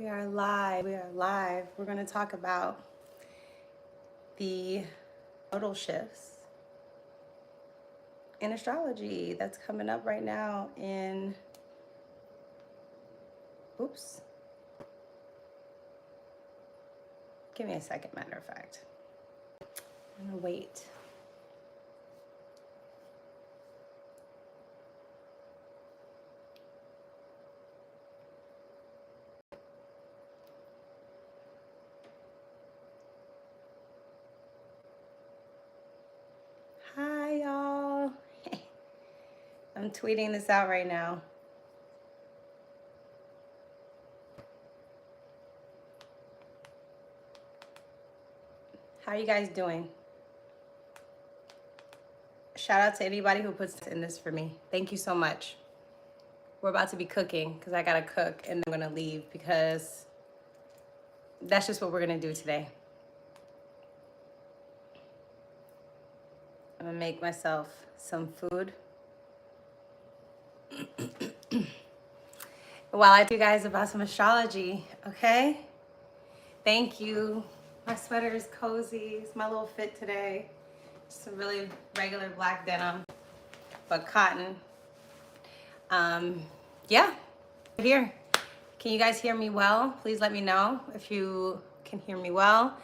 We are live. We are live. We're going to talk about the nodal shifts in astrology that's coming up right now in, oops. Give me a second, matter of fact. I'm going to wait. Hi, y'all. I'm tweeting this out right now. How are you guys doing? Shout out to anybody who puts in this for me. Thank you so much. We're about to be cooking because I got to cook and then I'm going to leave because that's just what we're going to do today. I'm going to make myself some food. While I tell you guys about some astrology, okay? Thank you. My sweater is cozy. It's my little fit today. Just a really regular black denim, but cotton. Yeah, here. Can you guys hear me well? Please let me know if you can hear me well.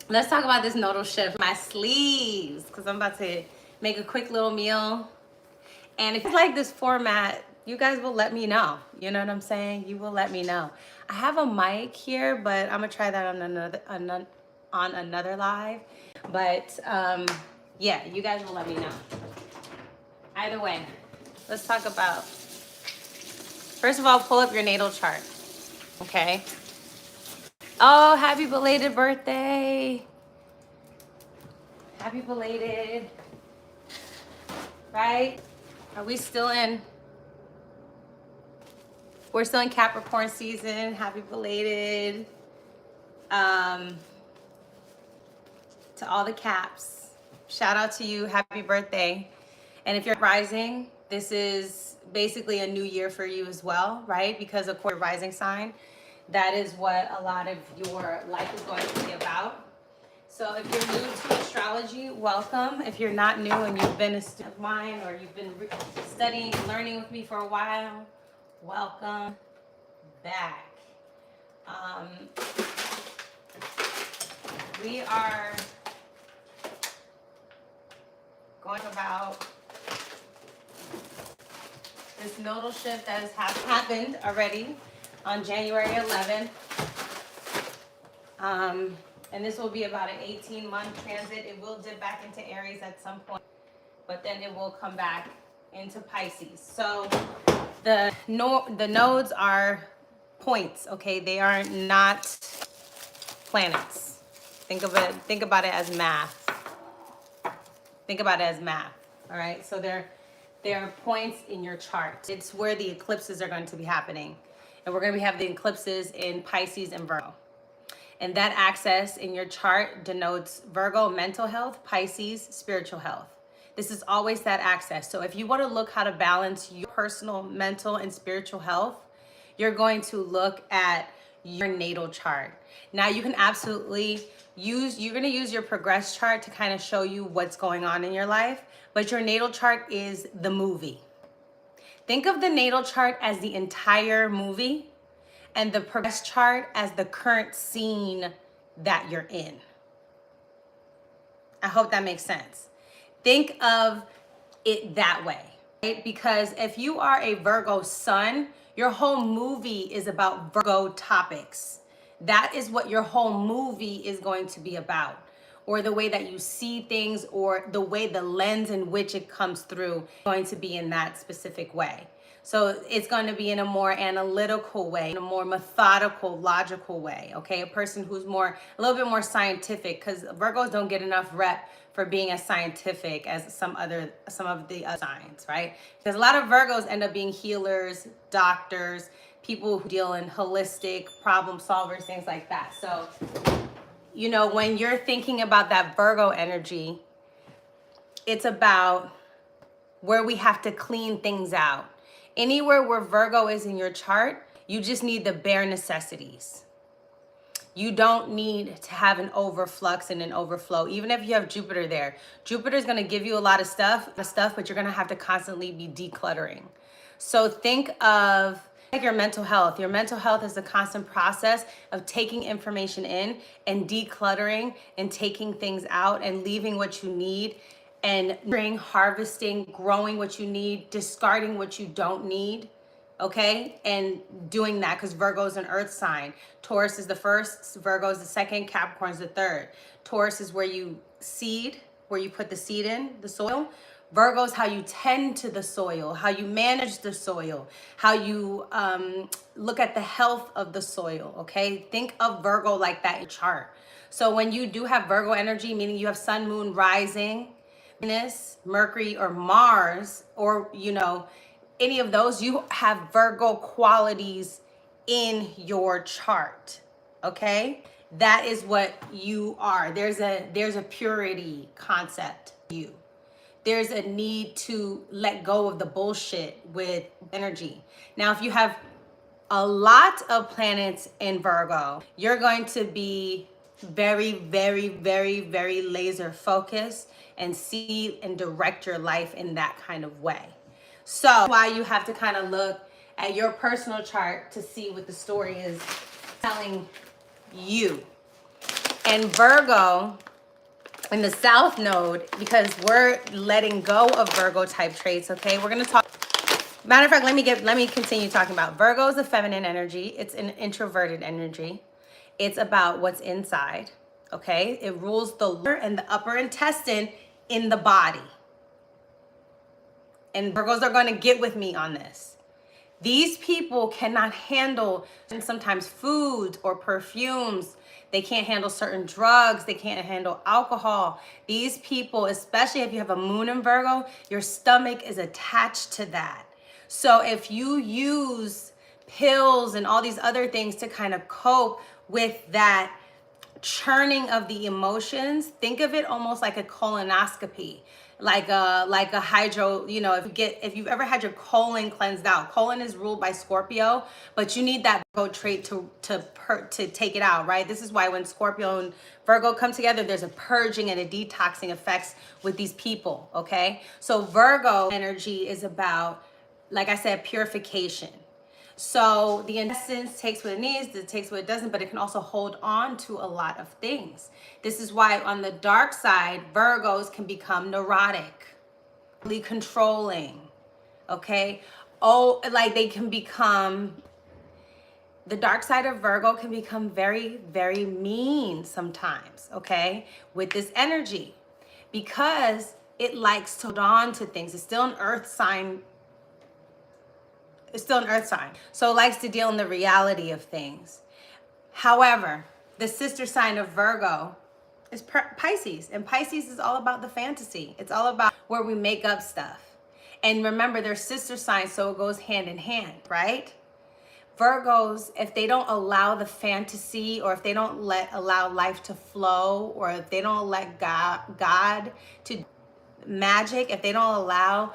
Let's talk about this nodal shift. My sleeves, because I'm about to make a quick little meal. And if you like this format, you guys will let me know. You know what I'm saying? You will let me know. I have a mic here, but I'm gonna try that on another live. But yeah, you guys will let me know. Either way, let's talk about. First of all, pull up your natal chart. Okay. Oh, happy belated birthday. Happy belated. Right? Are we still in? We're still in Capricorn season. Happy belated. To all the Caps. Shout out to you. Happy birthday. And if you're rising, this is basically a new year for you as well, right? Because of course, your rising sign, that is what a lot of your life is going to be about. So if you're new to astrology, welcome. If you're not new and you've been a student of mine or you've been studying and learning with me for a while, welcome back. We are going about this nodal shift that has happened already on January 11th. And this will be about an 18-month transit. It will dip back into Aries at some point, but then it will come back into Pisces. So the nodes are points, okay? They are not planets. Think about it as math. Think about it as math, all right? So there are points in your chart. It's where the eclipses are going to be happening. And we're going to have the eclipses in Pisces and Virgo. And that axis in your chart denotes Virgo, mental health, Pisces, spiritual health. This is always that axis. So if you want to look how to balance your personal, mental, and spiritual health, you're going to look at your natal chart. Now you can absolutely you're going to use your progress chart to kind of show you what's going on in your life, but your natal chart is the movie. Think of the natal chart as the entire movie and the progress chart as the current scene that you're in. I hope that makes sense. Think of it that way, right? Because if you are a Virgo sun, your whole movie is about Virgo topics. That is what your whole movie is going to be about, or the way that you see things, or the way the lens in which it comes through is going to be in that specific way. So it's going to be in a more analytical way, in a more methodical, logical way, okay? A person who's a little bit more scientific, because Virgos don't get enough rep for being as scientific as some of the other signs, right? Because a lot of Virgos end up being healers, doctors, people who deal in holistic problem solvers, things like that. So, you know, when you're thinking about that Virgo energy, it's about where we have to clean things out. Anywhere where Virgo is in your chart, you just need the bare necessities. You don't need to have an overflux and an overflow. Even if you have Jupiter there, Jupiter is going to give you a lot of stuff, but you're going to have to constantly be decluttering. So think of like your mental health. Your mental health is a constant process of taking information in and decluttering and taking things out and leaving what you need and harvesting, growing what you need, discarding what you don't need. Okay, and doing that because Virgo is an earth sign. Taurus is the first, Virgo is the second, Capricorn is the third. Taurus is where you seed, where you put the seed in, the soil. Virgo is how you tend to the soil, how you manage the soil, how you look at the health of the soil, okay? Think of Virgo like that in your chart. So when you do have Virgo energy, meaning you have sun, moon, rising, Venus, Mercury, or Mars, or, you know, any of those, you have Virgo qualities in your chart, okay? That is what you are. There's a purity concept to you. There's a need to let go of the bullshit with energy. Now, if you have a lot of planets in Virgo, you're going to be very, very, very, very laser focused and see and direct your life in that kind of way. So why you have to kind of look at your personal chart to see what the story is telling you. And Virgo in the South Node, because we're letting go of Virgo type traits, okay? We're going to talk. Matter of fact, let me continue talking about Virgo is a feminine energy. It's an introverted energy. It's about what's inside, okay? It rules the lower and the upper intestine in the body. And Virgos are going to get with me on this. These people cannot handle sometimes foods or perfumes. They can't handle certain drugs. They can't handle alcohol. These people, especially if you have a moon in Virgo, your stomach is attached to that. So if you use pills and all these other things to kind of cope with that churning of the emotions, think of it almost like a colonoscopy. Like a hydro, you know, if you've ever had your colon cleansed out. Colon is ruled by Scorpio, but you need that Virgo trait to take it out, right? This is why when Scorpio and Virgo come together, there's a purging and a detoxing effects with these people, okay? So Virgo energy is about, like I said, purification. So the essence takes what it needs, it takes what it doesn't, but it can also hold on to a lot of things. This is why on the dark side, Virgos can become neurotic, really controlling, okay? Oh, like they can become, the dark side of Virgo can become very, very mean sometimes, okay? With this energy, because it likes to hold on to things. It's still an earth sign. It's still an earth sign. So it likes to deal in the reality of things. However, the sister sign of Virgo is Pisces. And Pisces is all about the fantasy. It's all about where we make up stuff. And remember, they're sister signs, so it goes hand in hand, right? Virgos, if they don't allow the fantasy, or if they don't allow life to flow, or if they don't let God to magic, if they don't allow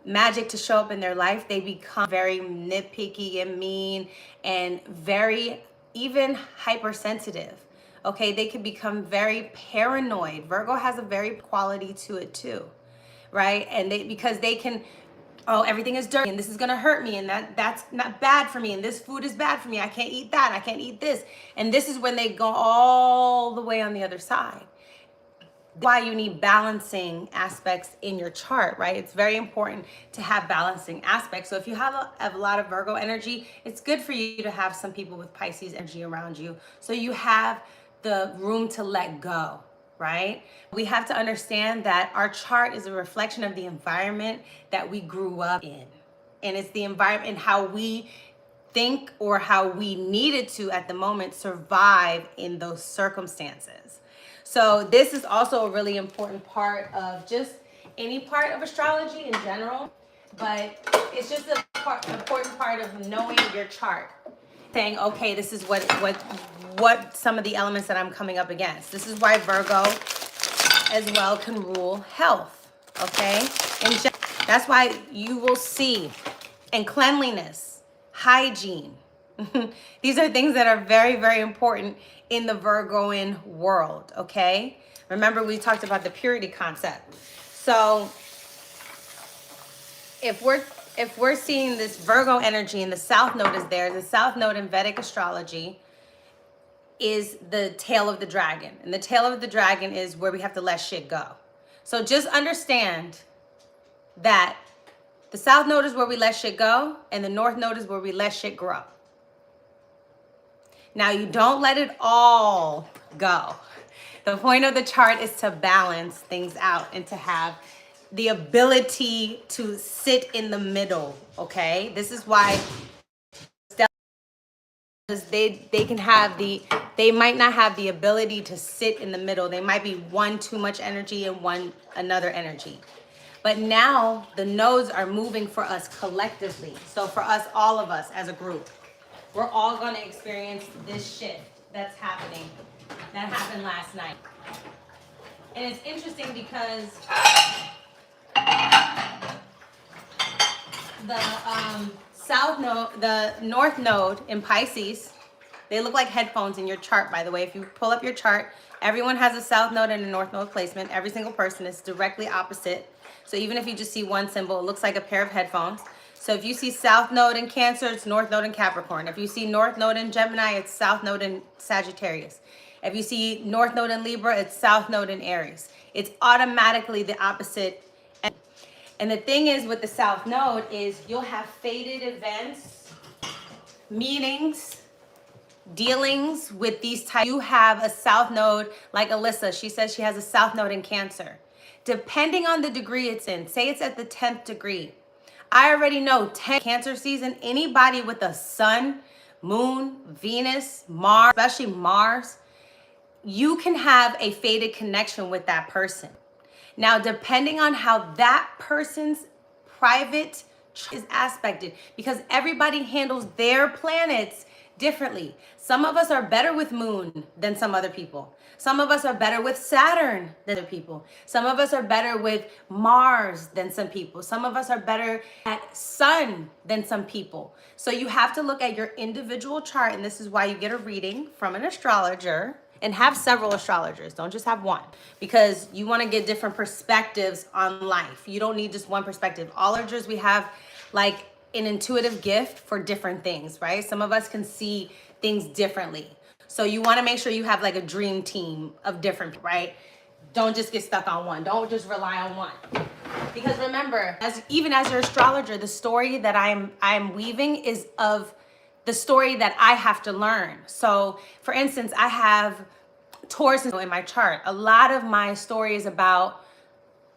magic to show up in their life, they become very nitpicky and mean and very even hypersensitive. Okay, they can become very paranoid. Virgo has a very quality to it too, right? And because they can, oh, everything is dirty and this is gonna hurt me and that's not bad for me and this food is bad for me. I can't eat that. I can't eat this. And this is when they go all the way on the other side. Why you need balancing aspects in your chart, right? It's very important to have balancing aspects. So if you have a lot of Virgo energy, it's good for you to have some people with Pisces energy around you, so you have the room to let go, right? We have to understand that our chart is a reflection of the environment that we grew up in. And it's the environment and how we think or how we needed to at the moment survive in those circumstances. So this is also a really important part of just any part of astrology in general, but it's just an important part of knowing your chart. Saying, okay, this is what some of the elements that I'm coming up against. This is why Virgo as well can rule health, okay? And that's why you will see and cleanliness, hygiene. These are things that are very, very important in the Virgoan world, okay? Remember, we talked about the purity concept. So if we're seeing this Virgo energy and the South Node is there, the South Node in Vedic astrology is the tail of the dragon. And the tail of the dragon is where we have to let shit go. So just understand that the South Node is where we let shit go, and the North Node is where we let shit grow. Now, you don't let it all go. The point of the chart is to balance things out and to have the ability to sit in the middle, okay? This is why they might not have the ability to sit in the middle. They might be one too much energy and one another energy. But now the nodes are moving for us collectively. So for us, all of us as a group, we're all going to experience this shift that's happening, that happened last night. And it's interesting because the South Node, the North Node in Pisces, they look like headphones in your chart, by the way. If you pull up your chart, everyone has a South Node and a North Node placement. Every single person is directly opposite. So even if you just see one symbol, it looks like a pair of headphones. So if you see South Node in Cancer, it's North Node in Capricorn. If you see North Node in Gemini, it's South Node in Sagittarius. If you see North Node in Libra, it's South Node in Aries. It's automatically the opposite. And the thing is with the South Node is you'll have fated events, meetings, dealings with these types. You have a South Node like Alyssa. She says she has a South Node in Cancer. Depending on the degree it's in, say it's at the 10th degree. I already know 10 Cancer season, anybody with a sun, moon, Venus, Mars, especially Mars, you can have a fated connection with that person. Now, depending on how that person's private is aspected, because everybody handles their planets differently. Some of us are better with moon than some other people. Some of us are better with Saturn than other people. Some of us are better with Mars than some people. Some of us are better at sun than some people. So you have to look at your individual chart, and this is why you get a reading from an astrologer, and have several astrologers. Don't just have one, because you want to get different perspectives on life. You don't need just one perspective. Astrologers, we have like an intuitive gift for different things, right? Some of us can see things differently. So you want to make sure you have like a dream team of different people, right? Don't just get stuck on one. Don't just rely on one. Because remember, even as your astrologer, the story that I'm weaving is of the story that I have to learn. So for instance, I have Taurus in my chart. A lot of my story is about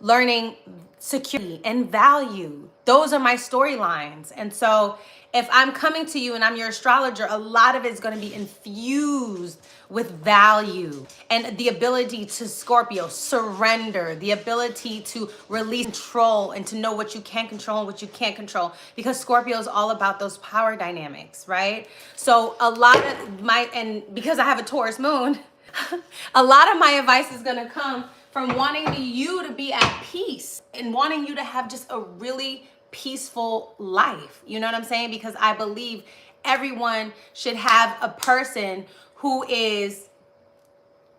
learning security and value. Those are my storylines. And so if I'm coming to you and I'm your astrologer, a lot of it's going to be infused with value and the ability to Scorpio surrender, the ability to release control and to know what you can control and what you can't control, because Scorpio is all about those power dynamics, right? So a lot of and because I have a Taurus moon, a lot of my advice is going to come from wanting you to be at peace and wanting you to have just a really peaceful life. You know what I'm saying? Because I believe everyone should have a person who is,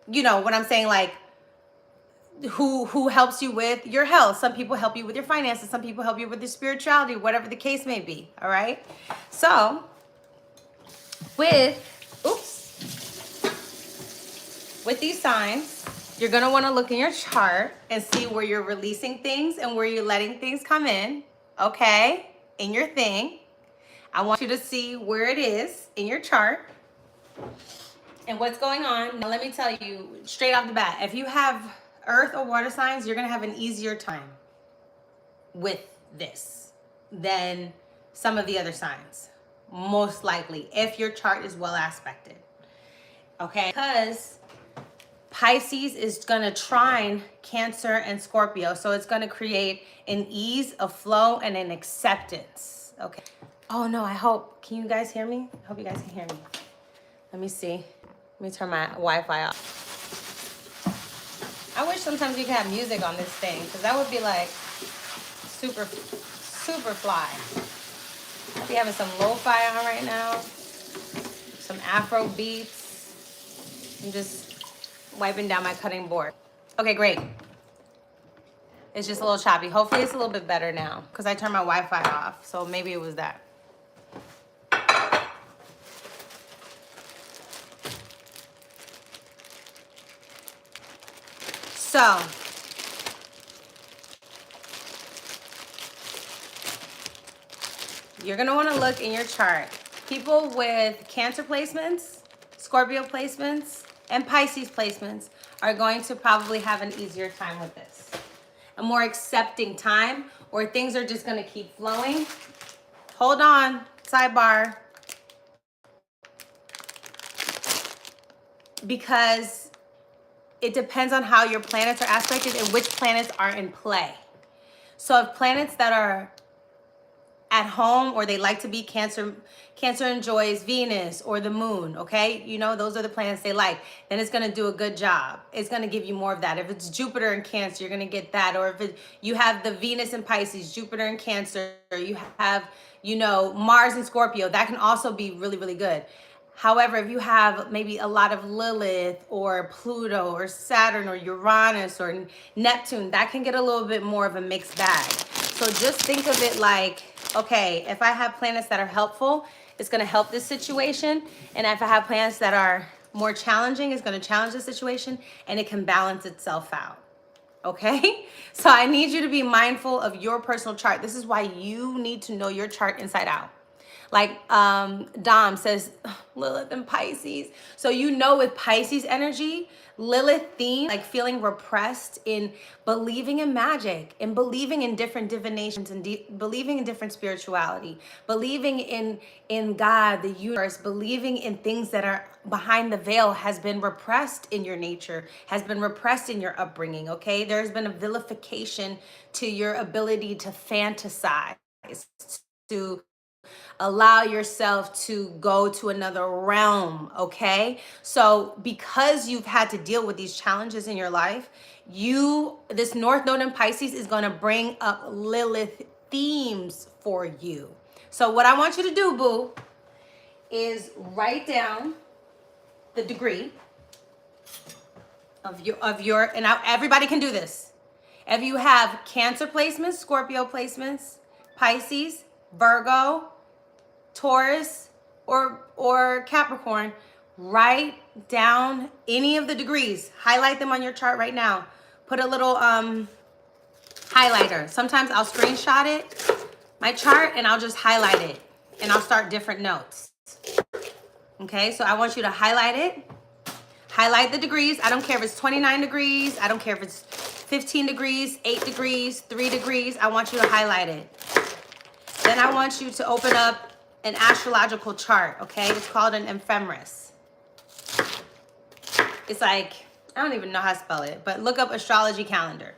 you know what I'm saying, like who helps you with your health. Some people help you with your finances. Some people help you with your spirituality, whatever the case may be. All right. So with these signs, you're going to want to look in your chart and see where you're releasing things and where you're letting things come in, okay, in your thing. I want you to see where it is in your chart and what's going on. Now, let me tell you straight off the bat, if you have earth or water signs, you're going to have an easier time with this than some of the other signs, most likely, if your chart is well aspected, okay? Because Pisces is going to trine Cancer and Scorpio. So it's going to create an ease, a flow, and an acceptance. Okay. Oh, no, can you guys hear me? I hope you guys can hear me. Let me see. Let me turn my Wi-Fi off. I wish sometimes you could have music on this thing, because that would be like super, super fly. I'll be having some lo-fi on right now. Some Afro beats. I'm just wiping down my cutting board. Okay, great. It's just a little choppy. Hopefully it's a little bit better now because I turned my Wi-Fi off. So maybe it was that. So, you're going to want to look in your chart. People with Cancer placements, Scorpio placements, and Pisces placements are going to probably have an easier time with this. A more accepting time, or things are just going to keep flowing. Hold on, sidebar. Because it depends on how your planets are aspected and which planets are in play. So if planets that are at home, or they like to be Cancer enjoys Venus or the moon, okay? You know, those are the planets they like. Then it's going to do a good job. It's going to give you more of that. If it's Jupiter in Cancer, you're going to get that. Or if you have the Venus in Pisces, Jupiter in Cancer, you have, you know, Mars in Scorpio, that can also be really, really good. However, if you have maybe a lot of Lilith or Pluto or Saturn or Uranus or Neptune, that can get a little bit more of a mixed bag. So just think of it like, okay, if I have planets that are helpful, it's going to help this situation. And if I have planets that are more challenging, it's going to challenge the situation, and it can balance itself out. Okay? So I need you to be mindful of your personal chart. This is why you need to know your chart inside out. Like Dom says, Lilith and Pisces. So you know with Pisces energy, Lilith theme, like feeling repressed in believing in magic and believing in different divinations and believing in different spirituality, believing in God, the universe, believing in things that are behind the veil has been repressed in your nature, has been repressed in your upbringing, okay? There's been a vilification to your ability to fantasize, to allow yourself to go to another realm, okay? So because you've had to deal with these challenges in your life, this North Node in Pisces is going to bring up Lilith themes for you. So what I want you to do, boo, is write down the degree of your and now everybody can do this. If you have Cancer placements, Scorpio placements, Pisces, Virgo, Taurus, or Capricorn, write down any of the degrees. Highlight them on your chart right now. Put a little highlighter. Sometimes I'll screenshot it, my chart, and I'll just highlight it. And I'll start different notes. Okay, so I want you to highlight it. Highlight the degrees. I don't care if it's 29 degrees. I don't care if it's 15 degrees, 8 degrees, 3 degrees. I want you to highlight it. Then I want you to open up an astrological chart, okay? It's called an ephemeris. It's like, I don't even know how to spell it, but look up astrology calendar.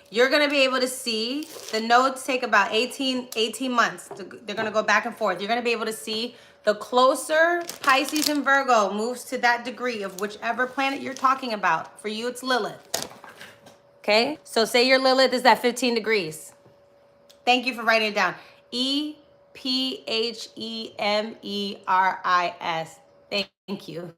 You're gonna be able to see, the nodes take about 18 months. They're gonna go back and forth. You're gonna be able to see the closer Pisces and Virgo moves to that degree of whichever planet you're talking about. For you, it's Lilith. Okay, so say your Lilith is at 15 degrees. Thank you for writing it down. Ephemeris. Thank you.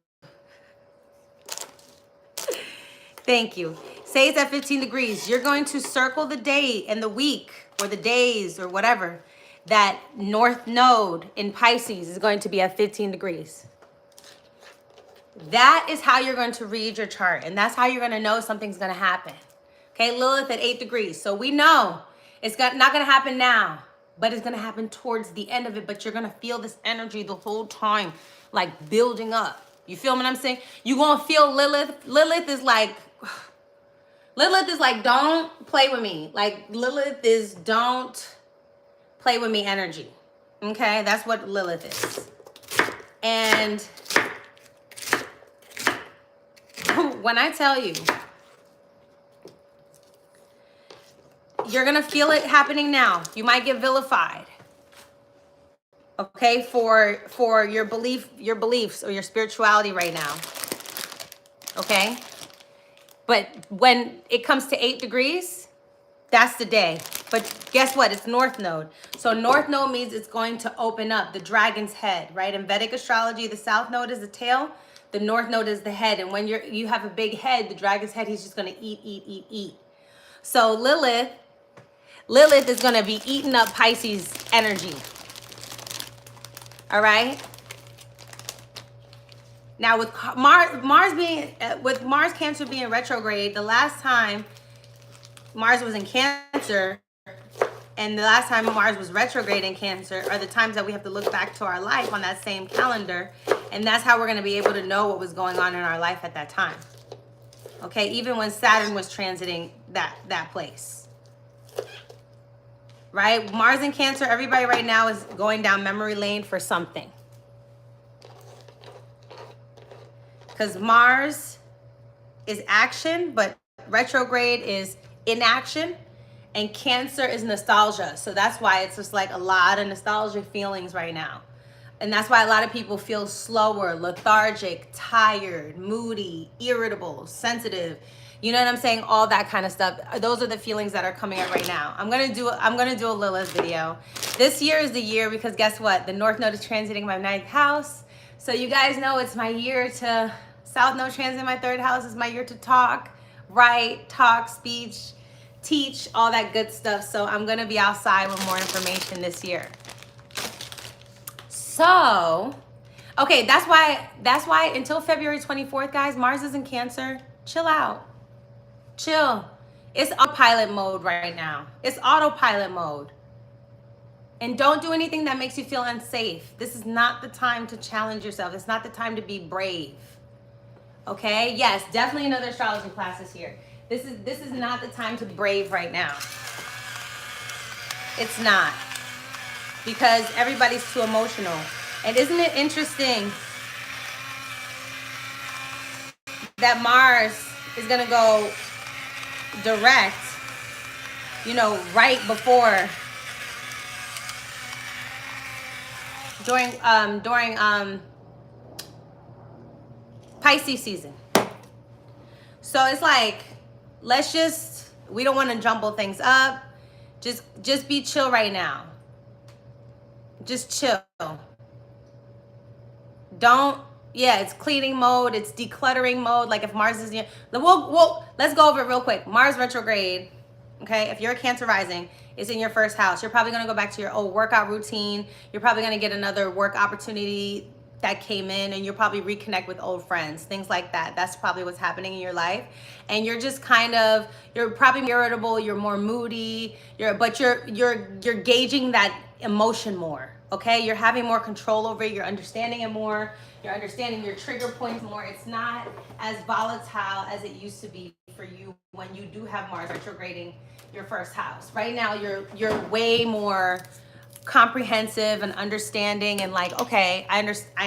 Thank you. Say it's at 15 degrees. You're going to circle the day and the week or the days or whatever that North Node in Pisces is going to be at 15 degrees. That is how you're going to read your chart. And that's how you're going to know something's going to happen. Okay, Lilith at 8 degrees. So we know it's not going to happen now, but it's going to happen towards the end of it. But you're going to feel this energy the whole time, like building up. You feel what I'm saying? You're going to feel Lilith. Lilith is like, don't play with me. Like Lilith is don't play with me energy. Okay, that's what Lilith is. And when I tell you, you're going to feel it happening now. You might get vilified. Okay, for your beliefs or your spirituality right now. Okay? But when it comes to 8 degrees, that's the day. But guess what? It's North Node. So North Node means it's going to open up the dragon's head, right? In Vedic astrology, the South Node is the tail. The North Node is the head. And when you have a big head, the dragon's head, he's just going to eat, eat, eat, eat. So Lilith is going to be eating up Pisces energy. All right? Now with Mars Cancer being retrograde, the last time Mars was in Cancer and the last time Mars was retrograde in Cancer are the times that we have to look back to our life on that same calendar. And that's how we're going to be able to know what was going on in our life at that time. Okay, even when Saturn was transiting that place. Right? Mars in Cancer, everybody right now is going down memory lane for something. Because Mars is action, but retrograde is inaction, and Cancer is nostalgia. So that's why it's just like a lot of nostalgic feelings right now. And that's why a lot of people feel slower, lethargic, tired, moody, irritable, sensitive. You know what I'm saying? All that kind of stuff. Those are the feelings that are coming up right now. I'm gonna do a Lilith video. This year is the year because guess what? The North Node is transiting my 9th house. So you guys know it's my year to South Node transit my 3rd house. Is my year to talk, write, speech, teach, all that good stuff. So I'm gonna be outside with more information this year. So, okay, that's why until February 24th, guys, Mars is in Cancer. Chill out. Chill. It's autopilot mode right now. It's autopilot mode. And don't do anything that makes you feel unsafe. This is not the time to challenge yourself. It's not the time to be brave. Okay? Yes, definitely another astrology classes here. This is not the time to be brave right now. It's not. Because everybody's too emotional. And isn't it interesting that Mars is going to go direct, you know, right before, during Pisces season. So it's like, we don't want to jumble things up. Just be chill right now. Just chill. It's cleaning mode. It's decluttering mode. Like if Mars is, let's go over it real quick. Mars retrograde, okay? If you're a Cancer rising, it's in your 1st house. You're probably going to go back to your old workout routine. You're probably going to get another work opportunity that came in, and you'll probably reconnect with old friends, things like that. That's probably what's happening in your life. And you're just you're probably irritable, you're more moody, you're gauging that emotion more, okay? You're having more control over it, you're understanding it more, you're understanding your trigger points more. It's not as volatile as it used to be for you when you do have Mars retrograding your 1st house. Right now, you're way more comprehensive and understanding, and like, okay, I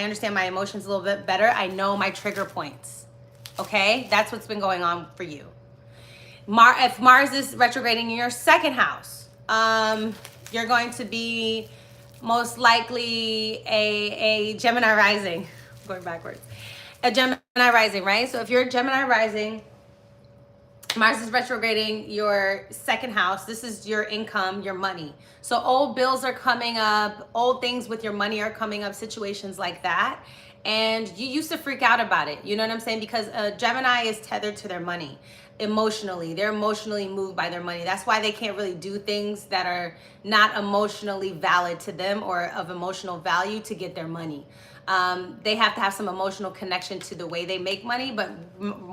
understand my emotions a little bit better. I know my trigger points. Okay, that's what's been going on for you. If Mars is retrograding in your 2nd house, you're going to be most likely a Gemini rising. Going backwards. A Gemini rising, right? So if you're a Gemini rising, Mars is retrograding your 2nd house. This is your income, your money. So old bills are coming up, old things with your money are coming up, situations like that. And you used to freak out about it. You know what I'm saying? Because Gemini is tethered to their money emotionally. They're emotionally moved by their money. That's why they can't really do things that are not emotionally valid to them or of emotional value to get their money. They have to have some emotional connection to the way they make money. But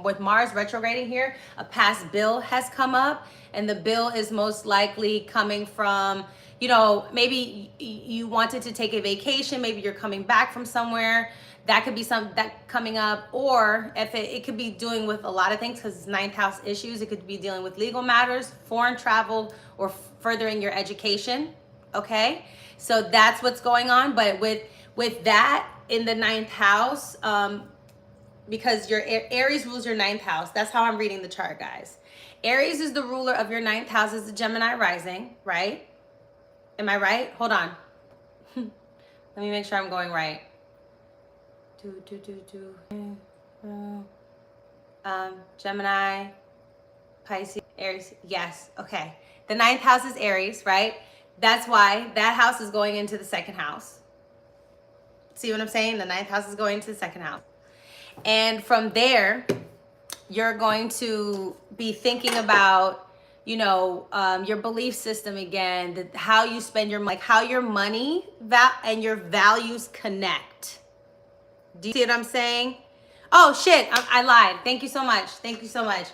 with Mars retrograding here, a past bill has come up, and the bill is most likely coming from, you know, maybe you wanted to take a vacation, maybe you're coming back from somewhere. That could be that coming up, or if it could be doing with a lot of things because it's 9th house issues. It could be dealing with legal matters, foreign travel, or furthering your education. Okay, so that's what's going on. But with that in the 9th house, because your Aries rules your 9th house. That's how I'm reading the chart, guys. Aries is the ruler of your 9th house, is the Gemini rising, right? Am I right? Hold on. Let me make sure I'm going right. Gemini, Pisces, Aries. Yes. Okay. The ninth house is Aries, right? That's why that house is going into the second house. See what I'm saying? The ninth house is going into the second house. And from there, you're going to be thinking about, you know, your belief system again, how you spend your money, like how your money and your values connect. Do you see what I'm saying? Oh shit, I lied. Thank you so much. Thank you so much.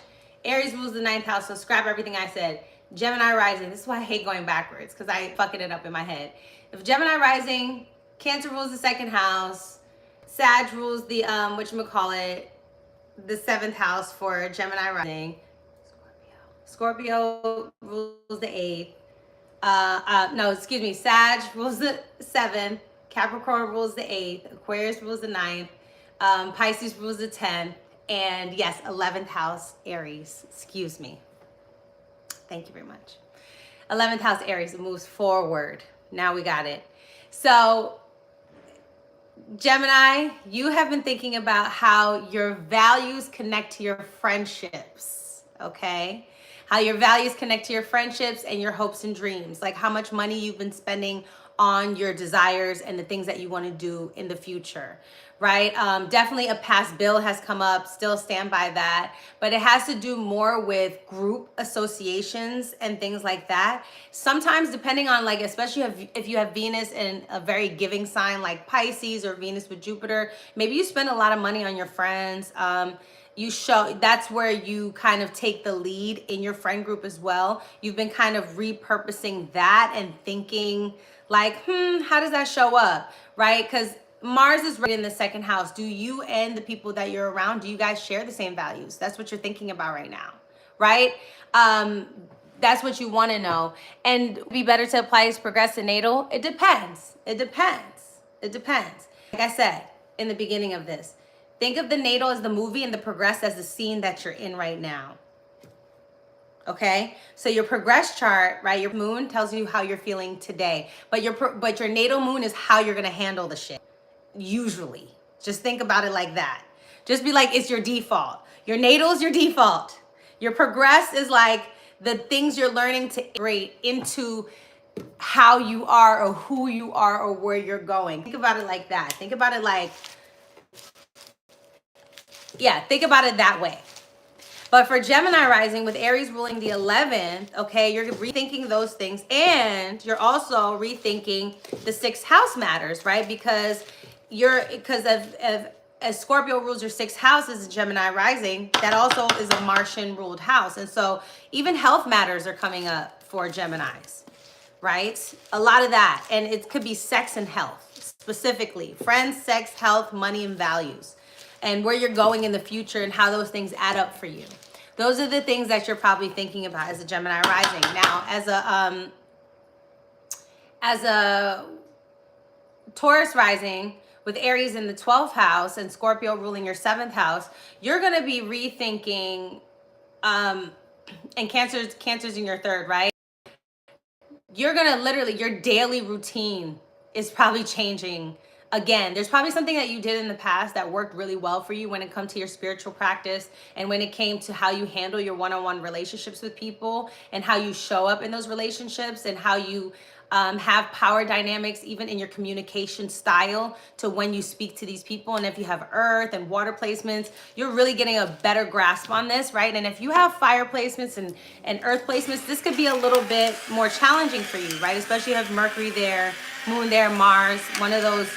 Aries rules the ninth house, so scrap everything I said. Gemini rising. This is why I hate going backwards, because I fucking it up in my head. If Gemini rising, Cancer rules the second house, Sag rules the whatchamacallit, the seventh house for Gemini rising. Scorpio rules the eighth. No, excuse me. Sag rules the seventh. Capricorn rules the eighth. Aquarius rules the ninth. Pisces rules the 10th. And yes, 11th house, Aries. Excuse me. Thank you very much. 11th house, Aries. It moves forward. Now we got it. So, Gemini, you have been thinking about how your values connect to your friendships, okay? How your values connect to your friendships and your hopes and dreams, like how much money you've been spending on your desires and the things that you want to do in the future, right? Definitely a past bill has come up, still stand by that, but it has to do more with group associations and things like that. Sometimes depending on, like, especially if you have Venus in a very giving sign like Pisces or Venus with Jupiter, maybe you spend a lot of money on your friends. That's where you kind of take the lead in your friend group as well. You've been kind of repurposing that and thinking like, how does that show up, right? Because Mars is right in the second house. Do you and the people that you're around, do you guys share the same values? That's what you're thinking about right now, right? That's what you want to know. And be better to apply as progressive natal? It depends. It depends. It depends. Like I said in the beginning of this, think of the natal as the movie and the progress as the scene that you're in right now. Okay, so your progress chart, right? Your moon tells you how you're feeling today, but your natal moon is how you're gonna handle the shit. Usually, just think about it like that. Just be like, it's your default. Your natal is your default. Your progress is like the things you're learning to integrate into how you are or who you are or where you're going. Think about it like that. Think about it like, yeah, think about it that way. But for Gemini rising with Aries ruling the 11th, okay, you're rethinking those things, and you're also rethinking the sixth house matters, right? Because as Scorpio rules your sixth house as a Gemini rising, that also is a Martian ruled house. And so even health matters are coming up for Geminis, right? A lot of that. And it could be sex and health specifically. Friends, sex, health, money, and values. And where you're going in the future and how those things add up for you. Those are the things that you're probably thinking about as a Gemini rising. Now, as a Taurus rising with Aries in the 12th house and Scorpio ruling your 7th house, you're going to be rethinking, and Cancer's in your 3rd, right? You're going to literally, your daily routine is probably changing. Again, there's probably something that you did in the past that worked really well for you when it comes to your spiritual practice and when it came to how you handle your one-on-one relationships with people and how you show up in those relationships and how you have power dynamics even in your communication style to when you speak to these people. And if you have earth and water placements, you're really getting a better grasp on this, right? And if you have fire placements and earth placements, this could be a little bit more challenging for you, right? Especially if you have Mercury there, Moon there, Mars, one of those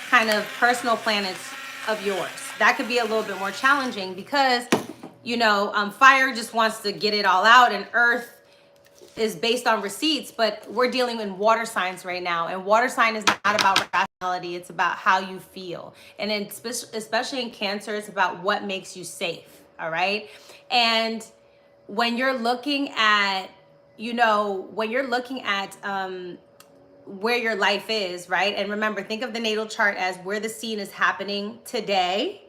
kind of personal planets of yours. That could be a little bit more challenging because, you know, fire just wants to get it all out, and earth is based on receipts, but we're dealing in water signs right now, and water sign is not about rationality, it's about how you feel. And especially in Cancer, it's about what makes you safe, all right? And when you're looking at, you know, when you're looking at where your life is, right? And remember, think of the natal chart as where the scene is happening today.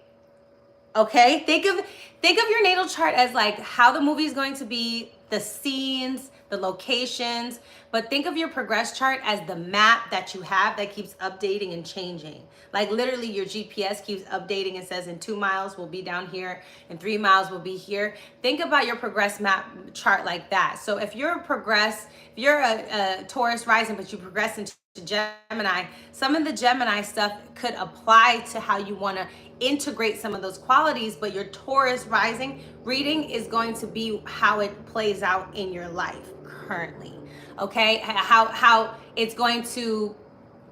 Okay, think of your natal chart as like how the movie is going to be, the scenes, the locations. But think of your progress chart as the map that you have that keeps updating and changing. Like literally your GPS keeps updating and says in 2 miles we'll be down here, in 3 miles we'll be here. Think about your progress map chart like that. So if you're a Taurus rising, but you progress into Gemini, some of the Gemini stuff could apply to how you want to integrate some of those qualities, but your Taurus rising reading is going to be how it plays out in your life currently. Okay, how it's going to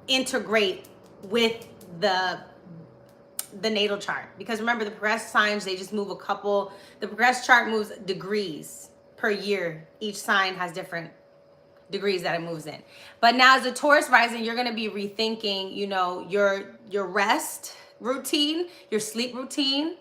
integrate with the natal chart, because remember the progress signs, they just move the progress chart moves degrees per year. Each sign has different degrees that it moves in. But now as a Taurus rising, you're going to be rethinking, your rest routine, your sleep routine,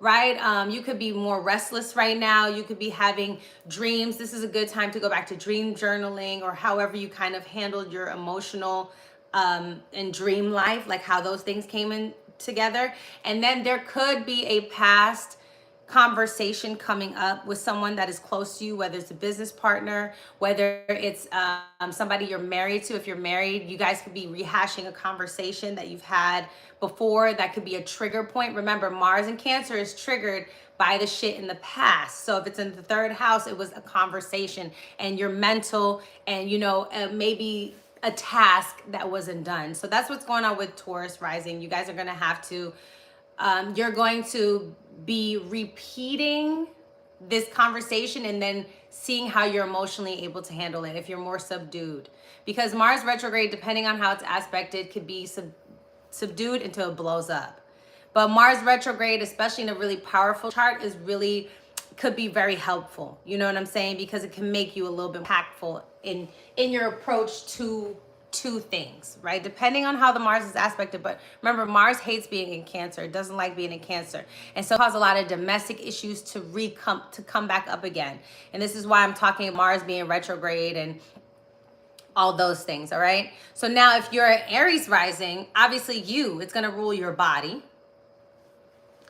right? You could be more restless right now. You could be having dreams. This is a good time to go back to dream journaling, or however you kind of handled your emotional and dream life, like how those things came in together. And then there could be a past conversation coming up with someone that is close to you, whether it's a business partner, whether it's somebody you're married to. If you're married, you guys could be rehashing a conversation that you've had before. That could be a trigger point. Remember, Mars in Cancer is triggered by the shit in the past. So if it's in the 3rd house, it was a conversation and your mental and maybe a task that wasn't done. So that's what's going on with Taurus rising. You guys are going to have to you're going to be repeating this conversation and then seeing how you're emotionally able to handle it if you're more subdued. Because Mars retrograde, depending on how it's aspected, could be subdued until it blows up. But Mars retrograde, especially in a really powerful chart, could be very helpful. You know what I'm saying? Because it can make you a little bit impactful in your approach to things, right? Depending on how the Mars is aspected. But remember, Mars hates being in Cancer. It doesn't like being in Cancer. And so it causes a lot of domestic issues to come back up again. And this is why I'm talking about Mars being retrograde and all those things, all right? So now if you're an Aries rising, obviously it's going to rule your body.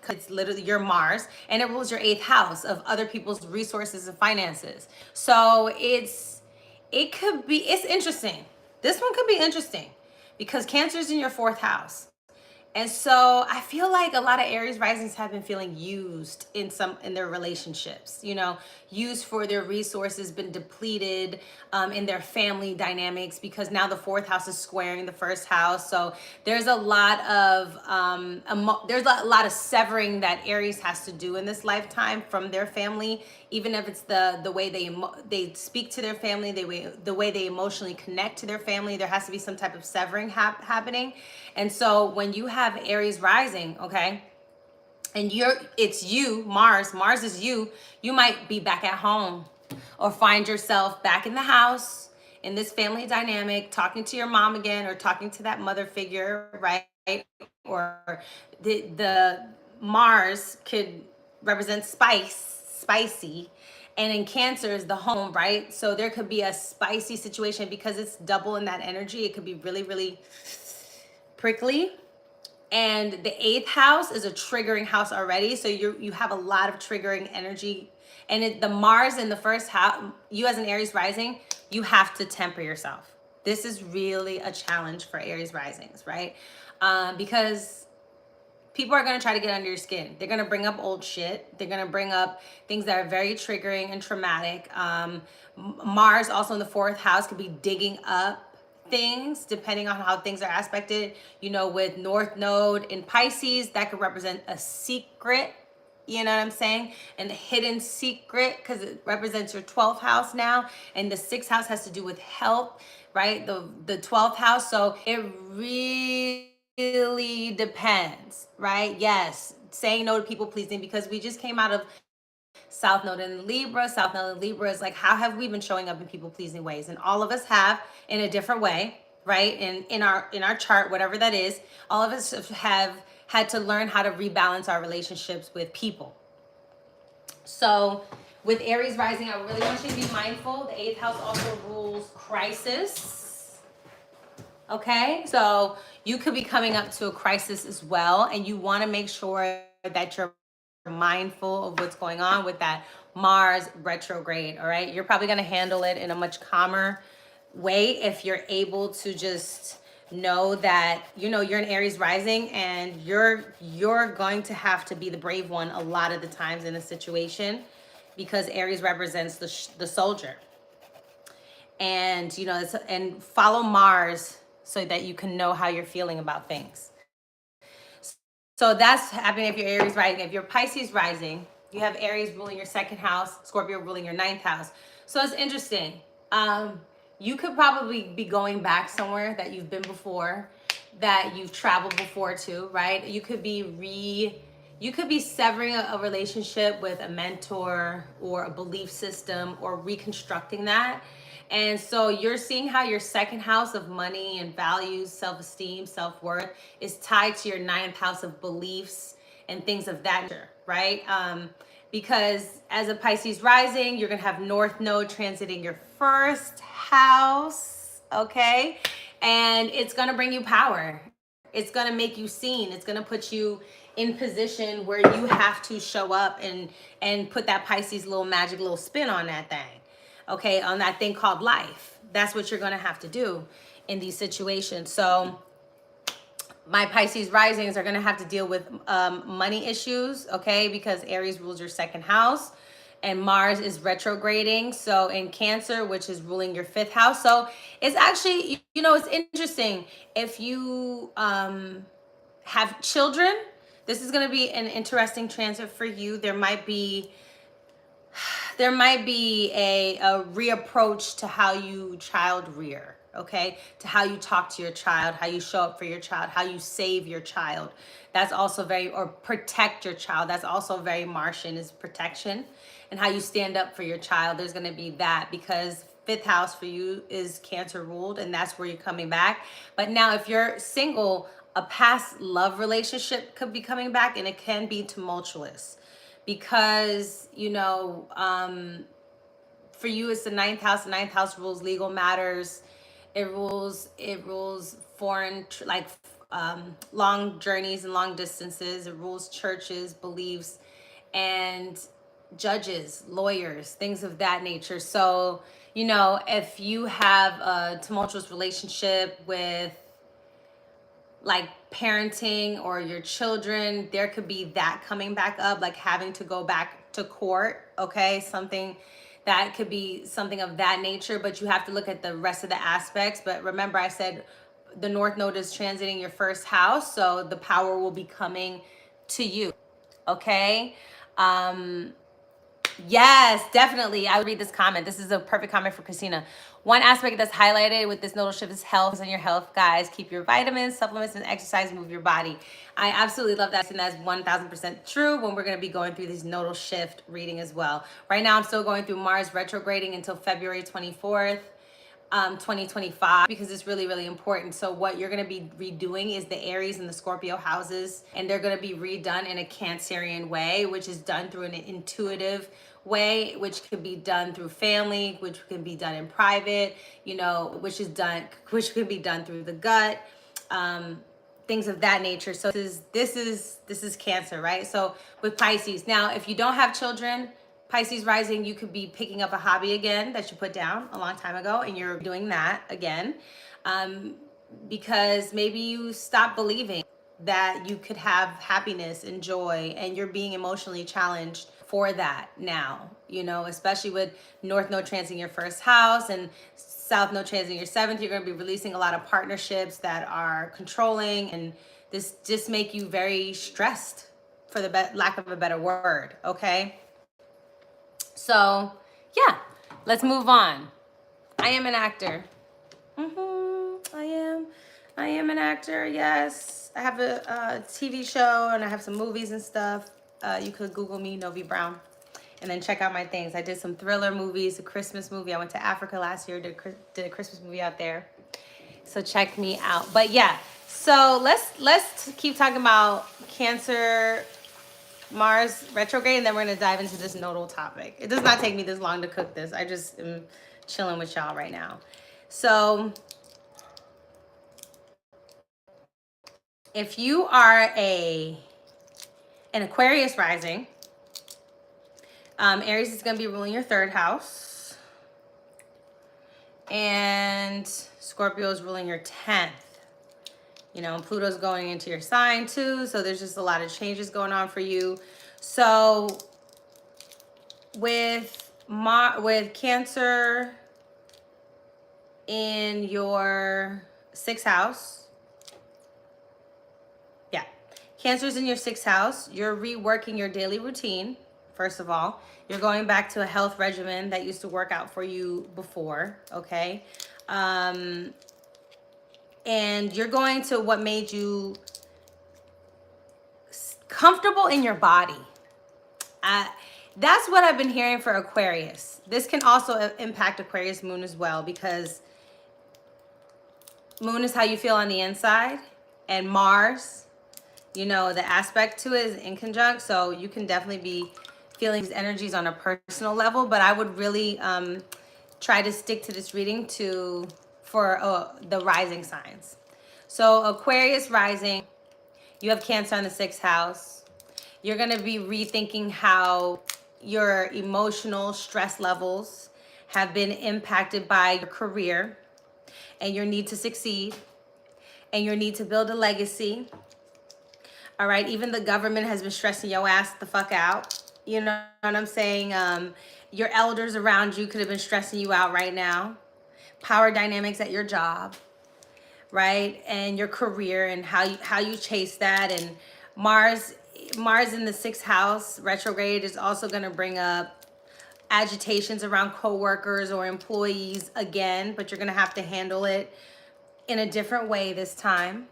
It's literally your Mars, and it rules your 8th house of other people's resources and finances. So it's interesting. This one could be interesting because Cancer's in your 4th house. And so I feel like a lot of Aries risings have been feeling used in their relationships, used for their resources, been depleted in their family dynamics, because now the 4th house is squaring the 1st house. So there's a lot of severing that Aries has to do in this lifetime from their family, even if it's the way they speak to their family, the way they emotionally connect to their family. There has to be some type of severing happening. And so when you have Aries rising, okay, and it's you, Mars is you might be back at home or find yourself back in the house in this family dynamic, talking to your mom again, or talking to that mother figure, right? Or the Mars could represent spicy, and in Cancer is the home, right? So there could be a spicy situation because it's double in that energy. It could be really, really prickly. And the 8th house is a triggering house already. So you have a lot of triggering energy. And the Mars in the 1st house, you as an Aries rising, you have to temper yourself. This is really a challenge for Aries risings, right? Because people are going to try to get under your skin. They're going to bring up old shit. They're going to bring up things that are very triggering and traumatic. Mars also in the 4th house could be digging up things depending on how things are aspected. With North Node in Pisces, that could represent a secret, you know what I'm saying? And a hidden secret, because it represents your 12th house now. And the 6th house has to do with health, right? The 12th house. So it really depends, right? Yes, saying no to people pleasing, because we just came out of South Node in Libra. South Node in Libra is like, how have we been showing up in people pleasing ways? And all of us have, in a different way, right? In our chart, whatever that is, all of us have had to learn how to rebalance our relationships with people. So with Aries rising, I really want you to be mindful. The 8th house also rules crisis. Okay, so you could be coming up to a crisis as well, and you want to make sure that you're mindful of what's going on with that Mars retrograde, all right? You're probably going to handle it in a much calmer way if you're able to just know that, you know, you're an Aries rising, and you're going to have to be the brave one a lot of the times in a situation, because Aries represents the soldier. And, you know, and follow Mars so that you can know how you're feeling about things. So that's happening if you're Aries rising. If you're Pisces rising, you have Aries ruling your second house, Scorpio ruling your ninth house. So it's interesting. You could probably be going back somewhere that you've been before, that you've traveled before to, right? You could be severing a relationship with a mentor or a belief system, or reconstructing that. And so you're seeing how your second house of money and values, self-esteem, self-worth is tied to your ninth house of beliefs and things of that nature, right? Because as a Pisces rising, you're going to have North Node transiting your first house, okay? And it's going to bring you power. It's going to make you seen. It's going to put you in position where you have to show up and put that Pisces little magic little spin on that thing. Okay, on that thing called life. That's what you're going to have to do in these situations. So my Pisces risings are going to have to deal with money issues, okay, because Aries rules your second house and Mars is retrograding. So in Cancer, which is ruling your fifth house. So it's actually, you know, it's interesting. If you have children, this is going to be an interesting transit for you. There might be a reapproach to how you child rear, okay? To how you talk to your child, how you show up for your child, how you save your child. That's also or protect your child. That's also very Martian, is protection, and how you stand up for your child. There's going to be that, because fifth house for you is Cancer ruled, and that's where you're coming back. But now if you're single, a past love relationship could be coming back, and it can be tumultuous. Because, you know, for you, it's the ninth house. The ninth house rules legal matters. It rules foreign, long journeys and long distances. It rules churches, beliefs, and judges, lawyers, things of that nature. So, you know, if you have a tumultuous relationship with like parenting or your children, there could be that coming back up, like having to go back to court, okay? Something that could be something of that nature, but you have to look at the rest of the aspects. But remember, I said the North Node is transiting your first house, so the power will be coming to you, okay? Yes, definitely. I would read this comment. This is a perfect comment for Christina. One aspect that's highlighted with this nodal shift is health. And your health, guys. Keep your vitamins, supplements, and exercise. Move your body. I absolutely love that. And that's 1000% true when we're going to be going through this nodal shift reading as well. Right now, I'm still going through Mars retrograding until February 24th. 2025, because it's really, really important. So what you're going to be redoing is the Aries and the Scorpio houses, and they're going to be redone in a Cancerian way, which is done through an intuitive way, which could be done through family, which can be done in private, you know, which could be done through the gut, things of that nature. So this is Cancer, right? So with Pisces, now if you don't have children, Pisces rising, you could be picking up a hobby again that you put down a long time ago, and you're doing that again, because maybe you stopped believing that you could have happiness and joy, and you're being emotionally challenged for that now, you know, especially with North Node transiting your first house and South Node transiting your seventh. You're going to be releasing a lot of partnerships that are controlling, and this just make you very stressed, for the lack of a better word, okay? So, yeah, let's move on. I am an actor. I am an actor, yes. I have a TV show, and I have some movies and stuff. You could Google me, Novi Brown, and then check out my things. I did some thriller movies, a Christmas movie. I went to Africa last year, did a Christmas movie out there. So check me out. But yeah, so let's keep talking about Cancer, Mars retrograde, and then we're going to dive into this nodal topic. It does not take me this long to cook this. I just am chilling with y'all right now. So if you are an Aquarius rising, Aries is going to be ruling your third house. And Scorpio is ruling your 10th. You know, Pluto's going into your sign too. So there's just a lot of changes going on for you. So with Cancer in your 6th house. Yeah. Cancer's in your 6th house. You're reworking your daily routine. First of all, you're going back to a health regimen that used to work out for you before. Okay. And you're going to what made you comfortable in your body. That's what I've been hearing for Aquarius. This can also impact Aquarius moon as well, because moon is how you feel on the inside, and Mars, you know, the aspect to it is in conjunct. So you can definitely be feeling these energies on a personal level, but I would really try to stick to this reading for the rising signs. So Aquarius rising, you have Cancer in the 6th house. You're going to be rethinking how your emotional stress levels have been impacted by your career and your need to succeed and your need to build a legacy. All right. Even the government has been stressing your ass the fuck out. You know what I'm saying? Your elders around you could have been stressing you out right now. Power dynamics at your job, right? And your career and how you chase that. And Mars in the 6th house retrograde is also going to bring up agitations around coworkers or employees again, but you're going to have to handle it in a different way this time,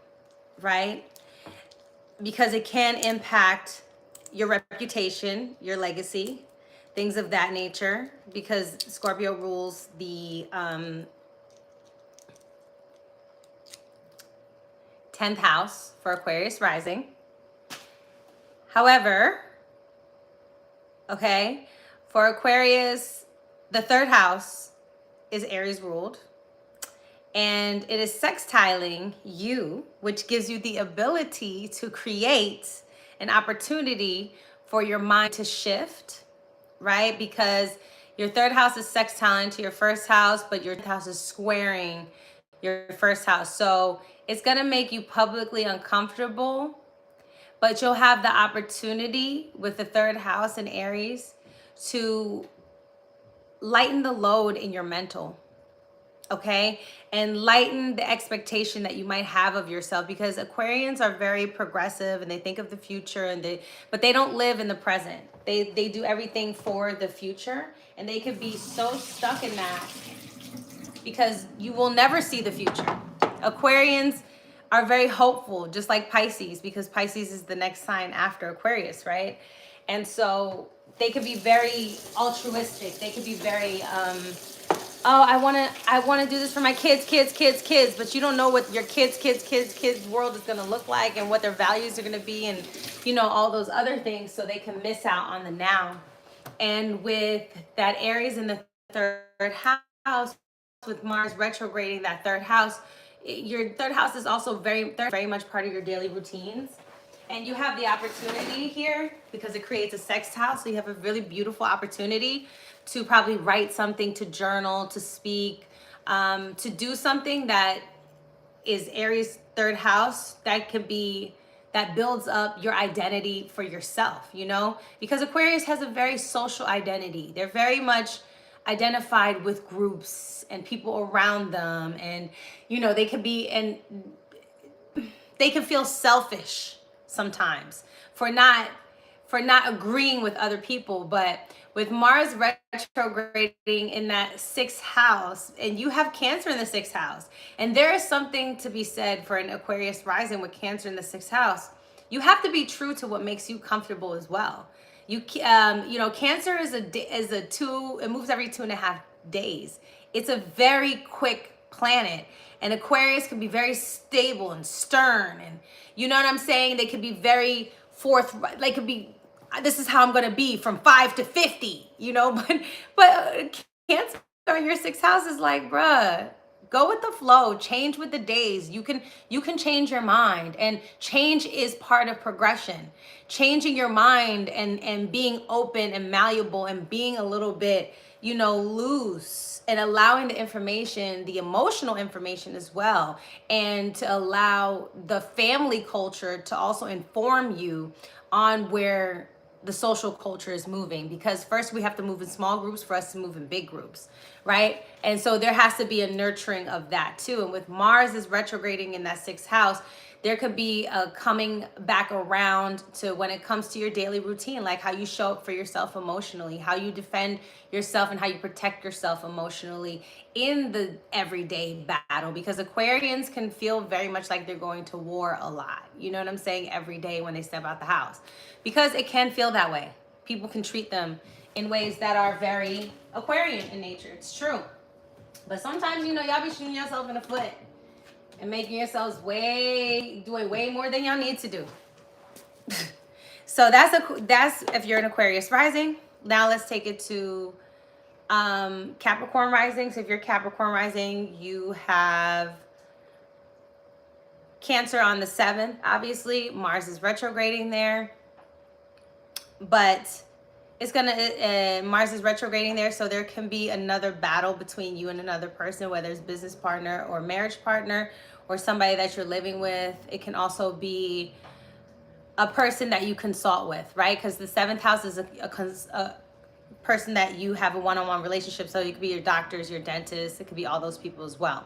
right? Because it can impact your reputation, your legacy, things of that nature, because Scorpio rules the 10th house for Aquarius rising. However, okay, for Aquarius, the 3rd house is Aries ruled, and it is sextiling you, which gives you the ability to create an opportunity for your mind to shift, right? Because your 3rd house is sextiling to your 1st house, but your 3rd house is squaring your 1st house. So it's going to make you publicly uncomfortable, but you'll have the opportunity with the 3rd house in Aries to lighten the load in your mental, okay? And lighten the expectation that you might have of yourself, because Aquarians are very progressive and they think of the future, but they don't live in the present. They do everything for the future, and they could be so stuck in that because you will never see the future. Aquarians are very hopeful, just like Pisces, because Pisces is the next sign after Aquarius, right? And so they could be very altruistic. They could be very, I want to do this for my kids, but you don't know what your kids' world is going to look like and what their values are going to be, and, you know, all those other things. So they can miss out on the now. And with that Aries in the 3rd house, with Mars retrograding that 3rd house, your 3rd house is also very much part of your daily routines. And you have the opportunity here, because it creates a sextile. So you have a really beautiful opportunity to probably write something, to journal, to speak, to do something that is Aries 3rd house that builds up your identity for yourself, you know, because Aquarius has a very social identity. They're very much identified with groups and people around them, and, you know, they can feel selfish sometimes for not agreeing with other people. But with Mars retrograding in that 6th house, and you have Cancer in the 6th house, and there is something to be said for an Aquarius rising with Cancer in the 6th house. You have to be true to what makes you comfortable as well. You know, Cancer is it moves every 2.5 days. It's a very quick planet, and Aquarius can be very stable and stern, and, you know what I'm saying? They could be very forthright. They could be, this is how I'm going to be from 5 to 50, you know, but Cancer in your 6th house is like, bruh, go with the flow, change with the days. You can change your mind, and change is part of progression. Changing your mind and being open and malleable and being a little bit, loose, and allowing the information, the emotional information as well, and to allow the family culture to also inform you on where the social culture is moving, because first we have to move in small groups for us to move in big groups, right? And so there has to be a nurturing of that too. And with Mars is retrograding in that 6th house, there could be a coming back around to when it comes to your daily routine, like how you show up for yourself emotionally, how you defend yourself, and how you protect yourself emotionally in the everyday battle. Because Aquarians can feel very much like they're going to war a lot. You know what I'm saying? Every day when they step out the house. Because it can feel that way. People can treat them in ways that are very Aquarian in nature. It's true. But sometimes, y'all be shooting yourself in the foot and making yourselves doing way more than y'all need to do. So that's if you're an Aquarius rising. Now let's take it to Capricorn rising. So if you're Capricorn rising, you have Cancer on the 7th. Obviously, Mars is retrograding there. But it's Mars is retrograding there, so there can be another battle between you and another person, whether it's business partner or marriage partner or somebody that you're living with. It can also be a person that you consult with, right? Because the 7th house is a person that you have a one-on-one relationship. So it could be your doctors, your dentists. It could be all those people as well.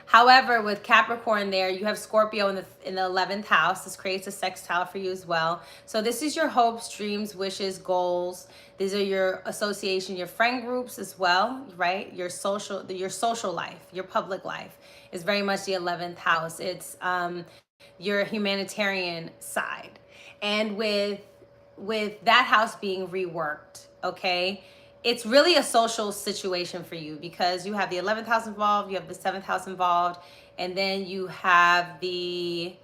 However, with Capricorn there, you have Scorpio in the 11th house. This creates a sextile for you as well. So this is your hopes, dreams, wishes, goals. These are your association, your friend groups as well, right? Your social life, your public life is very much the 11th house. It's your humanitarian side. And with that house being reworked, okay, it's really a social situation for you, because you have the 11th house involved, you have the 7th house involved, and then you have the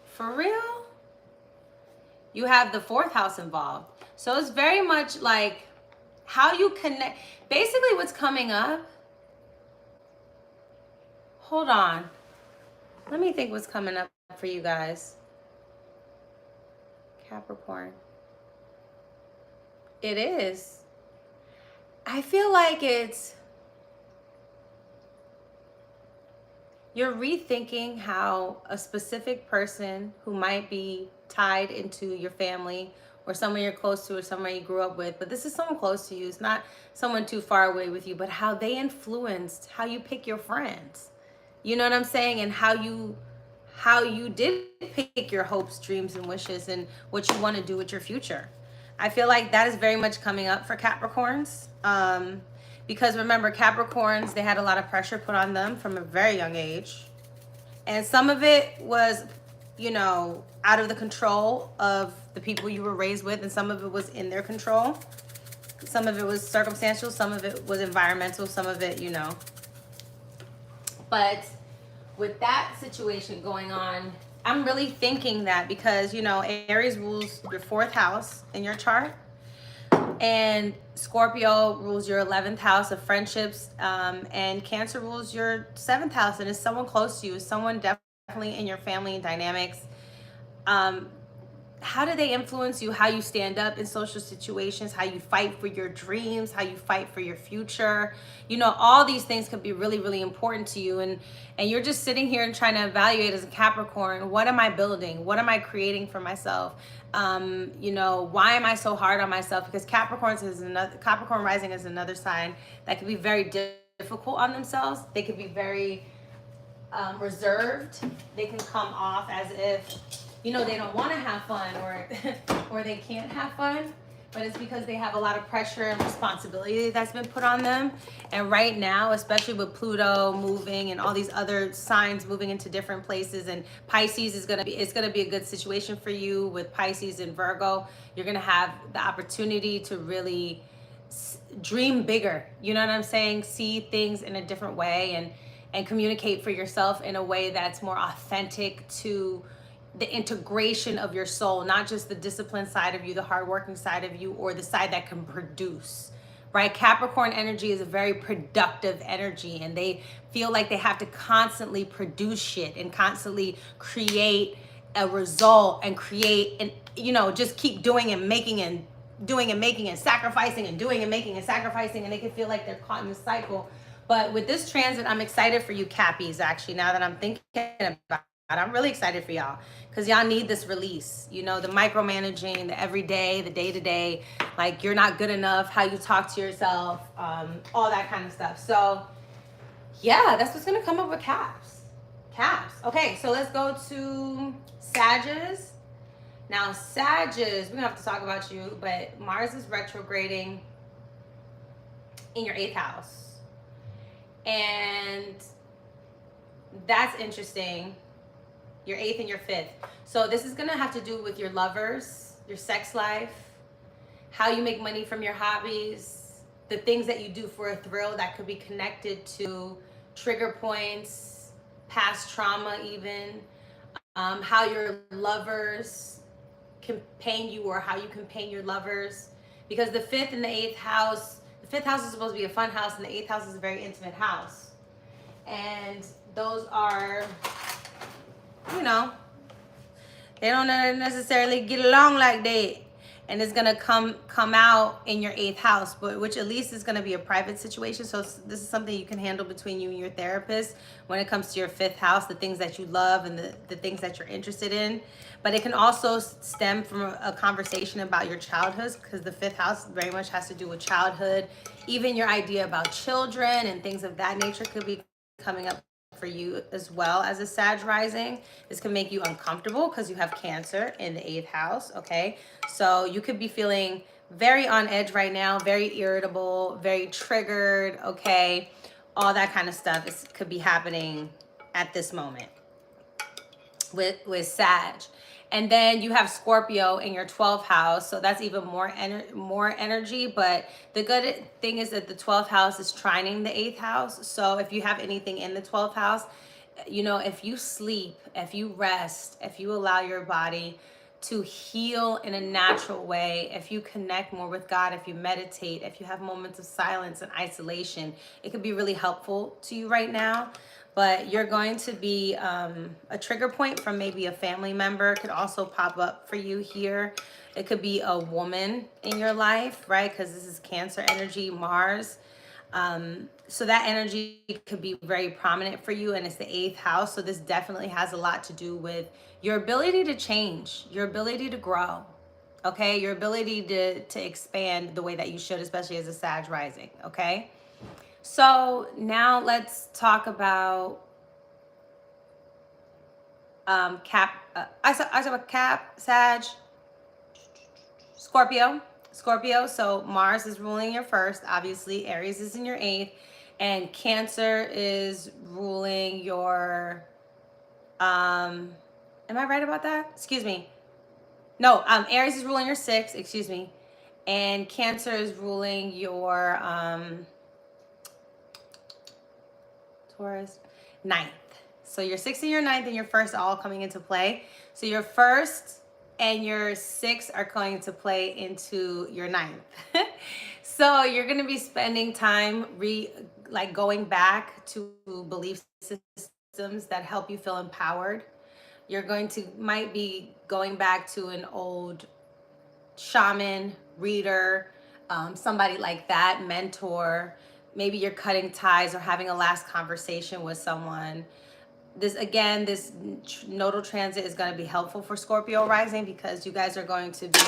for real, you have the 4th house involved. So it's very much like how you connect. Basically what's coming up, hold on, let me think what's coming up for you guys. Capricorn. It is. I feel like you're rethinking how a specific person who might be tied into your family or someone you're close to or someone you grew up with, but this is someone close to you. It's not someone too far away with you, but how they influenced how you pick your friends. You know what I'm saying? And how you did pick your hopes, dreams, and wishes and what you want to do with your future. I feel like that is very much coming up for Capricorns. Because remember, Capricorns, they had a lot of pressure put on them from a very young age. And some of it was, out of the control of the people you were raised with, and some of it was in their control. Some of it was circumstantial, some of it was environmental, some of it, But with that situation going on, I'm really thinking that because, Aries rules your 4th house in your chart, and Scorpio rules your 11th house of friendships, and Cancer rules your 7th house, and it's someone close to you, someone definitely in your family dynamics. How do they influence you? How you stand up in social situations, how you fight for your dreams, how you fight for your future. All these things could be really, really important to you. And you're just sitting here and trying to evaluate as a Capricorn, what am I building? What am I creating for myself? Why am I so hard on myself? Because Capricorn rising is another sign that can be very difficult on themselves. They could be very reserved. They can come off as if they don't want to have fun or they can't have fun, but it's because they have a lot of pressure and responsibility that's been put on them. And right now, especially with Pluto moving and all these other signs moving into different places, and Pisces it's going to be a good situation for you with Pisces and Virgo. You're going to have the opportunity to really dream bigger. You know what I'm saying? See things in a different way and communicate for yourself in a way that's more authentic to the integration of your soul, not just the disciplined side of you, the hardworking side of you, or the side that can produce, right? Capricorn energy is a very productive energy, and they feel like they have to constantly produce shit and constantly create a result and create and, you know, just keep doing and making and doing and making and sacrificing and doing and making and sacrificing, and they can feel like they're caught in the cycle. But with this transit, I'm excited for you Cappies, actually, now that I'm thinking about it. I'm really excited for y'all because y'all need this release. You know, the micromanaging, the everyday, the day-to-day, like you're not good enough, how you talk to yourself, all that kind of stuff. So yeah, that's what's gonna come up with Caps. Okay, so let's go to Sagittarius. Now, Sagittarius, we're gonna have to talk about you, but Mars is retrograding in your 8th house. And that's interesting. Your 8th and your 5th. So this is gonna have to do with your lovers, your sex life, how you make money from your hobbies, the things that you do for a thrill that could be connected to trigger points, past trauma even, how your lovers can pain you or how you can pain your lovers. Because the 5th and the 8th house, the 5th house is supposed to be a fun house and the 8th house is a very intimate house. And those are, you know, they don't necessarily get along like that. And it's gonna come out in your 8th house, but which at least is gonna be a private situation. So this is something you can handle between you and your therapist when it comes to your 5th house, the things that you love and the things that you're interested in. But it can also stem from a conversation about your childhood, because the 5th house very much has to do with childhood. Even your idea about children and things of that nature could be coming up for you as well as a Sag rising. This can make you uncomfortable because you have Cancer in the 8th house, okay? So you could be feeling very on edge right now, very irritable, very triggered, okay? All that kind of stuff could be happening at this moment with Sag. And then you have Scorpio in your 12th house, so that's even more energy. But the good thing is that the 12th house is trining the 8th house. So if you have anything in the 12th house, you know, if you sleep, if you rest, if you allow your body to heal in a natural way, if you connect more with God, if you meditate, if you have moments of silence and isolation, it could be really helpful to you right now. But you're going to be a trigger point from maybe a family member. Could also pop up for you here. It could be a woman in your life, right? Because this is Cancer energy, Mars. So that energy could be very prominent for you, and it's the 8th house. So this definitely has a lot to do with your ability to change, your ability to grow, okay? Your ability to expand the way that you should, especially as a Sag rising, okay? So now let's talk about Cap, I talk about Cap, Sag, Scorpio. So Mars is ruling your 1st, obviously. Aries is in your 8th, and Cancer is ruling your, am I right about that? Excuse me. No, Aries is ruling your 6th, excuse me. And Cancer is ruling your, Taurus, 9th. So your 6th and your 9th and your 1st are all coming into play. So your 1st and your 6th are going to play into your 9th. So you're going to be spending time going back to belief systems that help you feel empowered. You're might be going back to an old shaman, reader, somebody like that, mentor. Maybe you're cutting ties or having a last conversation with someone. This nodal transit is going to be helpful for Scorpio rising because you guys are going to be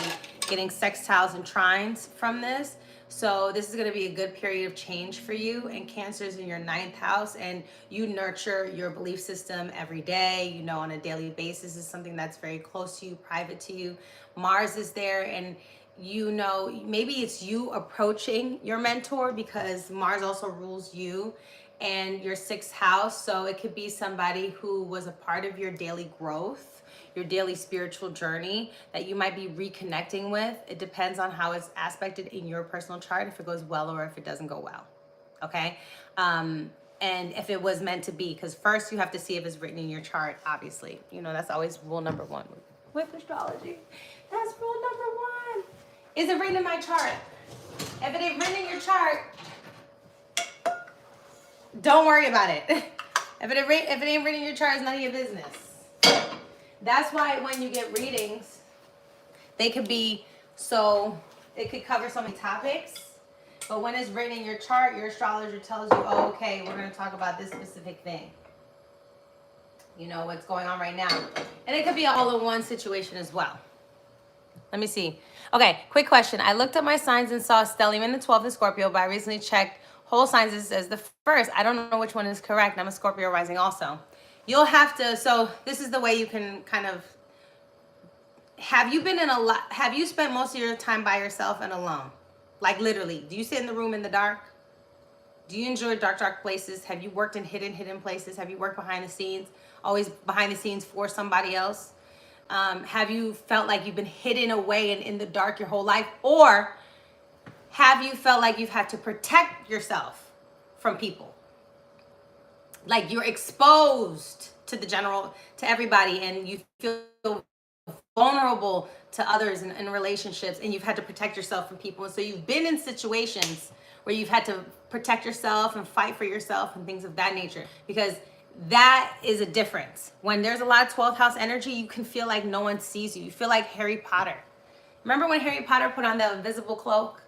getting sextiles and trines from this. So this is going to be a good period of change for you. And Cancer is in your 9th house, and you nurture your belief system every day, you know, on a daily basis. Is something that's very close to you, private to you. Mars is there, and you know, maybe it's you approaching your mentor because Mars also rules you and your 6th house. So it could be somebody who was a part of your daily growth, your daily spiritual journey that you might be reconnecting with. It depends on how it's aspected in your personal chart, if it goes well or if it doesn't go well. Okay. and if it was meant to be. Because first you have to see if it's written in your chart, obviously. You know, that's always rule number one with astrology. That's rule number one. Is it written in my chart? If it ain't written in your chart, don't worry about it. If it ain't written in your chart, it's none of your business. That's why when you get readings, they could be it could cover so many topics. But when it's written in your chart, your astrologer tells you, oh, okay, we're going to talk about this specific thing. You know, what's going on right now. And it could be an all-in-one situation as well. Let me see. Okay, quick question. I looked at my signs and saw stellium in the 12th in Scorpio, but I recently checked whole signs as the first. I don't know which one is correct. I'm a Scorpio rising also. You'll have to, so this is the way you can kind of, have you spent most of your time by yourself and alone? Like literally, do you sit in the room in the dark? Do you enjoy dark places? Have you worked in hidden places? Have you worked behind the scenes, always behind the scenes for somebody else? Have you felt like you've been hidden away and in the dark your whole life? Or have you felt like you've had to protect yourself from people? Like you're exposed to to everybody, and you feel vulnerable to others in relationships, and you've had to protect yourself from people. And so you've been in situations where you've had to protect yourself and fight for yourself and things of that nature, because that is a difference. When there's a lot of 12th house energy, you can feel like no one sees you. You feel like Harry Potter. Remember when Harry Potter put on the invisible cloak?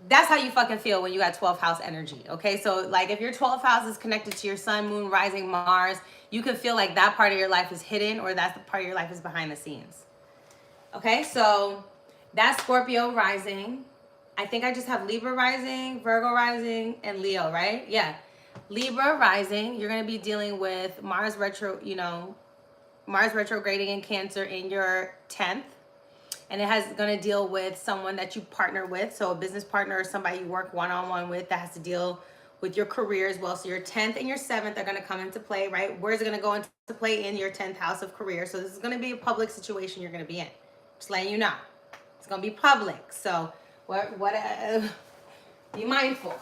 That's how you fucking feel when you got 12th house energy, okay? So like if your 12th house is connected to your sun, moon, rising, Mars, you can feel like that part of your life is hidden, or that's the part of your life is behind the scenes. Okay, so that's Scorpio rising. I think I just have Libra rising, Virgo rising, and Leo, right? Yeah. Libra rising, you're going to be dealing with Mars Mars retrograding in Cancer in your 10th. And it has going to deal with someone that you partner with. So a business partner or somebody you work one-on-one with that has to deal with your career as well. So your 10th and your 7th are going to come into play, right? Where's it going to go into play? In your 10th house of career. So this is going to be a public situation you're going to be in. Just letting you know. It's going to be public. So be mindful.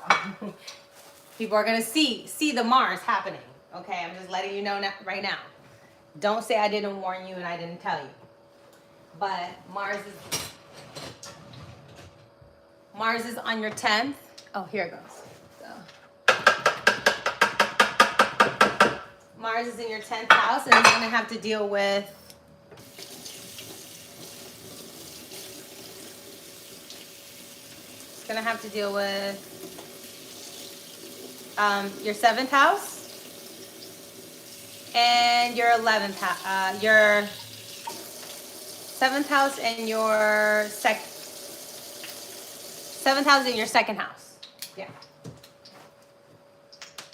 People are going to see the Mars happening. Okay, I'm just letting you know right now. Don't say I didn't warn you and I didn't tell you. But Mars is on your 10th. Oh, here it goes. So Mars is in your 10th house, and it's going to have to deal with your 7th house and your 11th house, your 7th house and your 7th house and your 2nd house. Yeah.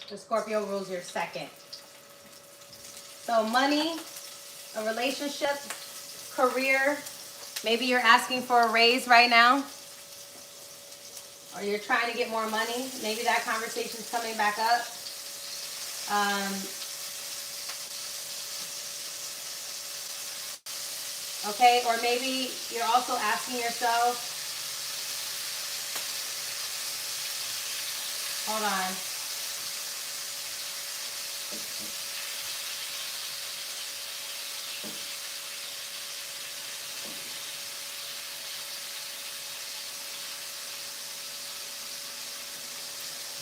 The Scorpio rules your 2nd. So money, a relationship, career. Maybe you're asking for a raise right now, or you're trying to get more money. Maybe that conversation's coming back up. Okay, or maybe you're also asking yourself, hold on.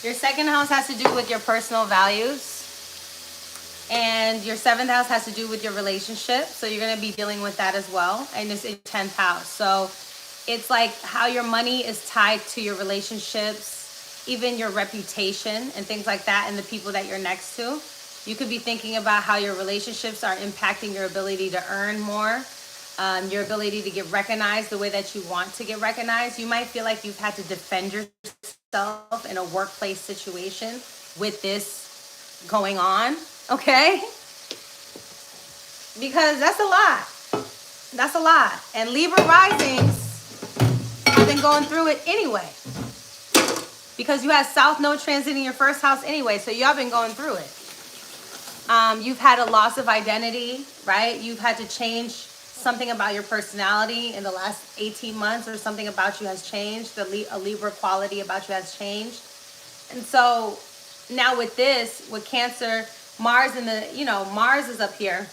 Your 2nd house has to do with your personal values. And your 7th house has to do with your relationship. So you're going to be dealing with that as well. And it's in 10th house. So it's like how your money is tied to your relationships, even your reputation and things like that, and the people that you're next to. You could be thinking about how your relationships are impacting your ability to earn more, your ability to get recognized the way that you want to get recognized. You might feel like you've had to defend yourself in a workplace situation with this going on. Okay? Because that's a lot. That's a lot. And Libra risings have been going through it anyway. Because you had South Node transiting your 1st house anyway. So y'all been going through it. You've had a loss of identity, right? You've had to change something about your personality in the last 18 months, or something about you has changed. A Libra quality about you has changed. And so now with this, with Cancer, Mars in the, you know, Mars is up here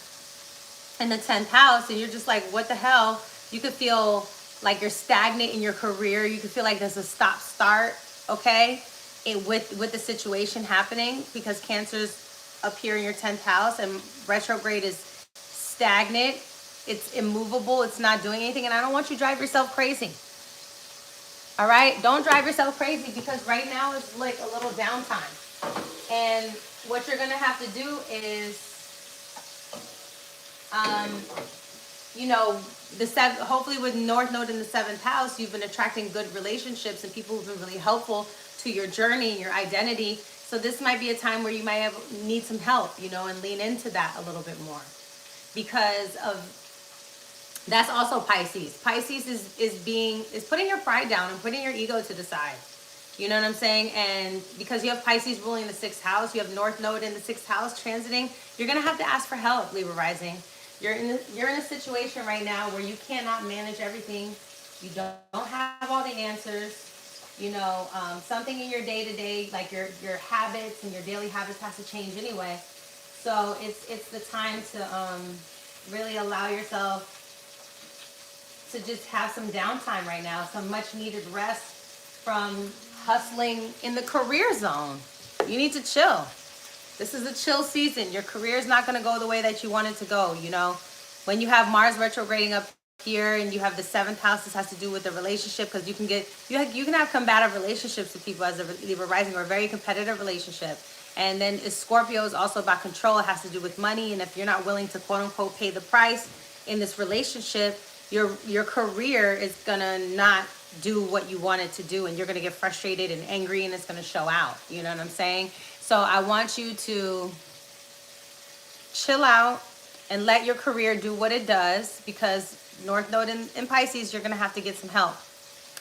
in the 10th house, and you're just like, what the hell? You could feel like you're stagnant in your career. You could feel like there's a stop start, okay, with the situation happening, because Cancer's up here in your 10th house and retrograde is stagnant. It's immovable. It's not doing anything. And I don't want you to drive yourself crazy. All right? Don't drive yourself crazy, because right now is like a little downtime. And what you're going to have to do is, you know, hopefully with North Node in the 7th house, you've been attracting good relationships and people who've been really helpful to your journey and your identity. So this might be a time where you might need some help, you know, and lean into that a little bit more, because of, that's also Pisces. Pisces is putting your pride down and putting your ego to the side. You know what I'm saying? And because you have Pisces ruling the 6th house, you have North Node in the 6th house transiting, you're going to have to ask for help, Libra rising. You're in a situation right now where you cannot manage everything. You don't have all the answers. You know, something in your day-to-day, like your habits and your daily habits, has to change anyway. So it's the time to really allow yourself to just have some downtime right now, some much needed rest from hustling in the career zone. You need to chill. This is a chill season. Your career is not going to go the way that you want it to go, you know. When you have Mars retrograding up here and you have the 7th house, this has to do with the relationship, because you can have combative relationships with people as a Libra rising, or a very competitive relationship. And then Scorpio is also about control. It has to do with money. And if you're not willing to quote unquote pay the price in this relationship, your career is going to not do what you want it to do, and you're going to get frustrated and angry, and it's going to show out. You know what I'm saying? So I want you to chill out and let your career do what it does, because North Node in Pisces, you're going to have to get some help.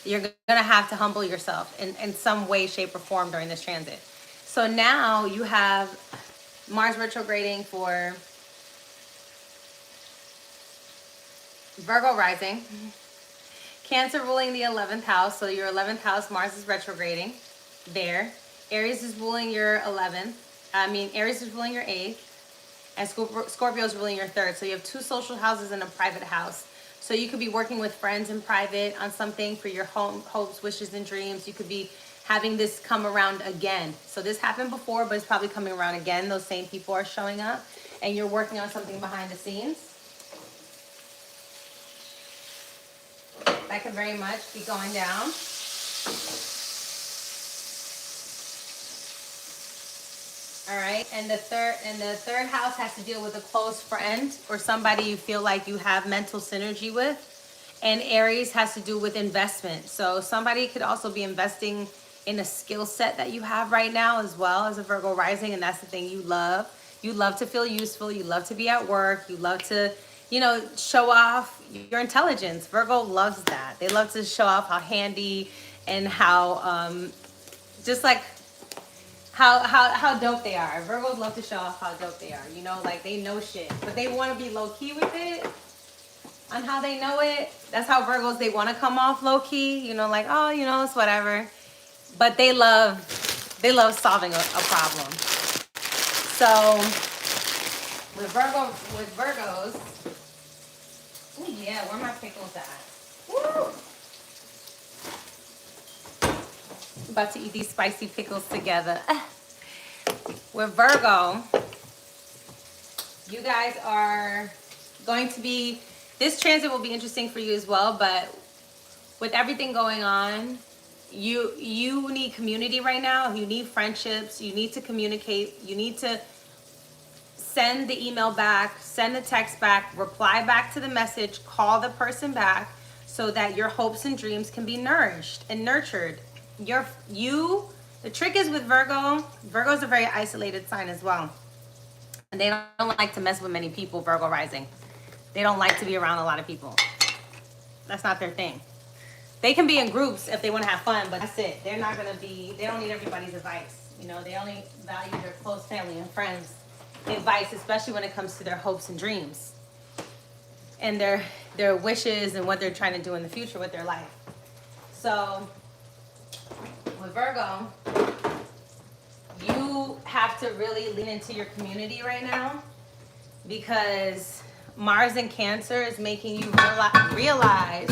You're going to have to humble yourself in some way, shape, or form during this transit. So now you have Mars retrograding for Virgo rising. Cancer ruling the 11th house. So your 11th house, Mars is retrograding there. Aries is ruling your 11th. Aries is ruling your 8th. And Scorpio is ruling your 3rd. So you have 2 social houses and a private house. So you could be working with friends in private on something for your hopes, wishes, and dreams. You could be having this come around again. So this happened before, but it's probably coming around again. Those same people are showing up, and you're working on something behind the scenes. That could very much be going down. All right, and the third house has to deal with a close friend or somebody you feel like you have mental synergy with. And Aries has to do with investment. So somebody could also be investing in a skill set that you have right now, as well as a Virgo rising, and that's the thing you love. You love to feel useful. You love to be at work. You love to, you know, show off your intelligence. Virgo loves that. They love to show off how handy and how just like how dope they are. Virgos love to show off how dope they are. You know, like they know shit, but they want to be low key with it on how they know it. That's how Virgos, they want to come off low key. You know, like, oh, you know, it's whatever. But they love solving a problem. So with Virgos, oh yeah, where are my pickles at? Woo! About to eat these spicy pickles together. With Virgo, you guys are going to be, this transit will be interesting for you as well, but with everything going on, you need community right now. You need friendships. You need to communicate. You need to send the email back, send the text back, reply back to the message, call the person back, so that your hopes and dreams can be nourished and nurtured. The trick is with Virgo is a very isolated sign as well. And they don't like to mess with many people, Virgo rising. They don't like to be around a lot of people. That's not their thing. They can be in groups if they want to have fun, but that's it. They don't need everybody's advice. You know, they only value their close family and friends' advice, especially when it comes to their hopes and dreams and their wishes and what they're trying to do in the future with their life. So with Virgo, you have to really lean into your community right now, because Mars in Cancer is making you realize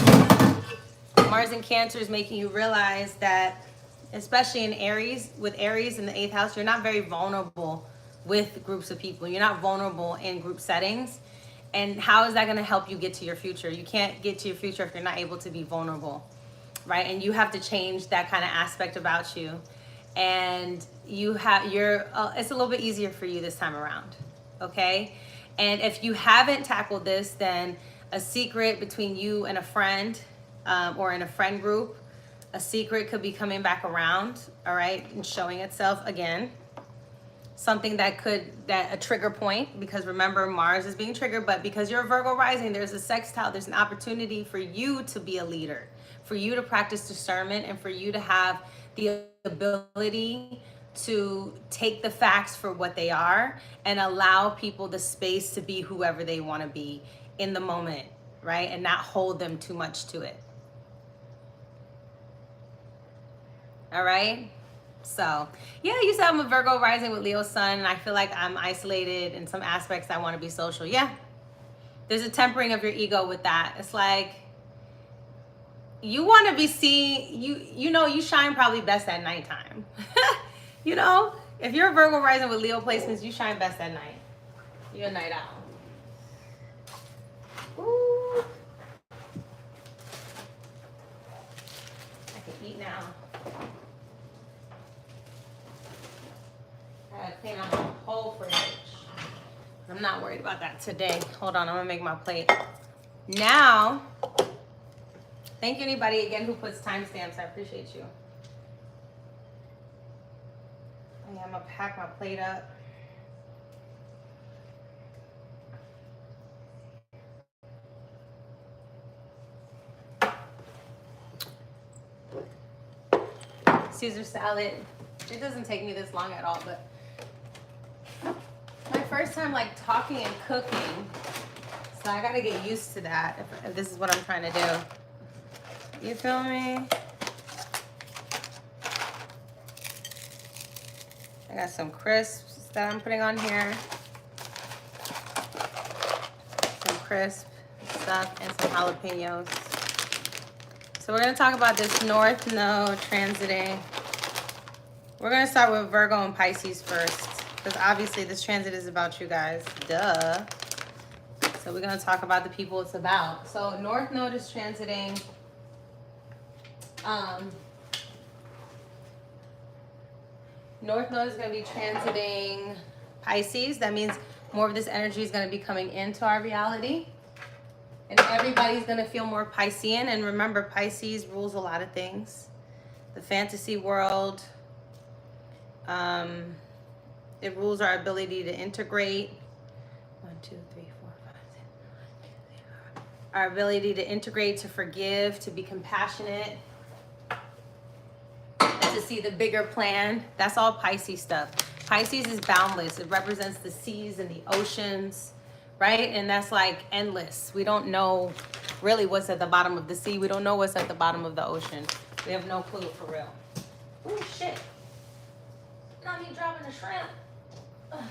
Mars in Cancer is making you realize that, especially in Aries, with Aries in the 8th house, you're not very vulnerable with groups of people. You're not vulnerable in group settings. And how is that going to help you get to your future? You can't get to your future if you're not able to be vulnerable, right? And you have to change that kind of aspect about you. And it's a little bit easier for you this time around, okay? And if you haven't tackled this, then a secret between you and a friend, or in a friend group, a secret could be coming back around, all right, and showing itself again. Something that a trigger point, because remember, Mars is being triggered, but because you're a Virgo rising, there's a sextile, there's an opportunity for you to be a leader, for you to practice discernment, and for you to have the ability to take the facts for what they are and allow people the space to be whoever they want to be in the moment, right? And not hold them too much to it. All right? So, yeah, you said I'm a Virgo rising with Leo sun, and I feel like I'm isolated in some aspects. I want to be social. Yeah. There's a tempering of your ego with that. It's like, you want to be seen, you shine probably best at nighttime. You know, if you're a Virgo rising with Leo placements, you shine best at night. You're a night owl. Ooh. I can eat now. I gotta clean out my whole fridge. I'm not worried about that today. Hold on, I'm gonna make my plate. Now, thank you anybody again who puts timestamps. I appreciate you. Oh, yeah, I'm gonna pack my plate up. Caesar salad. It doesn't take me this long at all, but my first time like talking and cooking, so I gotta get used to that if this is what I'm trying to do. You feel me? I got some crisps that I'm putting on here. Some crisp stuff and some jalapenos. So we're gonna talk about this North Node transiting. We're gonna start with Virgo and Pisces first, because obviously this transit is about you guys, duh. So we're gonna talk about the people it's about. So North Node is transiting North Node is going to be transiting Pisces. That means more of this energy is going to be coming into our reality. And everybody's going to feel more Piscean. And remember, Pisces rules a lot of things. The fantasy world. It rules our ability to integrate. 1, 2, 3, 4, 5, 6. Our ability to integrate, to forgive, to be compassionate. To see the bigger plan. That's all Pisces stuff. Pisces is boundless. It represents the seas and the oceans, right? And that's like endless. We don't know really what's at the bottom of the sea. We don't know what's at the bottom of the ocean. We have no clue for real. Oh shit. Not me dropping a shrimp. Ugh.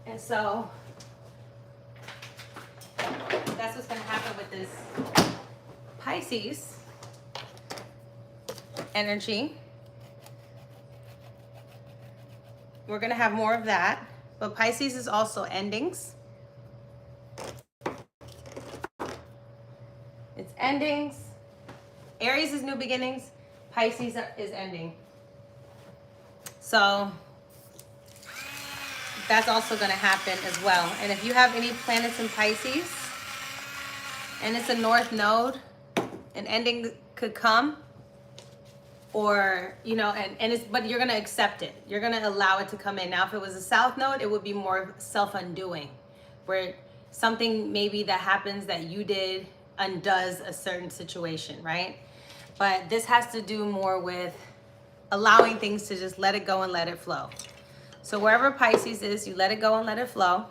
And so that's what's going to happen with this Pisces energy. We're going to have more of that. But Pisces is also endings. It's endings. Aries is new beginnings. Pisces is ending. So that's also going to happen as well. And if you have any planets in Pisces and it's a North Node, an ending could come. Or, you know, but you're going to accept it. You're going to allow it to come in. Now, if it was a South Node, it would be more self-undoing, where something maybe that happens that you did undoes a certain situation, right? But this has to do more with allowing things to just let it go and let it flow. So wherever Pisces is, you let it go and let it flow.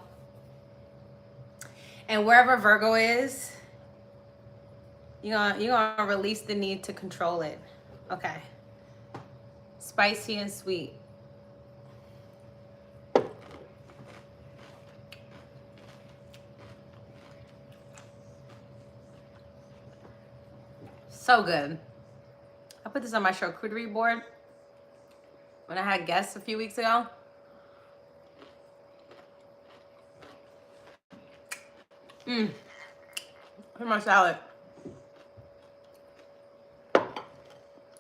And wherever Virgo is, you're gonna release the need to control it. Okay. Spicy and sweet. So good. I put this on my charcuterie board when I had guests a few weeks ago. Here's my salad. All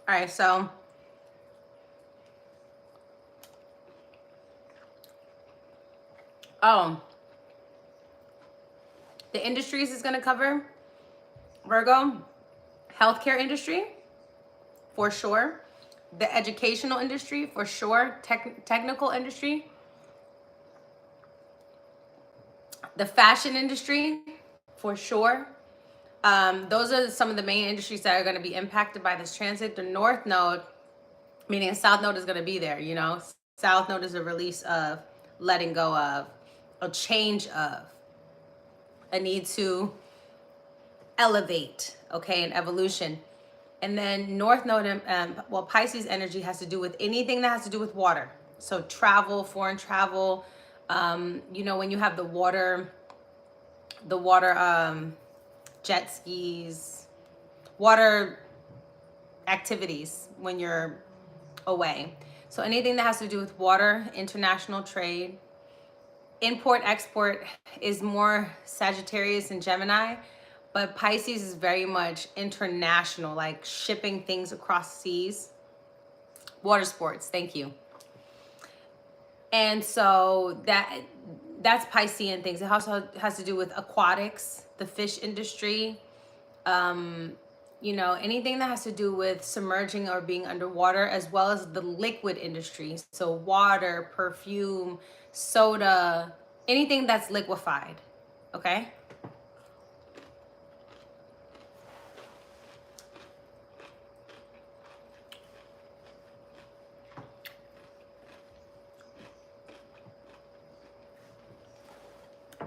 right, so the industries is gonna cover Virgo, healthcare industry, for sure. The educational industry, for sure. Technical industry. The fashion industry, for sure. Those are some of the main industries that are going to be impacted by this transit. The North Node, meaning South Node, is going to be there, you know. South Node is a release of, letting go of, a change of, a need to elevate, okay, an evolution. And then North Node, well, Pisces energy has to do with anything that has to do with water. So travel, foreign travel, you know, when you have the water, jet skis, water activities when you're away. So anything that has to do with water, international trade, import, export is more Sagittarius and Gemini, but Pisces is very much international, like shipping things across seas. Water sports, thank you. And so that's Piscean things. It also has to do with aquatics, the fish industry, you know, anything that has to do with submerging or being underwater, as well as the liquid industry. So water, perfume, soda, anything that's liquefied, okay?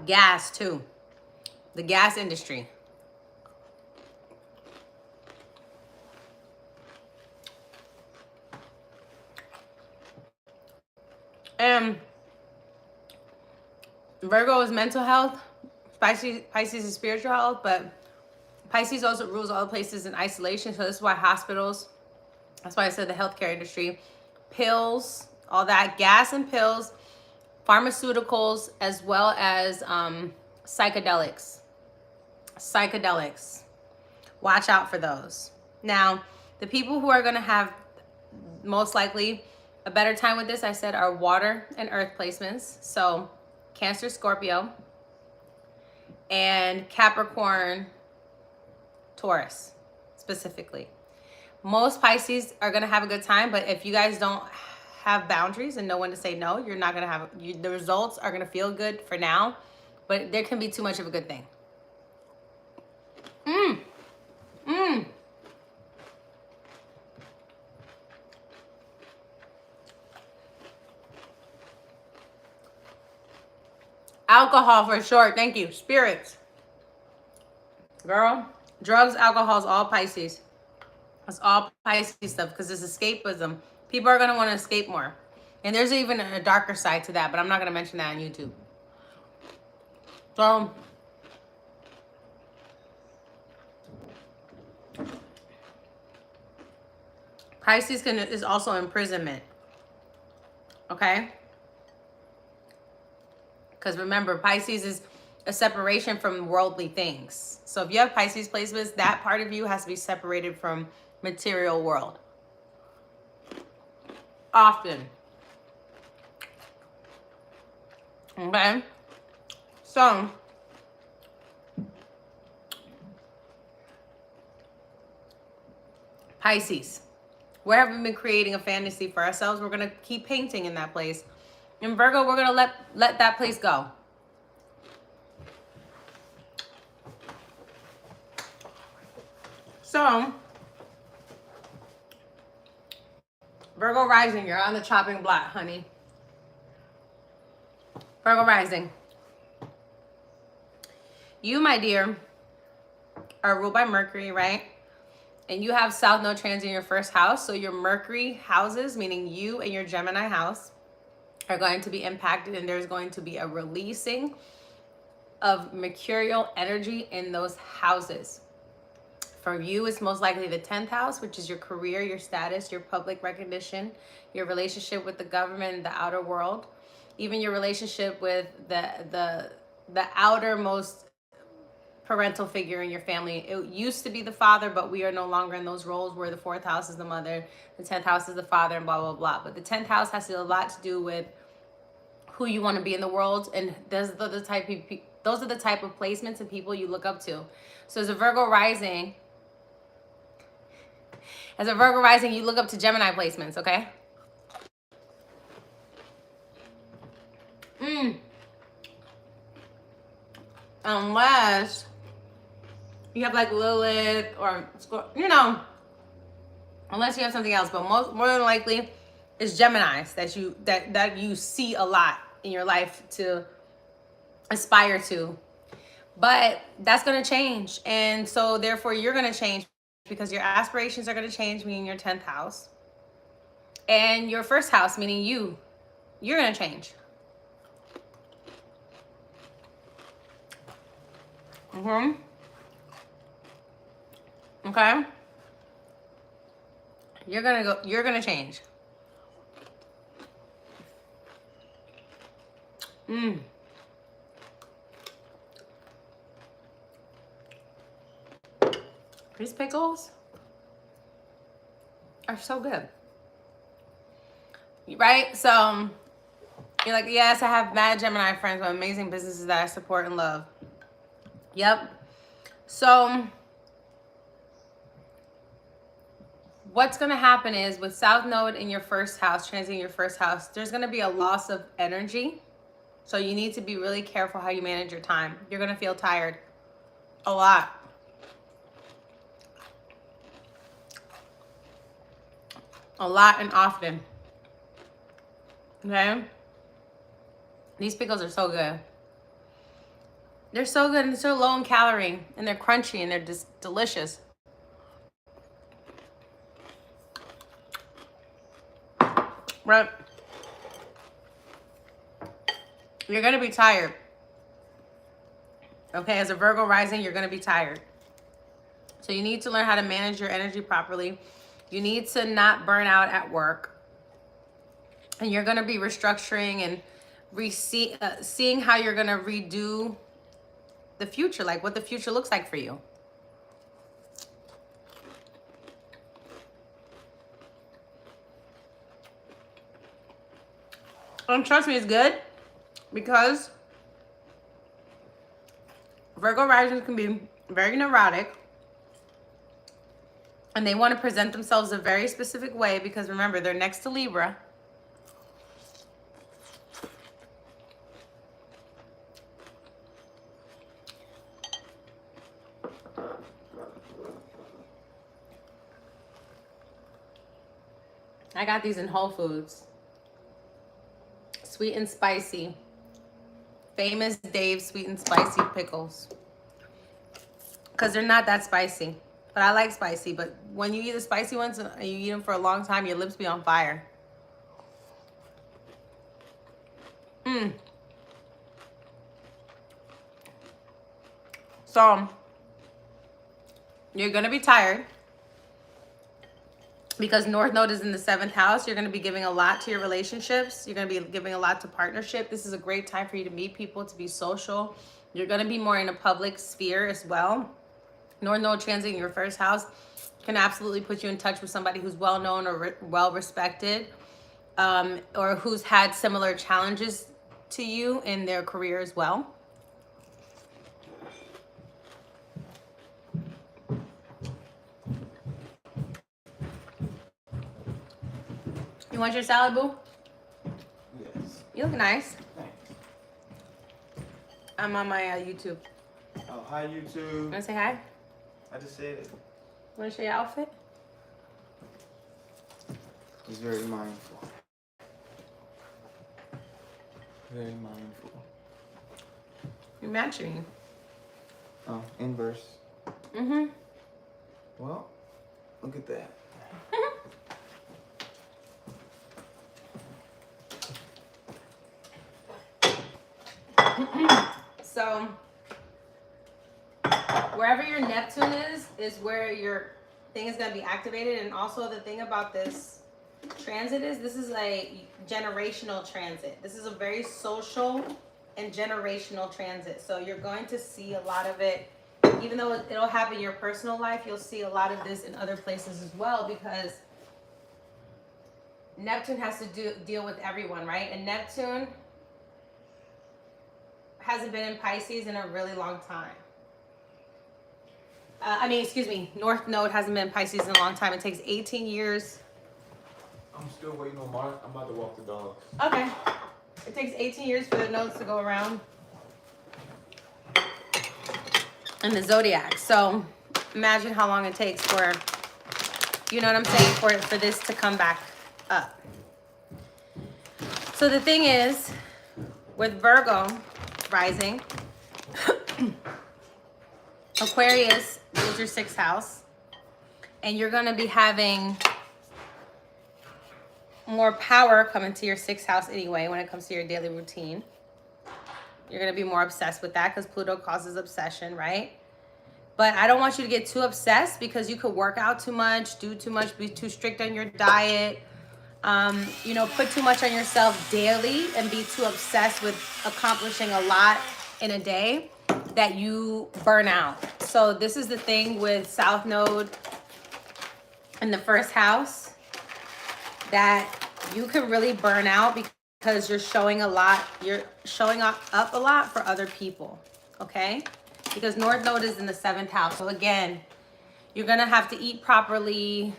Gas too, the gas industry. And Virgo is mental health, Pisces is spiritual health, but Pisces also rules all places in isolation. So this is why hospitals, that's why I said the healthcare industry, pills, all that, gas and pills, pharmaceuticals, as well as psychedelics. Watch out for those. Now, the people who are going to have most likely a better time with this, I said, are water and earth placements. So Cancer, Scorpio, and Capricorn, Taurus, specifically. Most Pisces are going to have a good time, but if you guys don't have boundaries and know when to say no, you're not going to have, the results are going to feel good for now, but there can be too much of a good thing. Alcohol for sure. Thank you. Spirits. Girl, drugs, alcohol is all Pisces. It's all Pisces stuff because it's escapism. People are going to want to escape more. And there's even a darker side to that, but I'm not going to mention that on YouTube. So, Pisces is also imprisonment. Okay? Because remember, Pisces is a separation from worldly things. So if you have Pisces placements, that part of you has to be separated from material world. Often. Okay? So, Pisces. Where have we been creating a fantasy for ourselves? We're going to keep painting in that place. In Virgo, we're going to let that place go. So, Virgo rising, you're on the chopping block, honey. Virgo rising. You, my dear, are ruled by Mercury, right? and you have South Node transit in your first house, so your Mercury houses, meaning you and your Gemini house, are going to be impacted, and there's going to be a releasing of mercurial energy in those houses. For you, it's most likely the 10th house, which is your career, your status, your public recognition, your relationship with the government and the outer world, even your relationship with the outermost parental figure in your family. It used to be the father, but we are no longer in those roles where the 4th house is the mother, the 10th house is the father, and blah, blah, blah. But the 10th house has a lot to do with who you want to be in the world, and those are the type of placements and people you look up to. So as a Virgo rising, you look up to Gemini placements, okay? Unless you have like Lilith or, you know, unless you have something else, but more than likely it's Geminis that you see a lot in your life to aspire to. But that's going to change, and so therefore you're going to change, because your aspirations are going to change, meaning your 10th house, and your first house, meaning you're going to change. Okay, you're gonna change. These pickles are so good, right? So you're like, yes, I have mad Gemini friends with amazing businesses that I support and love. Yep. So what's going to happen is, with South Node in your first house, transiting your first house, there's going to be a loss of energy. So you need to be really careful how you manage your time. You're going to feel tired a lot. A lot and often. Okay? These pickles are so good. They're so good, and they're so low in calorie, and they're crunchy, and they're just delicious. Right? You're going to be tired. Okay, as a Virgo rising, you're going to be tired. So you need to learn how to manage your energy properly. You need to not burn out at work. And you're going to be restructuring and seeing how you're going to redo the future, like what the future looks like for you. Trust me, it's good, because Virgo risings can be very neurotic, and they want to present themselves a very specific way, because remember, they're next to Libra. I got these in Whole Foods. Sweet and spicy. Famous Dave sweet and spicy pickles. Because they're not that spicy. But I like spicy. But when you eat the spicy ones and you eat them for a long time, your lips be on fire. So, you're going to be tired, because North Node is in the 7th house. You're going to be giving a lot to your relationships. You're going to be giving a lot to partnership. This is a great time for you to meet people, to be social. You're going to be more in a public sphere as well. North Node transit in your first house can absolutely put you in touch with somebody who's well-known or well-respected, or who's had similar challenges to you in their career as well. You want your salad, boo? Yes. You look nice. Thanks. I'm on my YouTube. Oh, hi, YouTube. You want to say hi? I just said it. Want to show your outfit? He's very mindful. Very mindful. You're matching. Oh, inverse. Mm-hmm. Well, Look at that. So wherever your Neptune is where your thing is going to be activated. And also the thing about this transit is this is a generational transit. This is a very social and generational transit. So you're going to see a lot of it, even though it'll happen in your personal life, you'll see a lot of this in other places as well, because Neptune has to deal with everyone, right? And Neptune hasn't been in Pisces in a really long time. North Node hasn't been in Pisces in a long time. It takes 18 years. I'm still waiting on mine. I'm about to walk the dog. Okay. It takes 18 years for the nodes to go around in the zodiac. So imagine how long it takes for, you know what I'm saying, for this to come back up. So the thing is, with Virgo rising, Aquarius is your 6th house, and you're going to be having more power coming to your 6th house anyway when it comes to your daily routine. You're going to be more obsessed with that because Pluto causes obsession, right? But I don't want you to get too obsessed, because you could work out too much, do too much, be too strict on your diet, put too much on yourself daily and be too obsessed with accomplishing a lot in a day that you burn out. So this is the thing with South Node in the 1st house, that you can really burn out because you're showing up a lot for other people, okay? Because North Node is in the 7th house. So again, you're gonna have to eat properly,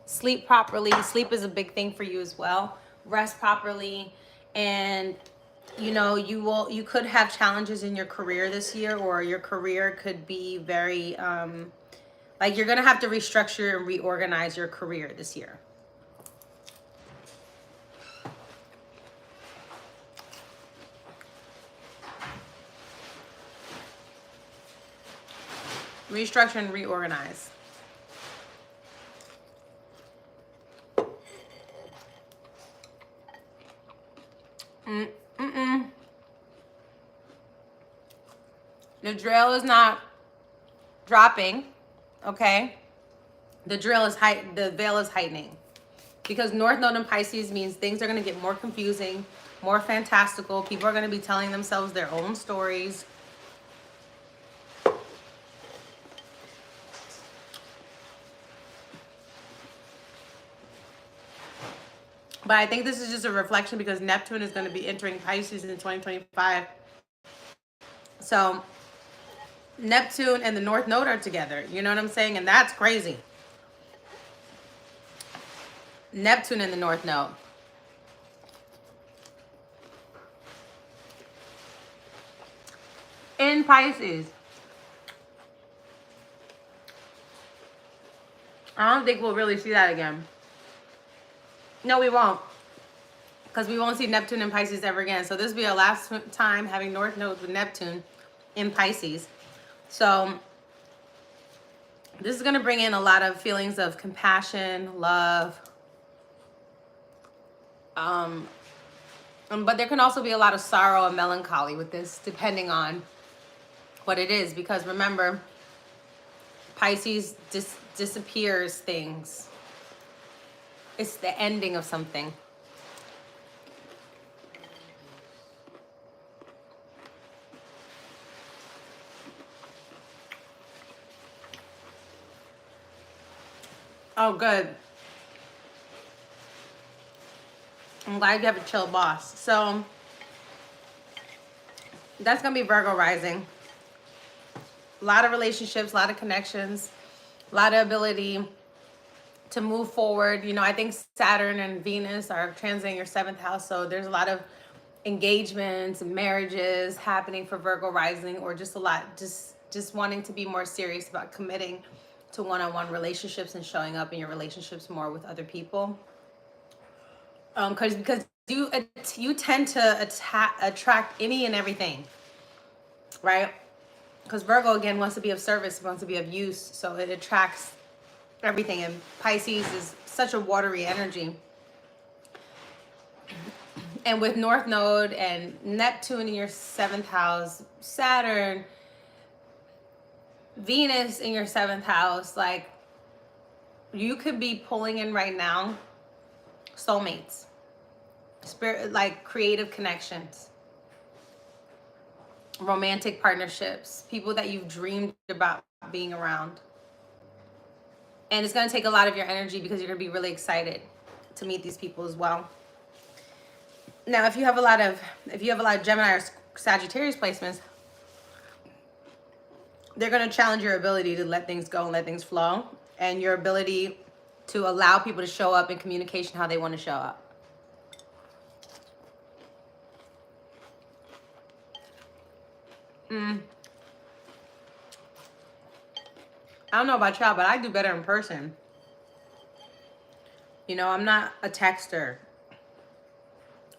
sleep properly. Sleep is a big thing for you as well. Rest properly. And you could have challenges in your career this year, or your career could be very, you're gonna have to restructure and reorganize your career this year. Restructure and reorganize. The drill is not dropping, okay? The veil is heightening. Because North Node in Pisces means things are going to get more confusing, more fantastical. People are going to be telling themselves their own stories. But I think this is just a reflection because Neptune is going to be entering Pisces in 2025. So Neptune and the North Node are together. You know what I'm saying? And that's crazy. Neptune and the North Node. In Pisces. I don't think we'll really see that again. No, we won't. Because we won't see Neptune in Pisces ever again. So this will be our last time having North Node with Neptune in Pisces. So this is going to bring in a lot of feelings of compassion, love. But there can also be a lot of sorrow and melancholy with this, depending on what it is. Because remember, Pisces disappears things. It's the ending of something. Oh, good. I'm glad you have a chill boss. So that's going to be Virgo rising. A lot of relationships, a lot of connections, a lot of ability to move forward. I think Saturn and Venus are transiting your 7th house. So there's a lot of engagements and marriages happening for Virgo rising, or just a lot, just wanting to be more serious about committing to one-on-one relationships and showing up in your relationships more with other people. Because you tend to attract any and everything, right? Because Virgo, again, wants to be of service, wants to be of use. So it attracts everything. And Pisces is such a watery energy. And with North Node and Neptune in your 7th house, Saturn, Venus in your 7th house, like, you could be pulling in right now soulmates, spirit, like creative connections, romantic partnerships, people that you've dreamed about being around. And it's going to take a lot of your energy because you're going to be really excited to meet these people as well. Now, if you have a lot of Gemini or Sagittarius placements, they're going to challenge your ability to let things go and let things flow, and your ability to allow people to show up in communication how they want to show up. I don't know about y'all, but I do better in person. You know, I'm not a texter.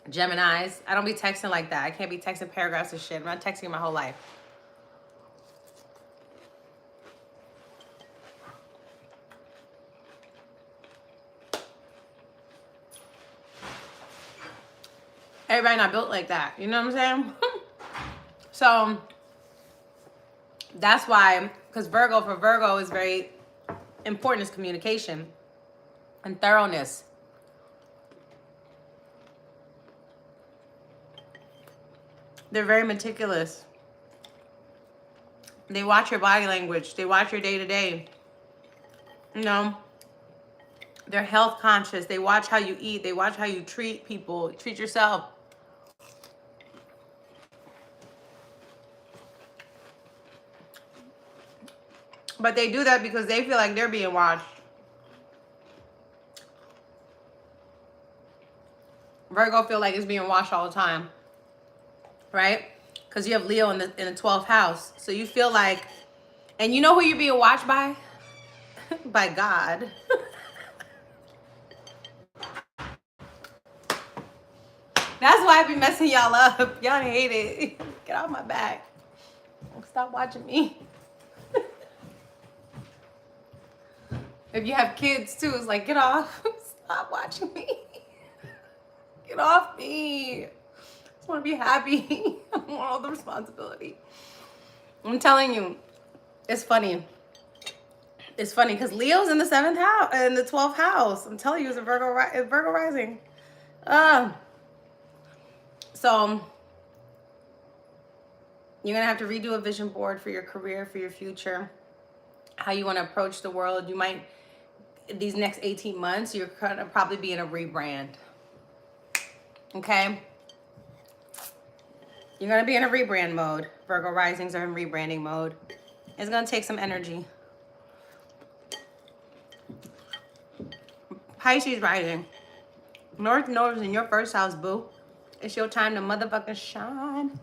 Geminis, I don't be texting like that. I can't be texting paragraphs of shit. I'm not texting my whole life. Everybody not built like that. You know what I'm saying? So that's why, because for Virgo is very important is communication and thoroughness. They're very meticulous. They watch your body language. They watch your day-to-day. You know, they're health conscious. They watch how you eat. They watch how you treat people, treat yourself. But they do that because they feel like they're being watched. Virgo feel like it's being watched all the time, right? Because you have Leo in the 12th house. So you feel like, and you know who you're being watched by? By God. That's why I be messing y'all up. Y'all hate it. Get off my back. Stop watching me. If you have kids too, it's like, get off. Stop watching me. Get off me. I just want to be happy. I want all the responsibility. I'm telling you, it's funny. It's funny because Leo's in the 7th house, in the 12th house. I'm telling you, it's a Virgo rising. So you're going to have to redo a vision board for your career, for your future, how you want to approach the world. You might, these next 18 months, you're going to probably be in a rebrand. Okay? You're going to be in a rebrand mode. Virgo risings are in rebranding mode. It's going to take some energy. Pisces rising. North Node is in your 1st house, boo. It's your time to motherfucking shine.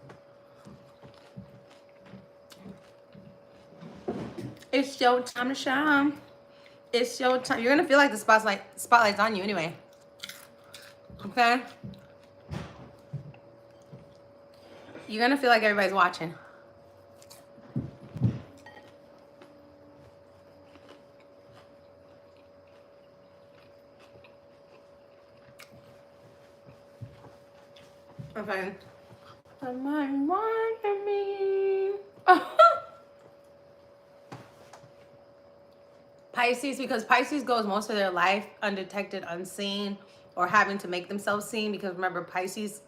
It's your time to shine. It's your time. You're going to feel like the spotlight's on you anyway. Okay? You're going to feel like everybody's watching. Okay. Somebody watching me. Pisces, because Pisces goes most of their life undetected, unseen, or having to make themselves seen. Because remember, Pisces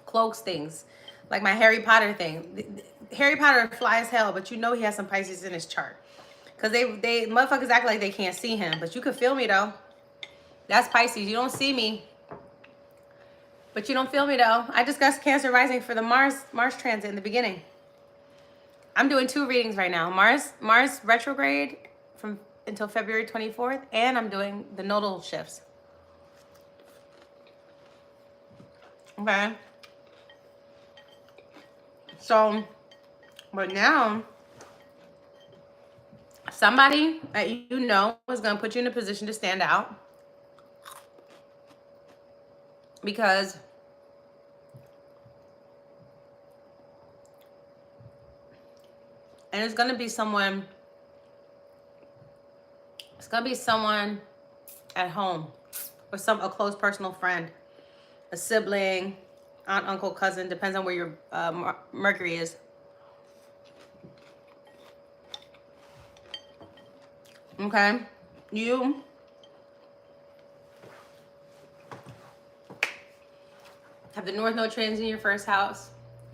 cloaks things. Like my Harry Potter thing. Harry Potter fly as hell, but you know he has some Pisces in his chart. Because they motherfuckers act like they can't see him. But you can feel me though. That's Pisces. You don't see me. But you don't feel me though. I discussed Cancer rising for the Mars transit in the beginning. I'm doing 2 readings right now. Mars retrograde until February 24th, and I'm doing the nodal shifts. Okay. So, but now somebody that you know is going to put you in a position to stand out, because and it's going to be someone It's going to be someone at home or a close personal friend, a sibling, aunt, uncle, cousin, depends on where your Mercury is. Okay, you have the North Node transit in your first house,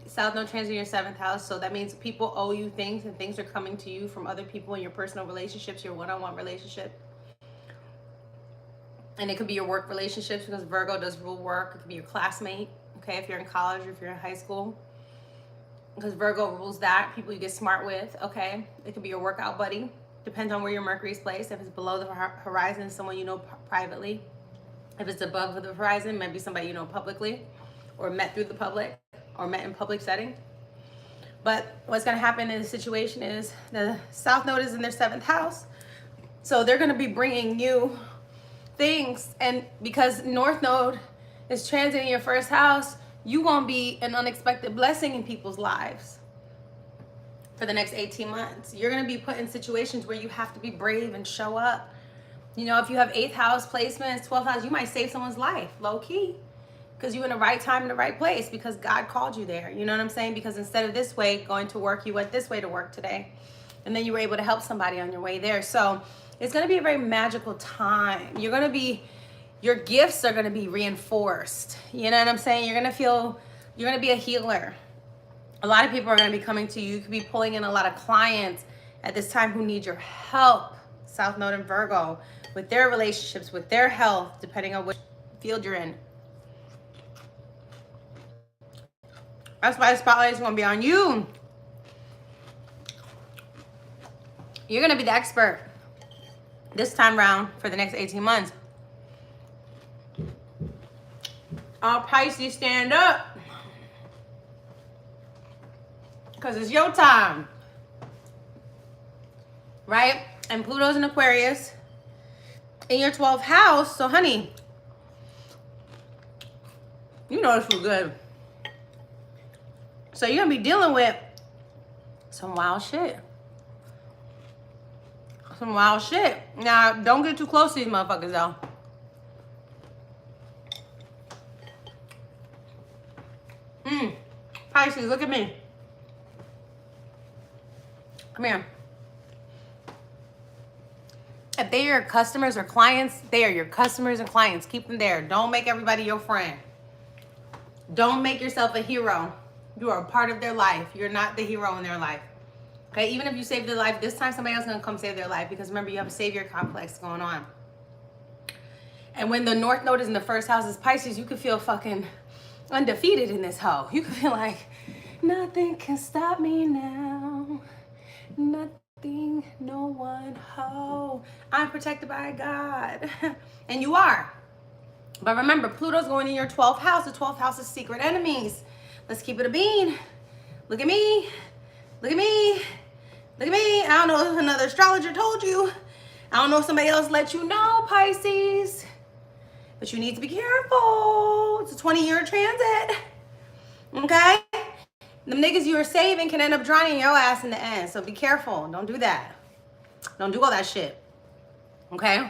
South Node transit in your 7th house. So that means people owe you things, and things are coming to you from other people in your personal relationships, your one-on-one relationship. And it could be your work relationships, because Virgo does rule work. It could be your classmate, okay, if you're in college or if you're in high school, because Virgo rules that, people you get smart with, okay? It could be your workout buddy. Depends on where your Mercury is placed. If it's below the horizon, someone you know privately. If it's above the horizon, maybe somebody you know publicly, or met through the public, or met in public setting. But what's going to happen in this situation is the South Node is in their 7th house. So they're going to be bringing you things. And because North Node is transiting your 1st house, you're going to be an unexpected blessing in people's lives. For the next 18 months, you're going to be put in situations where you have to be brave and show up. You know, if you have 8th house placements, 12th house, you might save someone's life, low key, because you're in the right time in the right place, because God called you there. You know what I'm saying? Because instead of this way going to work, you went this way to work today, and then you were able to help somebody on your way there. So it's going to be a very magical time. Your gifts are going to be reinforced. You know what I'm saying? You're going to be a healer. A lot of people are going to be coming to you. You could be pulling in a lot of clients at this time who need your help, South Node and Virgo, with their relationships, with their health, depending on which field you're in. That's why the spotlight is going to be on you. You're going to be the expert this time around for the next 18 months. All Pisces, stand up. Because it's your time. Right? And Pluto's in Aquarius in your 12th house. So, honey, you know this was good. So, you're going to be dealing with some wild shit. Some wild shit. Now, don't get too close to these motherfuckers, though. Pisces, look at me. Come here. If they are your customers or clients, they are your customers and clients. Keep them there. Don't make everybody your friend. Don't make yourself a hero. You are a part of their life. You're not the hero in their life. Okay, even if you save their life, this time somebody else is going to come save their life, because remember, you have a savior complex going on. And when the North Node is in the 1st house is Pisces, you can feel fucking undefeated in this hoe. You can feel like, nothing can stop me now. Nothing, no one, ho. I'm protected by God. And you are. But remember, Pluto's going in your 12th house. The 12th house is secret enemies. Let's keep it a bean. Look at me. Look at me. Look at me. I don't know if another astrologer told you. I don't know if somebody else let you know, Pisces. But you need to be careful. It's a 20-year transit. Okay? The niggas you are saving can end up drowning your ass in the end. So be careful. Don't do that. Don't do all that shit. Okay?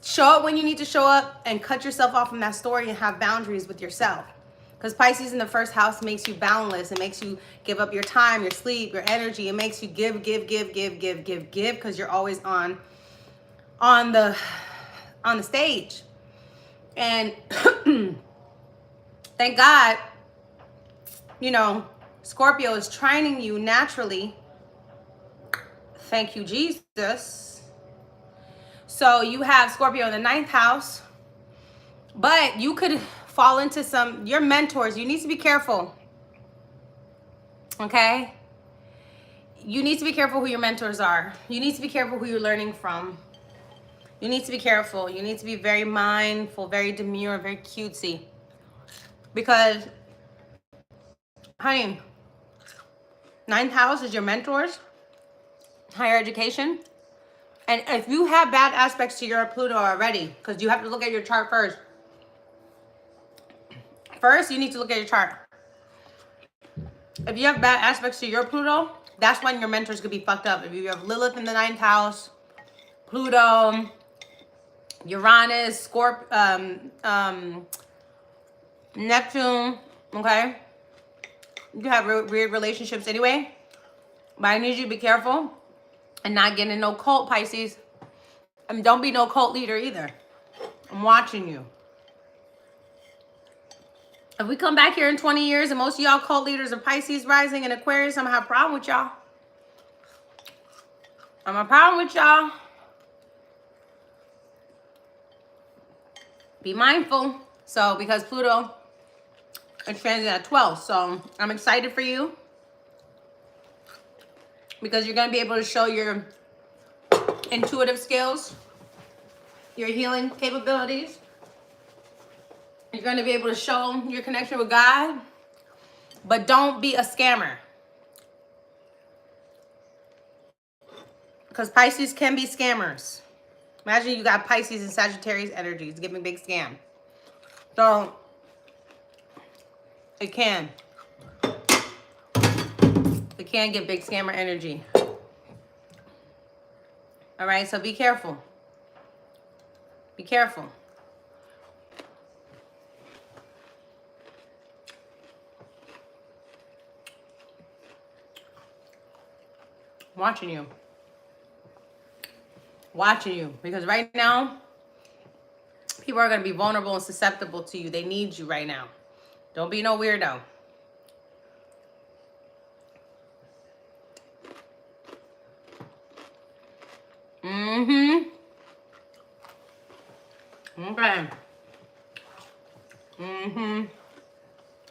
Show up when you need to show up, and cut yourself off from that story, and have boundaries with yourself. Because Pisces in the 1st house makes you boundless. It makes you give up your time, your sleep, your energy. It makes you give, because you're always on the stage. And thank God, you know, Scorpio is trining you naturally. Thank you, Jesus. So you have Scorpio in the 9th house, but you could fall into your mentors. You need to be careful. Okay? You need to be careful who your mentors are. You need to be careful who you're learning from. You need to be careful. You need to be very mindful, very demure, very cutesy. Because, honey, 9th house is your mentors, higher education. And if you have bad aspects to your Pluto already, because you have to look at your chart first. First, you need to look at your chart. If you have bad aspects to your Pluto, that's when your mentors could be fucked up. If you have Lilith in the 9th house, Pluto, Uranus, Neptune, okay? You have weird relationships anyway. But I need you to be careful and not get in no cult, Pisces. And don't be no cult leader either. I'm watching you. If we come back here in 20 years and most of y'all cult leaders are Pisces rising and Aquarius, I'm gonna have a problem with y'all. I'm a problem with y'all. Be mindful. So, because Pluto is transiting at 12. So, I'm excited for you. Because you're going to be able to show your intuitive skills, your healing capabilities. You're going to be able to show your connection with God. But don't be a scammer. Because Pisces can be scammers. Imagine you got Pisces and Sagittarius energies giving big scam. So, it can. It can get big scammer energy. All right, so be careful. Be careful. I'm watching you. Watching you. Because right now, people are going to be vulnerable and susceptible to you. They need you right now. Don't be no weirdo. Okay.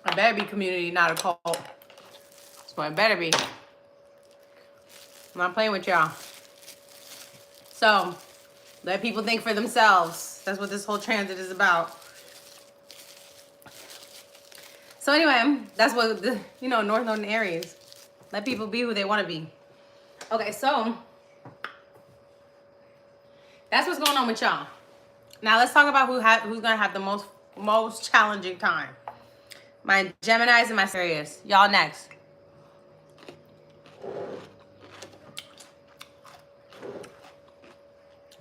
I better be community, not a cult. That's what I better be. I'm not playing with y'all. So, let people think for themselves. That's what this whole transit is about. So anyway, that's what, North Node and Aries. Let people be who they want to be. Okay, so that's what's going on with y'all. Now let's talk about who's going to have the most challenging time. My Geminis and my Aquarius. Y'all next.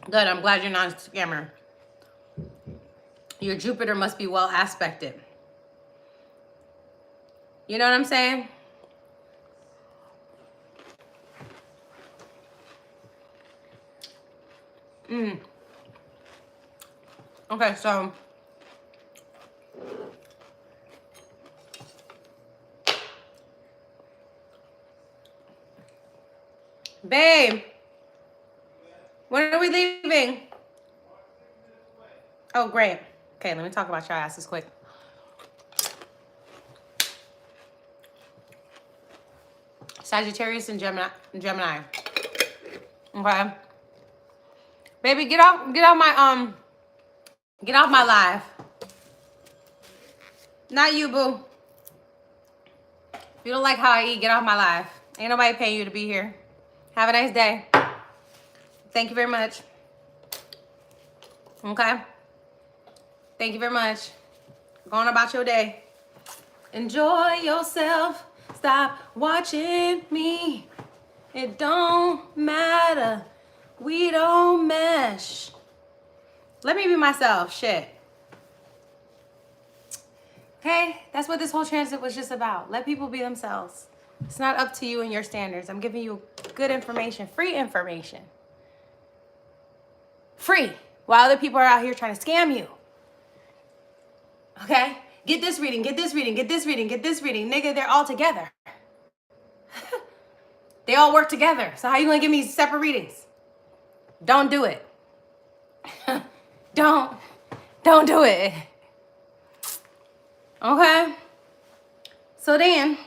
Good, I'm glad you're not a scammer. Your Jupiter must be well aspected. You know what I'm saying? Okay, so babe, when are we leaving? Oh, great. Okay, let me talk about your asses quick. Sagittarius and Gemini. Okay. Baby, get off my live. Not you, boo. If you don't like how I eat, get off my live. Ain't nobody paying you to be here. Have a nice day. Thank you very much. Okay? Thank you very much. Go on about your day. Enjoy yourself. Stop watching me. It don't matter. We don't mesh. Let me be myself. Shit. Okay? That's what this whole transit was just about. Let people be themselves. It's not up to you and your standards. I'm giving you good information. Free information. Free. While other people are out here trying to scam you. Okay? Get this reading, get this reading, get this reading, get this reading. Nigga, they're all together. They all work together. So how you gonna give me separate readings? Don't do it. Don't do it. Okay? So then,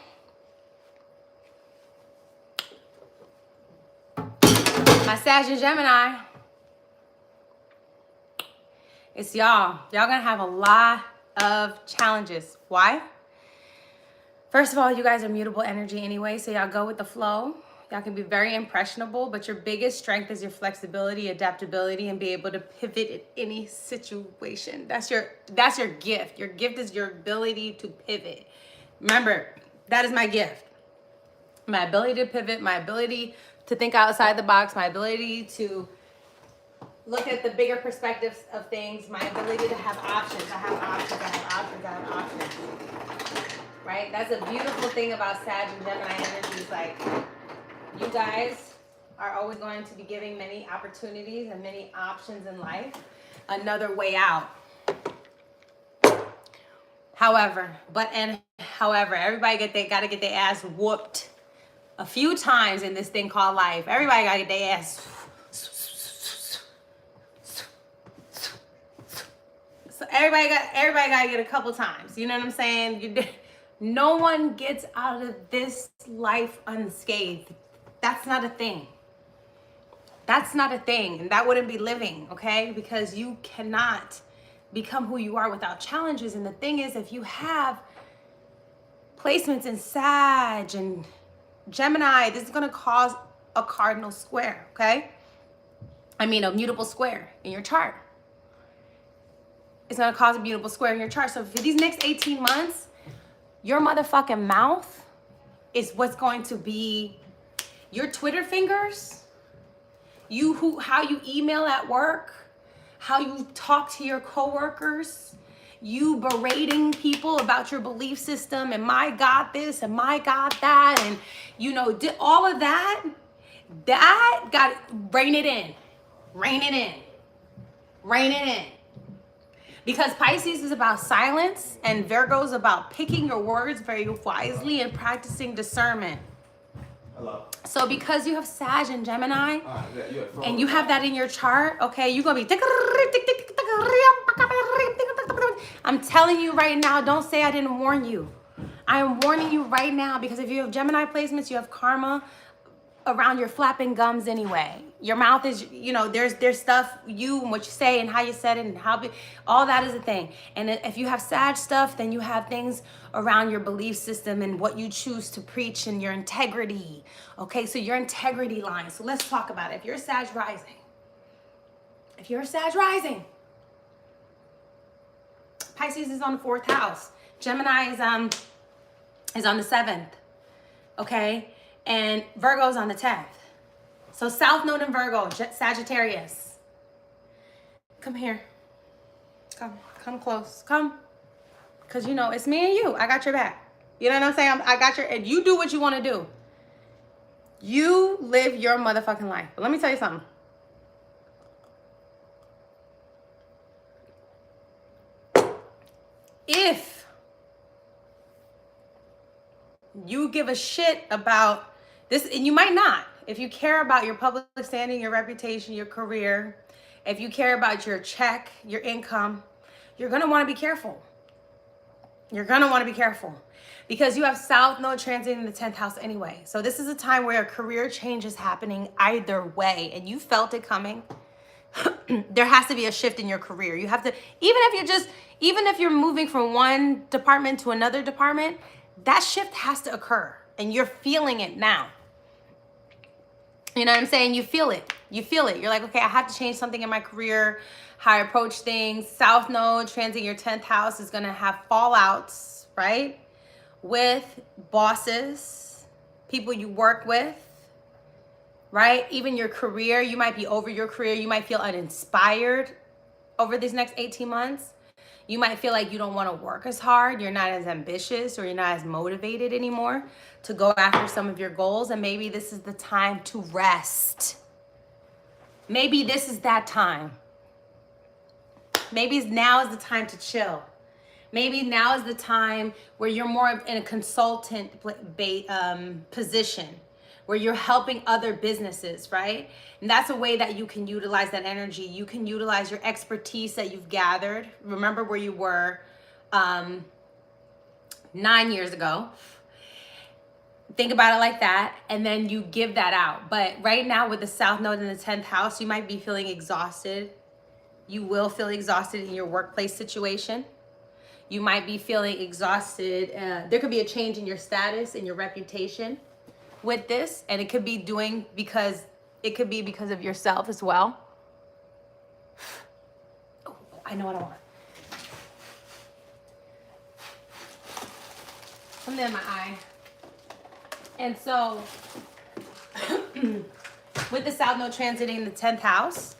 my Sag and Gemini, it's y'all. Y'all gonna have a lot of challenges. Why? First of all, you guys are mutable energy anyway, so y'all go with the flow. Y'all can be very impressionable, but your biggest strength is your flexibility, adaptability, and be able to pivot in any situation. That's your gift. Your gift is your ability to pivot. Remember, that is my gift. My ability to pivot, my ability to think outside the box, my ability to look at the bigger perspectives of things, my ability to have options. I have options, I have options, I have options. Right? That's a beautiful thing about Sag and Gemini energies. Like, you guys are always going to be giving many opportunities and many options in life. Another way out. However, everybody gotta get their ass whooped a few times in this thing called life. Everybody gotta get their ass. So everybody gotta get a couple times. You know what I'm saying? No one gets out of this life unscathed. That's not a thing. That's not a thing, and that wouldn't be living, okay? Because you cannot become who you are without challenges. And the thing is, if you have placements in Sag and Gemini, this is going to cause a cardinal square, okay? I mean, a mutable square in your chart. It's going to cause a mutable square in your chart. So for these next 18 months, your motherfucking mouth is what's going to be your Twitter fingers, how you email at work, how you talk to your coworkers, you berating people about your belief system and my God this and my God that, and you know, all of that got rein it in. Because Pisces is about silence and Virgo is about picking your words very wisely and practicing discernment. Hello. So because you have Sag and Gemini, and you have that in your chart, okay, you're going to be... I'm telling you right now, don't say I didn't warn you. I am warning you right now, because if you have Gemini placements, you have karma around your flapping gums anyway. Your mouth is, you know, there's stuff, you and what you say and how you said it and all that is a thing. And if you have Sag stuff, then you have things around your belief system and what you choose to preach and your integrity. Okay, so your integrity line. So let's talk about it. If you're a Sag rising, Pisces is on the 4th house. Gemini is on the 7th. Okay? And Virgo's on the 10th. So South Node in Virgo, Sagittarius. Come here. Come close. Come. Because, you know, it's me and you. I got your back. You know what I'm saying? I got your... And you do what you want to do. You live your motherfucking life. But let me tell you something. If you give a shit about this, and you might not, if you care about your public standing, your reputation, your career, if you care about your check, your income, you're going to want to be careful. You're going to want to be careful because you have South Node transiting the 10th house anyway. So this is a time where a career change is happening either way, and you felt it coming. There has to be a shift in your career. You have to, even if you're moving from one department to another department, that shift has to occur, and you're feeling it now. You know what I'm saying? You feel it. You're like, okay, I have to change something in my career, how I approach things. South Node transit your 10th house is going to have fallouts, right? With bosses, people you work with, right? Even your career, you might be over your career. You might feel uninspired over these next 18 months. You might feel like you don't want to work as hard. You're not as ambitious, or you're not as motivated anymore to go after some of your goals. And maybe this is the time to rest. Maybe this is that time. Maybe now is the time to chill. Maybe now is the time where you're more in a consultant position, where you're helping other businesses, right? And that's a way that you can utilize that energy. You can utilize your expertise that you've gathered. Remember where you were 9 years ago. Think about it like that, and then you give that out. But right now with the South Node in the 10th house, you might be feeling exhausted. You will feel exhausted in your workplace situation. You might be feeling exhausted. There could be a change in your status and your reputation with this, and it could be because of yourself as well. Oh, I know what I want. Something in my eye. And so with the South Node transiting the 10th house,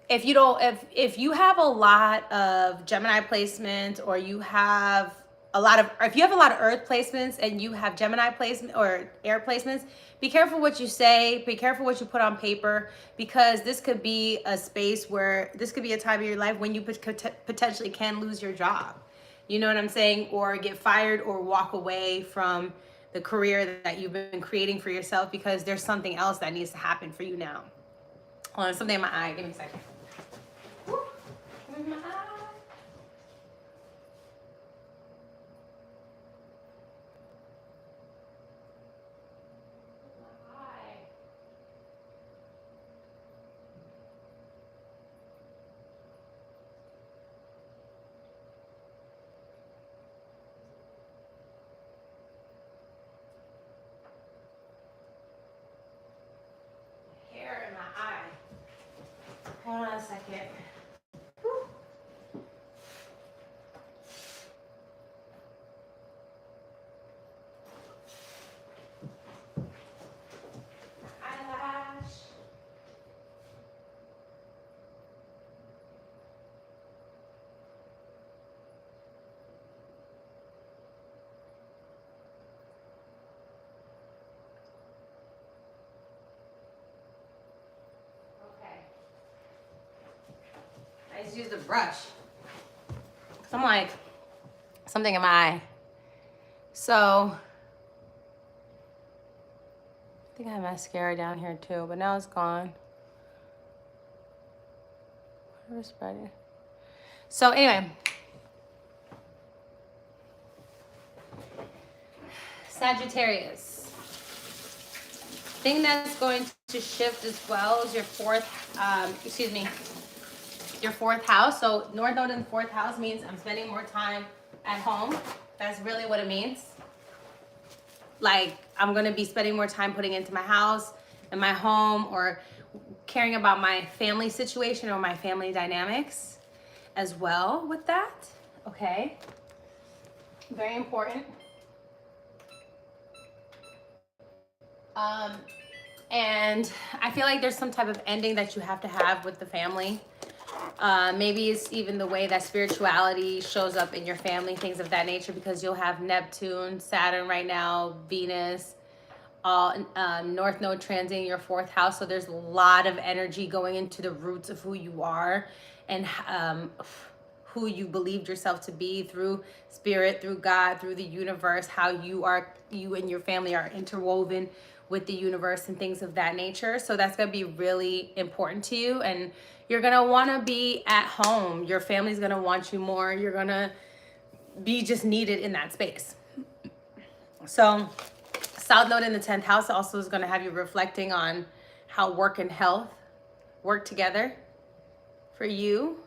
if you don't, if you have a lot of Gemini placements, or you have a lot of, or if you have a lot of Earth placements and you have Gemini placement or air placements, be careful what you say, be careful what you put on paper, because this could be a space where, this could be a time of your life when you potentially can lose your job. You know what I'm saying? Or get fired, or walk away from the career that you've been creating for yourself, because there's something else that needs to happen for you now. Hold on, something in my eye. Give me a second. Woo. In my eye. Hold on a second. Whew. Eyelash. I just use the brush. Cause I'm like, something in my eye. So, I think I have mascara down here too, but now it's gone. Whatever spread it. So anyway. Sagittarius. Thing that's going to shift as well is your your fourth house. So North Node in the fourth house means I'm spending more time at home. That's really what it means. Like, I'm going to be spending more time putting into my house and my home, or caring about my family situation or my family dynamics as well with that. Okay. Very important. And I feel like there's some type of ending that you have to have with the family. Maybe it's even the way that spirituality shows up in your family, things of that nature, because you'll have Neptune, Saturn right now, Venus, all North Node transiting your fourth house. So there's a lot of energy going into the roots of who you are and who you believed yourself to be through spirit, through God, through the universe, how you and your family are interwoven with the universe and things of that nature. So that's going to be really important to you, and you're going to want to be at home. Your family's going to want you more. You're going to be just needed in that space. So South Node in the 10th house also is going to have you reflecting on how work and health work together for you.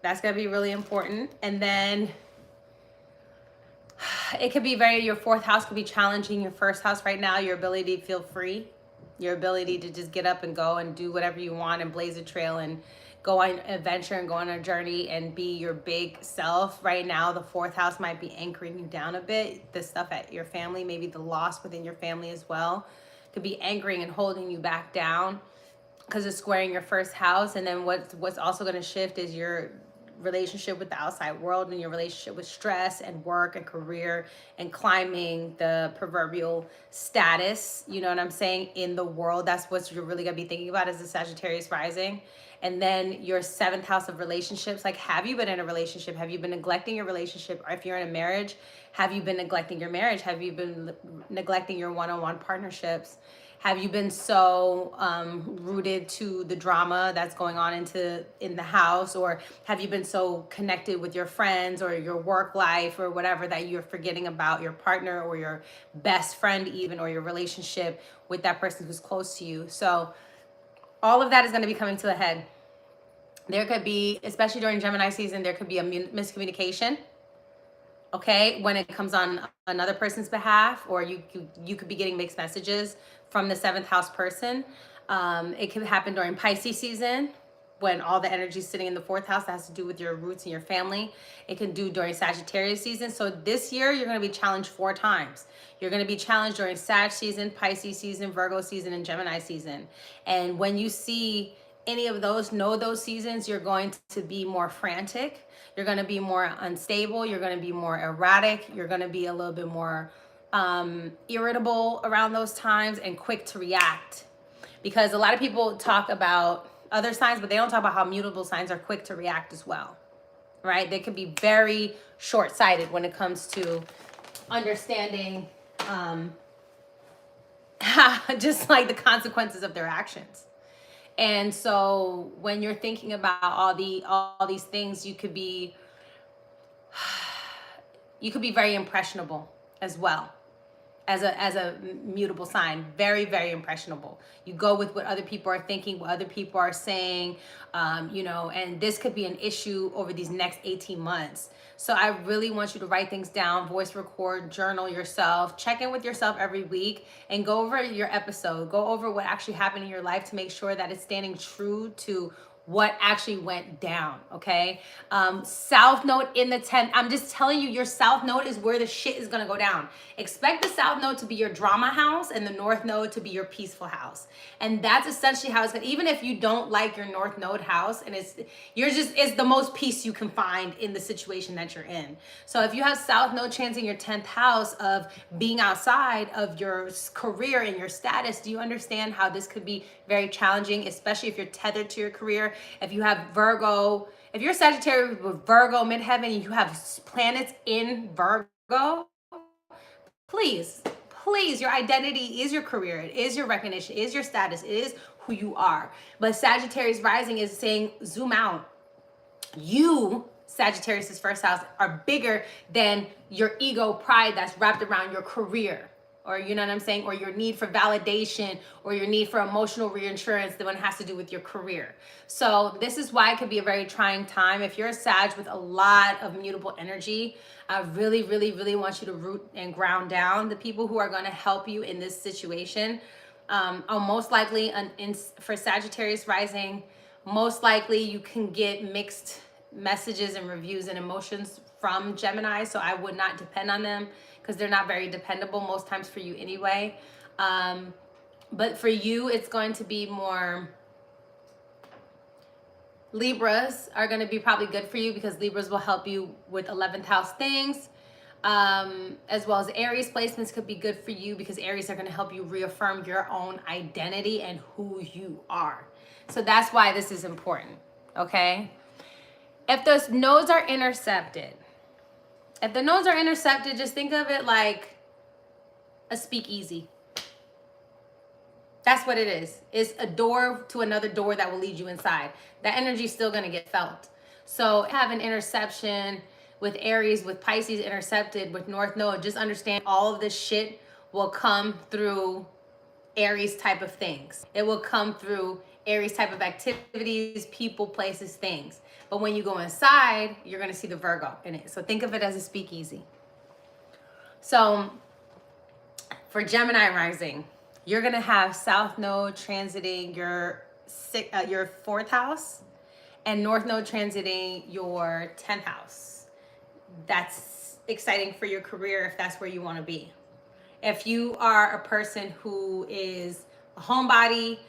That's going to be really important. And then it could be your fourth house could be challenging your first house right now. Your ability to feel free, your ability to just get up and go and do whatever you want and blaze a trail and go on an adventure and go on a journey and be your big self. Right now, the fourth house might be anchoring you down a bit. The stuff at your family, maybe the loss within your family as well, could be anchoring and holding you back down because it's squaring your first house. And then what's also going to shift is your relationship with the outside world and your relationship with stress and work and career and climbing the proverbial status, you know what I'm saying, in the world. That's what you're really going to be thinking about as a Sagittarius rising. And then your 7th house of relationships, like, have you been in a relationship? Have you been neglecting your relationship? Or if you're in a marriage, have you been neglecting your marriage? Have you been neglecting your one-on-one partnerships? Have you been so rooted to the drama that's going on in the house? Or have you been so connected with your friends or your work life or whatever that you're forgetting about your partner or your best friend even, or your relationship with that person who's close to you? So all of that is going to be coming to the head. There could be, especially during Gemini season, there could be a miscommunication. Okay, when it comes on another person's behalf, or you could be getting mixed messages from the 7th house person. It can happen during Pisces season when all the energy is sitting in the 4th house that has to do with your roots and your family. It can do during Sagittarius season. So this year you're going to be challenged 4 times. You're going to be challenged during Sag season, Pisces season, Virgo season, and Gemini season. And when you see any of those, know those seasons, you're going to be more frantic. You're going to be more unstable. You're going to be more erratic. You're going to be a little bit more irritable around those times and quick to react. Because a lot of people talk about other signs, but they don't talk about how mutable signs are quick to react as well, right? They can be very short-sighted when it comes to understanding just like the consequences of their actions. And so when you're thinking about all these things, you could be very impressionable as well as a mutable sign. Very, very impressionable. You go with what other people are thinking, what other people are saying, and this could be an issue over these next 18 months. So I really want you to write things down, voice record, journal yourself, check in with yourself every week, and go over your episode. Go over what actually happened in your life to make sure that it's standing true to what actually went down, okay? South node in the 10th. I'm just telling you, your south node is where the shit is gonna go down. Expect the south node to be your drama house and the north node to be your peaceful house. And that's essentially how it's gonna, even if you don't like your north node house, and it's the most peace you can find in the situation that you're in. So if you have south node transiting your 10th house of being outside of your career and your status, do you understand how this could be very challenging, especially if you're tethered to your career? If you have Virgo, if you're Sagittarius with Virgo midheaven and you have planets in Virgo, please, your identity is your career. It is your recognition. It is your status. It is who you are. But Sagittarius rising is saying, zoom out. You, Sagittarius' first house, are bigger than your ego pride that's wrapped around your career. Or you know what I'm saying, or your need for validation, or your need for emotional reinsurance. The one has to do with your career. So this is why it could be a very trying time. If you're a Sag with a lot of mutable energy, I really, really, really want you to root and ground down the people who are going to help you in this situation. Most likely, for Sagittarius rising, most likely you can get mixed messages and reviews and emotions from Gemini. So I would not depend on them, because they're not very dependable most times for you anyway. But for you, it's going to be more, Libras are going to be probably good for you, because Libras will help you with 11th house things, as well as Aries placements could be good for you, because Aries are going to help you reaffirm your own identity and who you are. So that's why this is important, okay? If those nodes are intercepted, just think of it like a speakeasy. That's what it is. It's a door to another door that will lead you inside. That energy is still going to get felt. So have an interception with Aries, with Pisces intercepted, with North Node. Just understand all of this shit will come through Aries type of things. It will come through Aries type of activities, people, places, things. But when you go inside, you're going to see the Virgo in it. So think of it as a speakeasy. So for Gemini rising, you're going to have South Node transiting your 4th house and North Node transiting your 10th house. That's exciting for your career if that's where you want to be. If you are a person who is a homebody,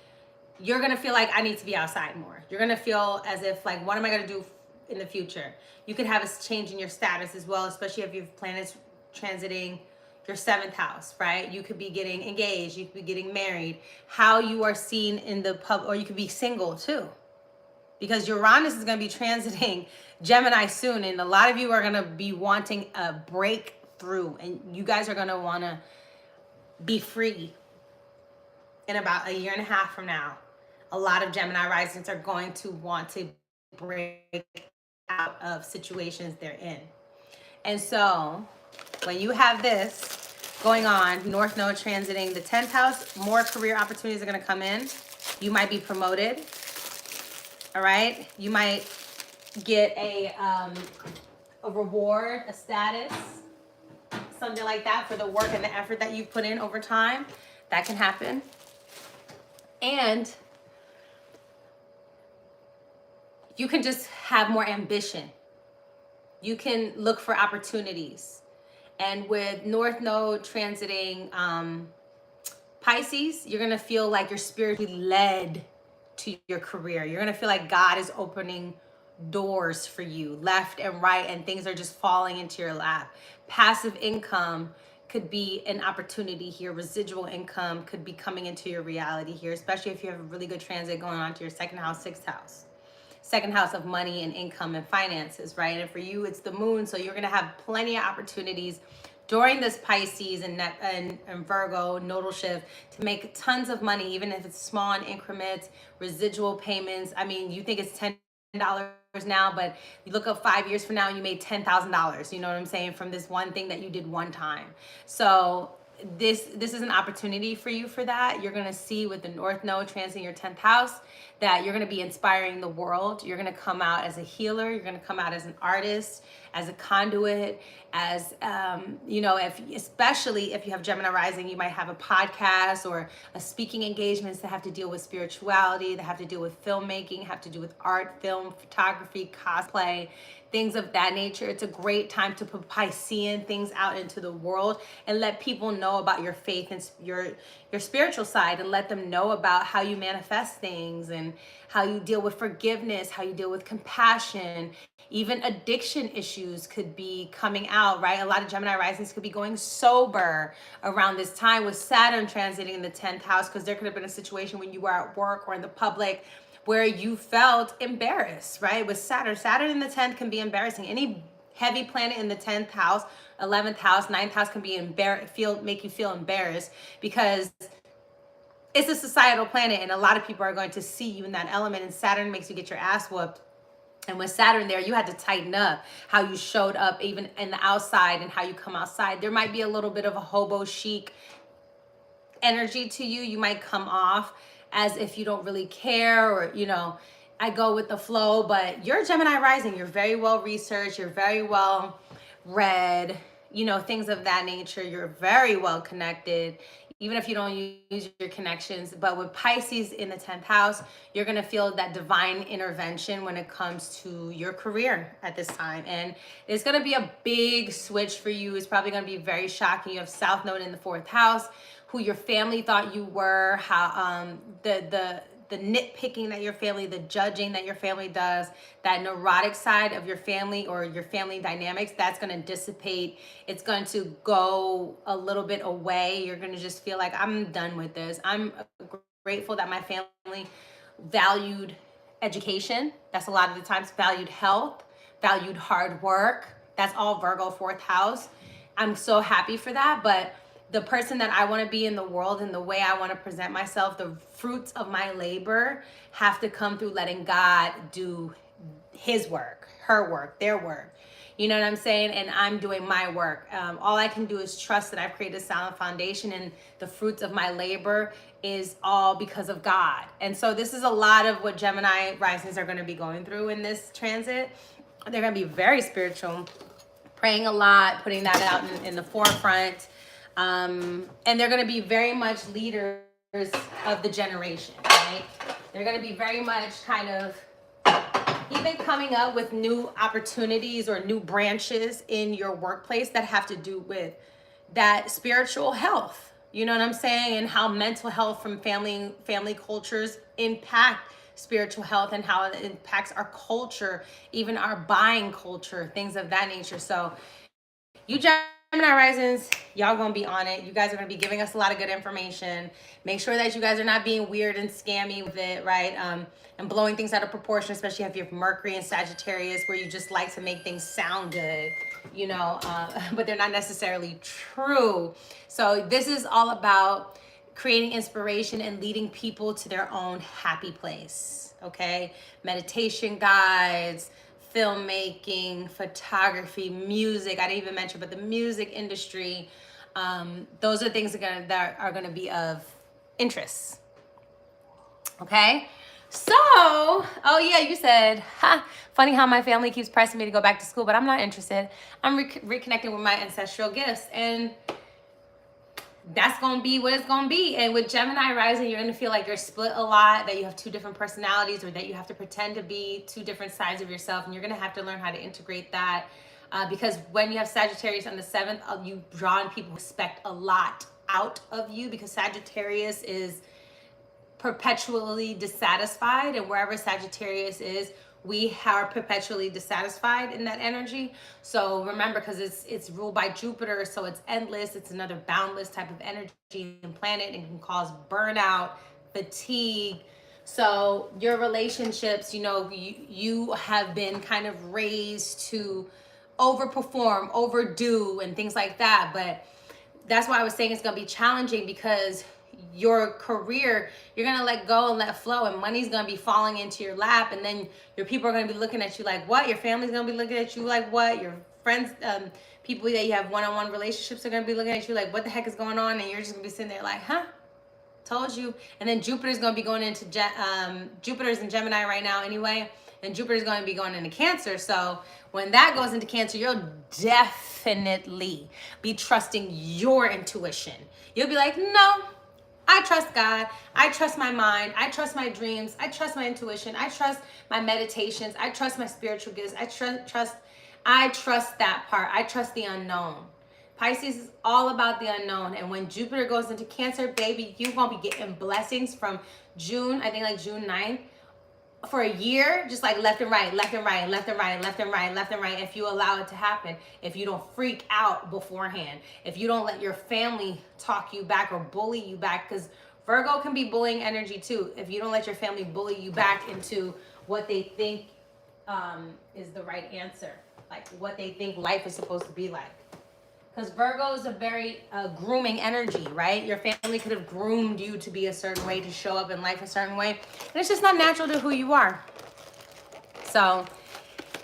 you're going to feel like I need to be outside more. You're going to feel as if like, what am I going to do in the future? You could have a change in your status as well, especially if you have planets transiting your 7th house, right? You could be getting engaged. You could be getting married. How you are seen in the public, or you could be single too, because Uranus is going to be transiting Gemini soon. And a lot of you are going to be wanting a breakthrough, and you guys are going to want to be free in about 1.5 years from now. A lot of Gemini risings are going to want to break out of situations they're in. And so when you have this going on, North Node transiting the 10th house, more career opportunities are going to come in. You might be promoted. All right. You might get a reward, a status, something like that for the work and the effort that you've put in over time. That can happen. And you can just have more ambition. You can look for opportunities. And with North Node transiting Pisces, you're going to feel like you're spiritually led to your career. You're going to feel like God is opening doors for you left and right, and things are just falling into your lap. Passive income could be an opportunity here. Residual income could be coming into your reality here, especially if you have a really good transit going on to your second house, sixth house. Second house of money and income and finances, right? And for you, it's the moon. So you're going to have plenty of opportunities during this Pisces and Virgo nodal shift to make tons of money, even if it's small in increments, residual payments. I mean, you think it's $10 now, but you look up 5 years from now and you made $10,000. You know what I'm saying? From this one thing that you did one time. So this is an opportunity for you for that. You're going to see with the North Node transiting your 10th house that you're going to be inspiring the world. You're going to come out as a healer. You're going to come out as an artist, as a conduit, as, especially if you have Gemini rising, you might have a podcast or a speaking engagements that have to deal with spirituality, that have to deal with filmmaking, have to do with art, film, photography, cosplay, things of that nature. It's a great time to put Piscean things out into the world and let people know about your faith and your spiritual side, and let them know about how you manifest things and how you deal with forgiveness, how you deal with compassion. Even addiction issues could be coming out, right? A lot of Gemini risings could be going sober around this time with Saturn transiting in the 10th house, because there could have been a situation when you were at work or in the public where you felt embarrassed, right? With Saturn in the 10th can be embarrassing. Any heavy planet in the 10th house, 11th house, 9th house can be make you feel embarrassed, because it's a societal planet and a lot of people are going to see you in that element, and Saturn makes you get your ass whooped. And with Saturn there, you had to tighten up how you showed up even in the outside and how you come outside. There might be a little bit of a hobo chic energy to you. You might come off as if you don't really care, or, I go with the flow, but you're Gemini rising. You're very well researched. You're very well read, things of that nature. You're very well connected, even if you don't use your connections. But with Pisces in the 10th house, you're going to feel that divine intervention when it comes to your career at this time. And it's going to be a big switch for you. It's probably going to be very shocking. You have South Node in the 4th house, who your family thought you were, how the nitpicking that your family, the judging that your family does, that neurotic side of your family or your family dynamics, that's going to dissipate. It's going to go a little bit away. You're going to just feel like, I'm done with this. I'm grateful that my family valued education. That's a lot of the times valued health, valued hard work. That's all Virgo 4th house. I'm so happy for that. But the person that I want to be in the world and the way I want to present myself, the fruits of my labor have to come through letting God do his work, her work, their work. You know what I'm saying? And I'm doing my work. All I can do is trust that I've created a sound foundation, and the fruits of my labor is all because of God. And so this is a lot of what Gemini risings are going to be going through in this transit. They're going to be very spiritual, praying a lot, putting that out in the forefront. And they're going to be very much leaders of the generation, right? They're going to be very much kind of even coming up with new opportunities or new branches in your workplace that have to do with that spiritual health. You know what I'm saying? And how mental health from family cultures impact spiritual health, and how it impacts our culture, even our buying culture, things of that nature. So you Gemini risings, y'all gonna be on it. You guys are gonna be giving us a lot of good information. Make sure that you guys are not being weird and scammy with it, right? And blowing things out of proportion, especially if you have Mercury and Sagittarius, where you just like to make things sound good, but they're not necessarily true. So this is all about creating inspiration and leading people to their own happy place, okay? Meditation guides, filmmaking, photography, music. I didn't even mention, but the music industry, those are things that are gonna be of interest. Okay, so, oh yeah, you said, funny how my family keeps pressing me to go back to school, but I'm not interested. I'm reconnecting with my ancestral gifts, and that's gonna be what it's gonna be. And with Gemini rising, you're gonna feel like you're split a lot, that you have two different personalities, or that you have to pretend to be two different sides of yourself, and you're gonna have to learn how to integrate that, because when you have Sagittarius on the 7th, you draw in people who expect a lot out of you, because Sagittarius is perpetually dissatisfied, and wherever Sagittarius is, we are perpetually dissatisfied in that energy. So remember, because it's ruled by Jupiter, so it's endless. It's another boundless type of energy and planet, and can cause burnout, fatigue. So your relationships, you know, you have been kind of raised to overperform, overdo, and things like that. But that's why I was saying it's gonna be challenging, because your career, you're gonna let go and let flow, and money's gonna be falling into your lap, and then your people are gonna be looking at you like what? Your family's gonna be looking at you like what? Your friends, people that you have one-on-one relationships are gonna be looking at you like what the heck is going on? And you're just gonna be sitting there like, huh? Told you. And then Jupiter's gonna be going into Jupiter's in Gemini right now anyway, and Jupiter's gonna be going into Cancer. So when that goes into Cancer, you'll definitely be trusting your intuition. You'll be like, no, I trust God. I trust my mind. I trust my dreams. I trust my intuition. I trust my meditations. I trust my spiritual gifts. I trust that part. I trust the unknown. Pisces is all about the unknown. And when Jupiter goes into Cancer, baby, you're going to be getting blessings from June, I think like June 9th, for a year, just like left and right, left and right, left and right, left and right, left and right, if you allow it to happen, if you don't freak out beforehand, if you don't let your family talk you back or bully you back, because Virgo can be bullying energy too. If you don't let your family bully you back into what they think is the right answer, like what they think life is supposed to be like. Because Virgo is a very grooming energy, right? Your family could have groomed you to be a certain way, to show up in life a certain way. And it's just not natural to who you are. So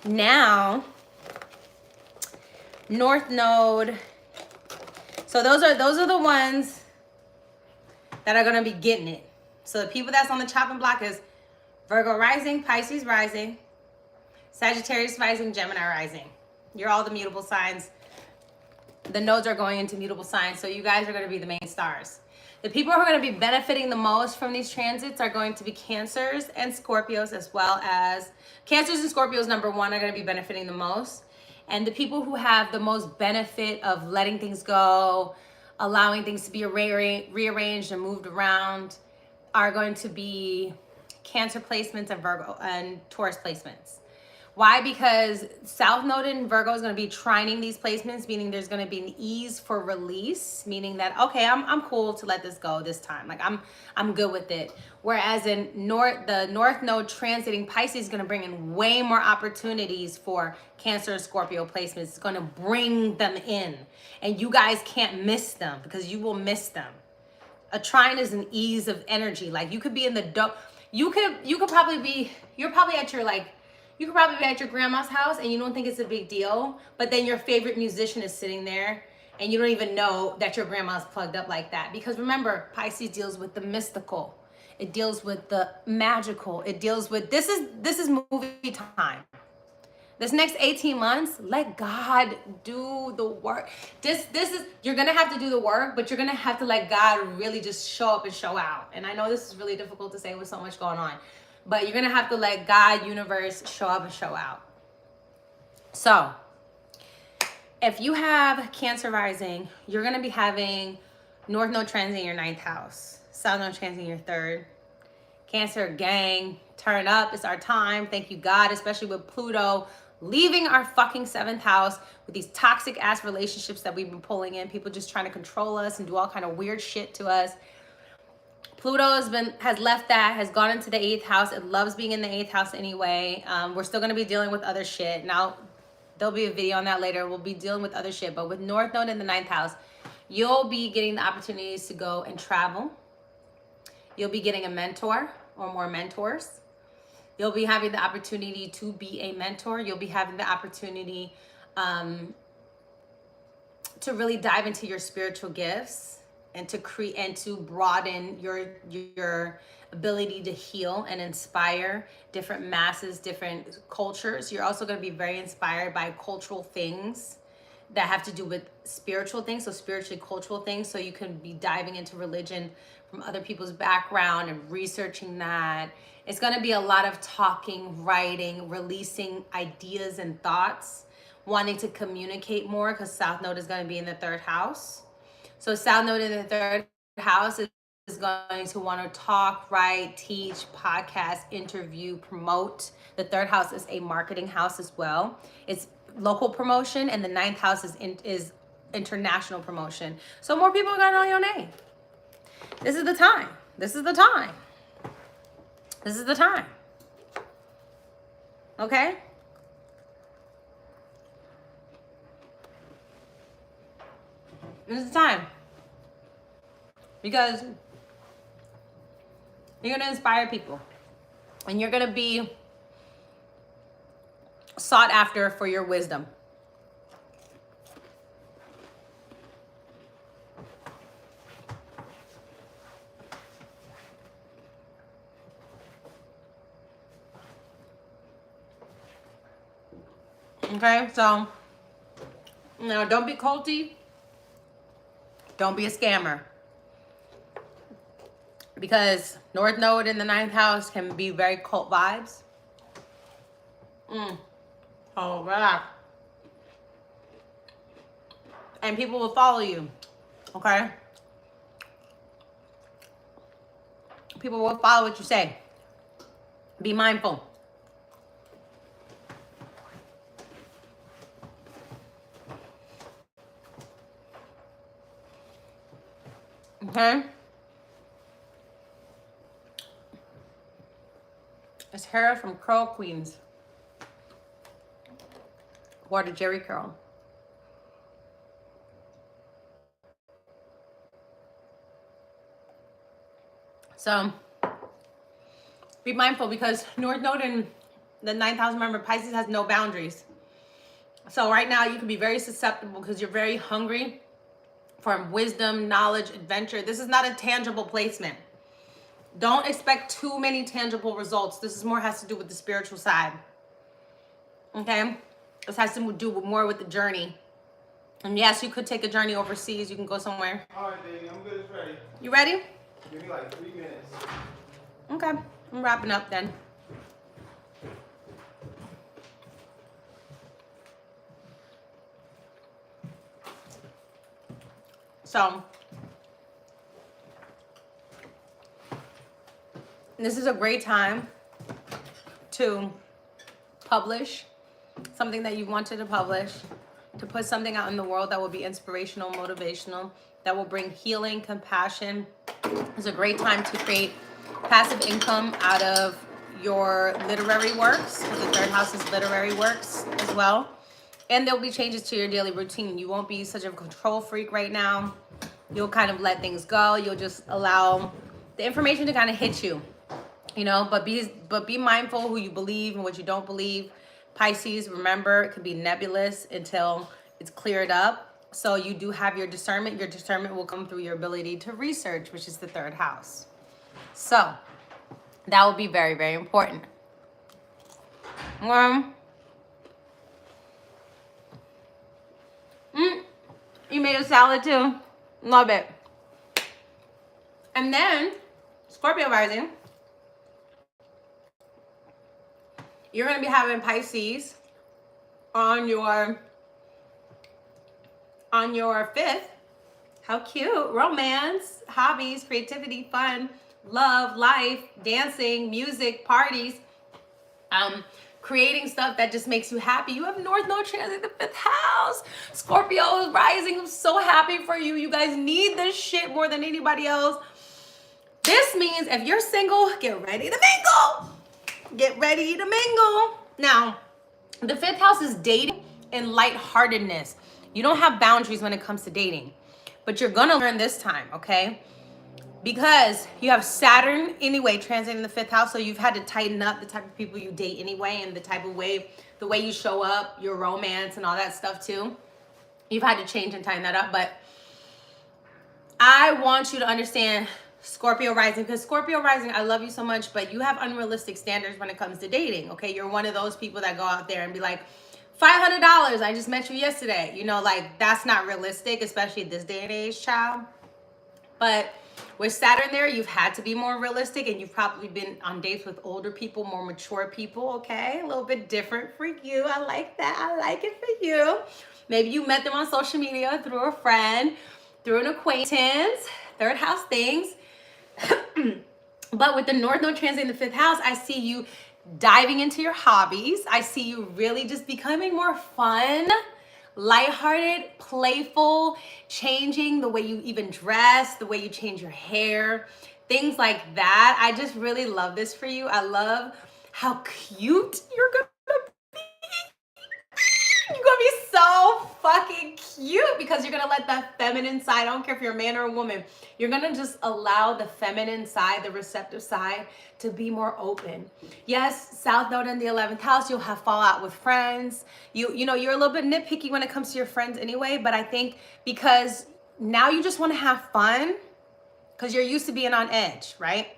now, North Node. So those are the ones that are going to be getting it. So the people that's on the chopping block is Virgo rising, Pisces rising, Sagittarius rising, Gemini rising. You're all the mutable signs. The nodes are going into mutable signs, so you guys are going to be the main stars. The people who are going to be benefiting the most from these transits are going to be Cancers and Scorpios, as well as Cancers and Scorpios, number one, are going to be benefiting the most. And the people who have the most benefit of letting things go, allowing things to be rearranged and moved around, are going to be Cancer placements and Virgo and Taurus placements. Why? Because South Node in Virgo is going to be trining these placements, meaning there's going to be an ease for release, meaning that, okay, I'm cool to let this go this time. Like I'm good with it. Whereas in the North Node transiting Pisces is going to bring in way more opportunities for Cancer and Scorpio placements. It's going to bring them in, and you guys can't miss them, because you will miss them. A trine is an ease of energy. Like you could be in the you could probably be, you're probably at your you could probably be at your grandma's house and you don't think it's a big deal, but then your favorite musician is sitting there and you don't even know that your grandma's plugged up like that. Because remember, Pisces deals with the mystical. It deals with the magical. It deals with, this is movie time. This next 18 months, let God do the work. This is, you're gonna have to do the work, but you're gonna have to let God really just show up and show out. And I know this is really difficult to say with so much going on, but you're gonna have to let God, universe, show up and show out. So if you have Cancer rising, you're gonna be having North Node transit in your 9th house, South Node transit in your 3rd. Cancer gang, turn up, it's our time. Thank you, God, especially with Pluto leaving our fucking 7th house with these toxic ass relationships that we've been pulling in, people just trying to control us and do all kind of weird shit to us. Pluto has left that, has gone into the 8th house. It loves being in the 8th house anyway. We're still going to be dealing with other shit. Now, there'll be a video on that later. We'll be dealing with other shit. But with North Node in the 9th house, you'll be getting the opportunities to go and travel. You'll be getting a mentor or more mentors. You'll be having the opportunity to be a mentor. You'll be having the opportunity to really dive into your spiritual gifts, and to create and to broaden your ability to heal and inspire different masses, different cultures. You're also going to be very inspired by cultural things that have to do with spiritual things, so spiritually cultural things. So you can be diving into religion from other people's background and researching that. It's going to be a lot of talking, writing, releasing ideas and thoughts, wanting to communicate more, because South Node is going to be in the 3rd house. So South Node in the 3rd house is is going to want to talk, write, teach, podcast, interview, promote. The third house is a marketing house as well. It's local promotion, and the ninth house is international promotion. So more people are gonna know your name. This is the time. This is the time. This is the time. Okay? This is the time. Because you're going to inspire people. And you're going to be sought after for your wisdom. Okay, so now don't be culty. Don't be a scammer. Because North Node in the ninth house can be very cult vibes. Oh, God. And people will follow you. Okay? People will follow what you say. Be mindful. Okay? It's Hera from Curl Queens. Water Jerry Curl. So, be mindful because North Node in the ninth house, remember, Pisces has no boundaries. So right now you can be very susceptible because you're very hungry for wisdom, knowledge, adventure. This is not a tangible placement. Don't expect too many tangible results. This is more has to do with the spiritual side. Okay? This has to do more with the journey. And yes, you could take a journey overseas. You can go somewhere. All right, baby, I'm good. It's ready. You ready? Give me like 3 minutes. Okay. I'm wrapping up then. So, this is a great time to publish something that you wanted to publish, to put something out in the world that will be inspirational, motivational, that will bring healing, compassion. It's a great time to create passive income out of your literary works, because the third house is literary works as well. And there'll be changes to your daily routine. You won't be such a control freak right now. You'll kind of let things go. You'll just allow the information to kind of hit you, you know, but be mindful who you believe and what you don't believe. Pisces, remember, it could be nebulous until it's cleared up. So you do have your discernment. Your discernment will come through your ability to research, which is the third house. So that will be very, very important. You made a salad too. Love it. And then Scorpio rising. You're going to be having Pisces on your 5th. How cute. Romance, hobbies, creativity, fun, love, life, dancing, music, parties, creating stuff that just makes you happy. You have North Node transit the 5th house. Scorpio is rising. I'm so happy for you. You guys need this shit more than anybody else. This means if you're single, get ready to mingle. Get ready to mingle. Now, the 5th house is dating and lightheartedness. You don't have boundaries when it comes to dating, but you're gonna learn this time, okay? Because you have Saturn anyway transiting the 5th house, so you've had to tighten up the type of people you date anyway, and the way you show up, your romance and all that stuff too. You've had to change and tighten that up, but I want you to understand Scorpio rising, because Scorpio rising, I love you so much, but you have unrealistic standards when it comes to dating, okay? You're one of those people that go out there and be like, $500, I just met you yesterday. You know, like, that's not realistic, especially this day and age, child. But with Saturn there, you've had to be more realistic, and you've probably been on dates with older people, more mature people, okay? A little bit different for you. I like that. I like it for you. Maybe you met them on social media through a friend, through an acquaintance, third house things. But with the North Node transit in the 5th house, I see you diving into your hobbies. I see you really just becoming more fun, lighthearted, playful, changing the way you even dress, the way you change your hair, things like that. I just really love this for you. I love how cute you're gonna be. You're gonna be so fucking cute because you're gonna let that feminine side, I don't care if you're a man or a woman, you're gonna just allow the feminine side, the receptive side, to be more open. Yes, South Node in the 11th house, you'll have fallout with friends. You know, you're a little bit nitpicky when it comes to your friends anyway, but I think because now you just wanna have fun, because you're used to being on edge, right?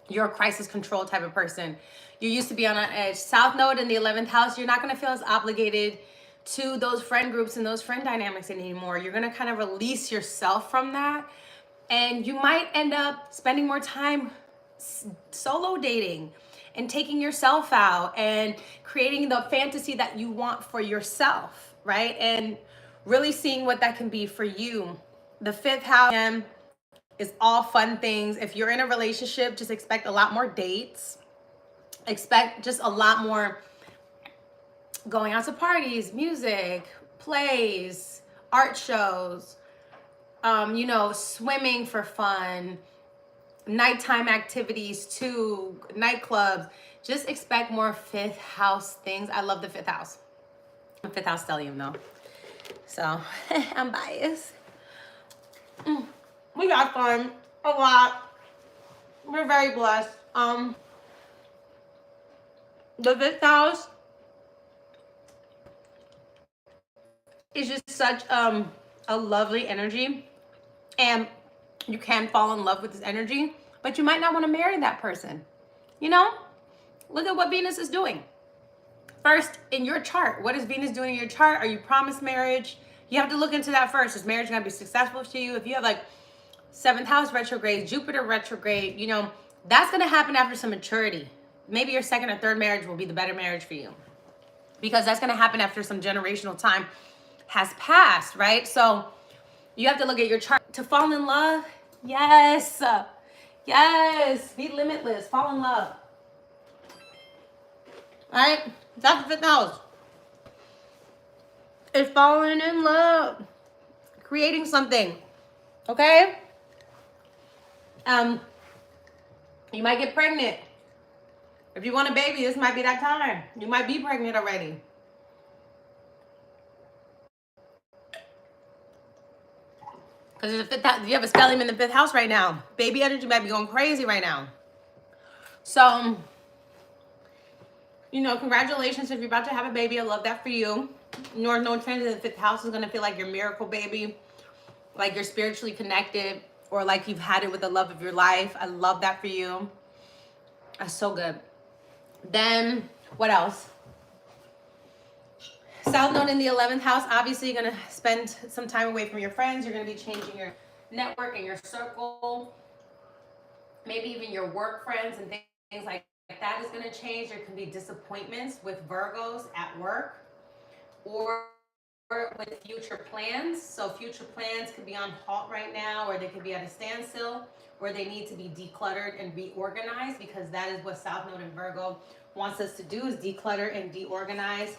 You're a crisis control type of person. You're used to be on edge. South Node in the 11th house, you're not gonna feel as obligated to those friend groups and those friend dynamics anymore. You're gonna kind of release yourself from that. And you might end up spending more time solo dating and taking yourself out and creating the fantasy that you want for yourself, right? And really seeing what that can be for you. The 5th house is all fun things. If you're in a relationship, just expect a lot more dates. Expect just a lot more going out to parties, music, plays, art shows, you know, swimming for fun, nighttime activities too, nightclubs. Just expect more 5th house things. I love the 5th house. I'm a 5th house stellium though. So I'm biased. We got fun a lot. We're very blessed. The 5th house is just such a lovely energy, and you can fall in love with this energy, but you might not want to marry that person. You know, look at what Venus is doing. First, in your chart, what is Venus doing in your chart? Are you promised marriage? You have to look into that first. Is marriage going to be successful to you? If you have like 7th house retrograde, Jupiter retrograde, you know, that's going to happen after some maturity. Maybe your 2nd or 3rd marriage will be the better marriage for you, because that's going to happen after some generational time has passed, right? So you have to look at your chart to fall in love. Yes. Yes. Be limitless. Fall in love. All right? That's the 5th house. It's falling in love. Creating something. Okay? You might get pregnant. If you want a baby, this might be that time. You might be pregnant already. Because you have a stellium in the 5th house right now. Baby energy might be going crazy right now. So, you know, congratulations if you're about to have a baby. I love that for you. North Node transit in the 5th house is going to feel like your miracle baby, like you're spiritually connected, or like you've had it with the love of your life. I love that for you. That's so good. Then, what else? South Node in the 11th house, obviously you're going to spend some time away from your friends. You're going to be changing your network and your circle. Maybe even your work friends and things like that is going to change. There can be disappointments with Virgos at work or with future plans. So future plans could be on halt right now, or they could be at a standstill, or they need to be decluttered and reorganized, because that is what South Node and Virgo wants us to do, is declutter and deorganize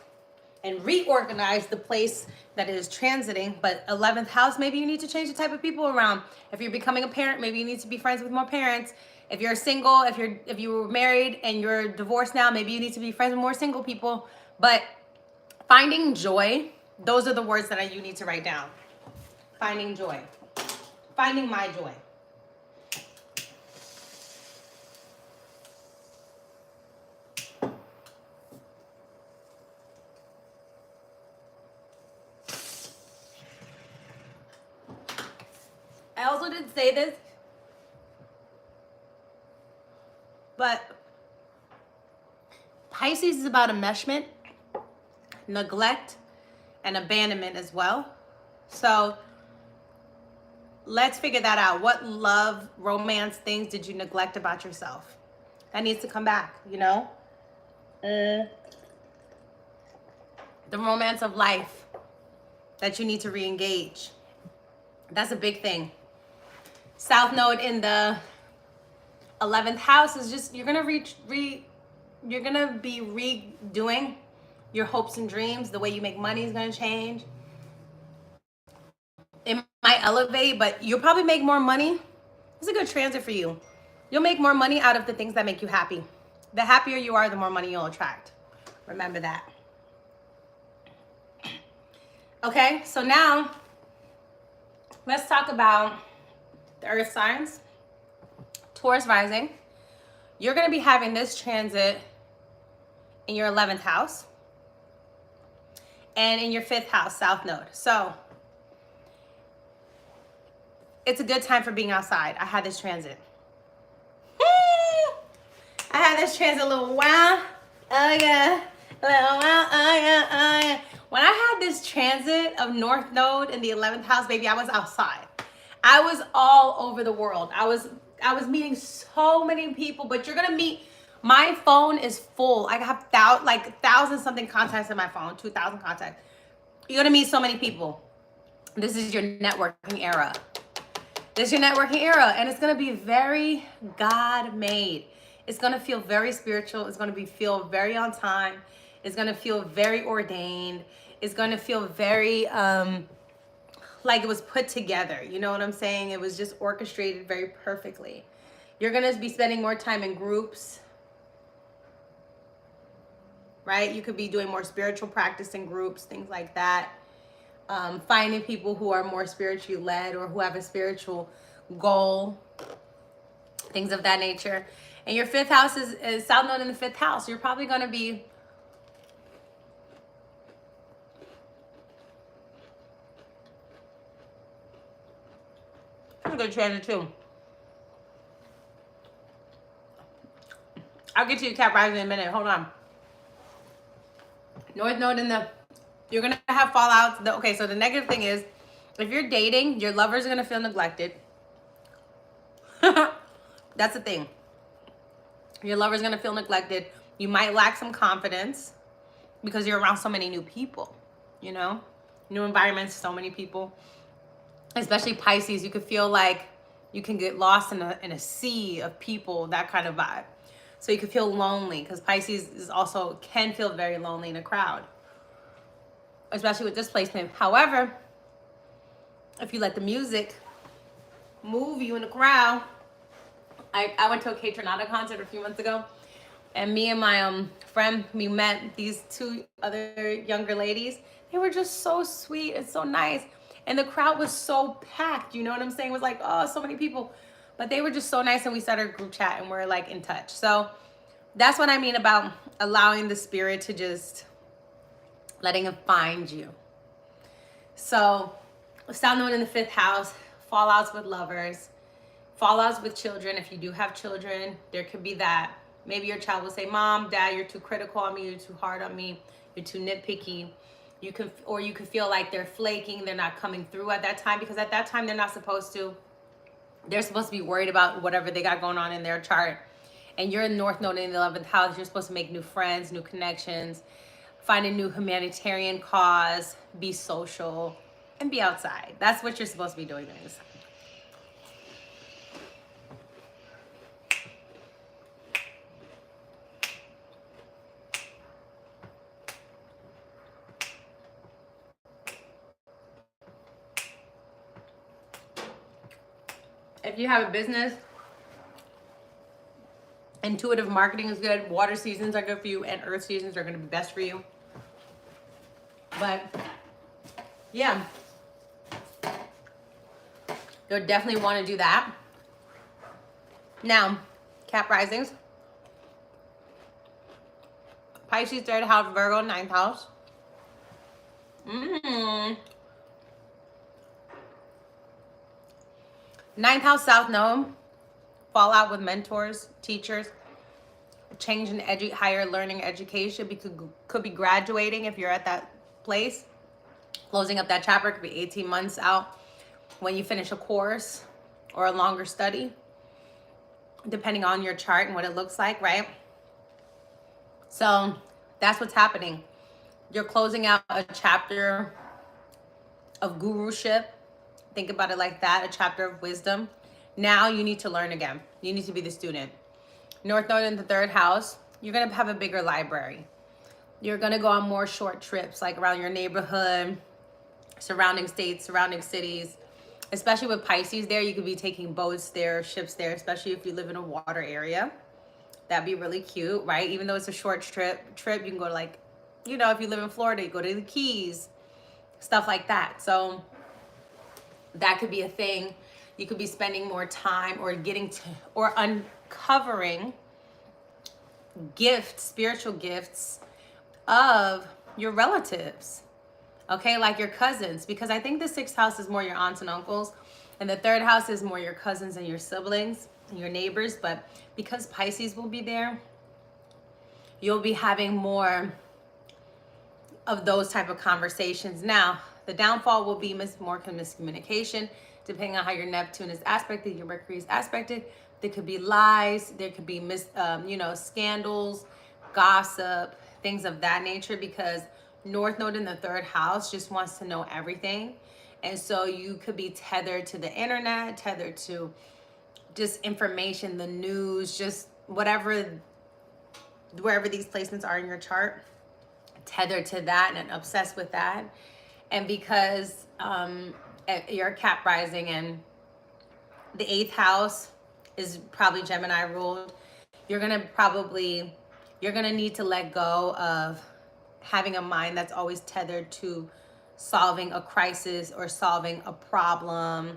and reorganize the place that it is transiting. But 11th house, maybe you need to change the type of people around. If you're becoming a parent, maybe you need to be friends with more parents. If you're single, if you were married and you're divorced now, maybe you need to be friends with more single people. But finding joy, those are the words that you need to write down. Finding joy. Finding my joy. I also didn't say this, but Pisces is about enmeshment, neglect, and abandonment as well. So let's figure that out. What love, romance things did you neglect about yourself? That needs to come back, you know? The romance of life that you need to re-engage. That's a big thing. South Node in the 11th house is just, you're gonna you're gonna be redoing your hopes and dreams. The way you make money is gonna change. It might elevate, but you'll probably make more money. It's a good transit for you. You'll make more money out of the things that make you happy. The happier you are, the more money you'll attract. Remember that. Okay, so now let's talk about the earth signs. Taurus rising. You're going to be having this transit in your 11th house and in your 5th house, south node. So it's a good time for being outside. I had this transit. I had this transit a little while. Oh yeah. A little while. Oh yeah. Oh yeah. When I had this transit of North Node in the 11th house, baby, I was outside. I was all over the world. I was meeting so many people, but you're gonna meet. My phone is full. I have 1,000 something contacts in my phone, 2,000 contacts. You're gonna meet so many people. This is your networking era. This is your networking era, and it's gonna be very God-made. It's gonna feel very spiritual. It's gonna feel very on time. It's gonna feel very ordained. It's gonna feel very like it was put together. You know what I'm saying? It was just orchestrated very perfectly. You're gonna be spending more time in groups, right? You could be doing more spiritual practice in groups, things like that. Finding people who are more spiritually led or who have a spiritual goal, things of that nature. And your 5th house is south node in the 5th house. You're probably gonna be a good transit too. I'll get to your Cap rising in a minute. Hold on. North node in the, you're gonna have fallouts. Okay, so the negative thing is, if you're dating, your lovers are gonna feel neglected. That's the thing. Your lover's gonna feel neglected. You might lack some confidence because you're around so many new people, you know? New environments, so many people. Especially Pisces, you could feel like you can get lost in a sea of people, that kind of vibe. So you could feel lonely because Pisces is also can feel very lonely in a crowd, especially with displacement. However, if you let the music move you in the crowd, I went to a K-Tornado concert a few months ago, and me and my friend, we met these 2 other younger ladies. They were just so sweet and so nice. And the crowd was so packed, you know what I'm saying? It was like, oh, so many people. But they were just so nice, and we started a group chat, and we're like in touch. So that's what I mean about allowing the spirit to just letting it find you. So south node in the 5th house, fallouts with lovers, fallouts with children. If you do have children, there could be that. Maybe your child will say, Mom, Dad, you're too critical on me, you're too hard on me, you're too nitpicky. You can feel like they're flaking, they're not coming through at that time, because at that time they're not supposed to. They're supposed to be worried about whatever they got going on in their chart. And you're in North Node in the 11th house. You're supposed to make new friends, new connections, find a new humanitarian cause, be social, and be outside. That's what you're supposed to be doing during this time. If you have a business, intuitive marketing is good. Water seasons are good for you, and earth seasons are going to be best for you. But yeah, you'll definitely want to do that. Now, Cap risings. Pisces 3rd house, Virgo 9th house. Ninth house, south node, fallout with mentors, teachers, change in higher learning education. Could be graduating if you're at that place. Closing up that chapter could be 18 months out when you finish a course or a longer study, depending on your chart and what it looks like, right? So that's what's happening. You're closing out a chapter of guruship. Think about it like that, a chapter of wisdom. Now you need to learn again. You need to be the student. North Node in the 3rd house, you're going to have a bigger library. You're going to go on more short trips, like around your neighborhood, surrounding states, surrounding cities. Especially with Pisces there, you could be taking boats there, ships there, especially if you live in a water area. That'd be really cute, right? Even though it's a short trip, you can go to, like, you know, if you live in Florida, you go to the Keys, stuff like that. So that could be a thing. You could be spending more time or getting to, or uncovering gifts, spiritual gifts of your relatives. Okay, like your cousins, because I think the 6th house is more your aunts and uncles, and the 3rd house is more your cousins and your siblings and your neighbors. But because Pisces will be there, you'll be having more of those type of conversations. Now, the downfall will be more miscommunication, depending on how your Neptune is aspected, your Mercury is aspected. There could be lies, there could be scandals, gossip, things of that nature, because North Node in the 3rd house just wants to know everything. And so you could be tethered to the internet, tethered to just information, the news, just whatever, wherever these placements are in your chart, tethered to that and obsessed with that. And because you're a Cap rising and the 8th house is probably Gemini ruled, you're gonna need to let go of having a mind that's always tethered to solving a crisis or solving a problem.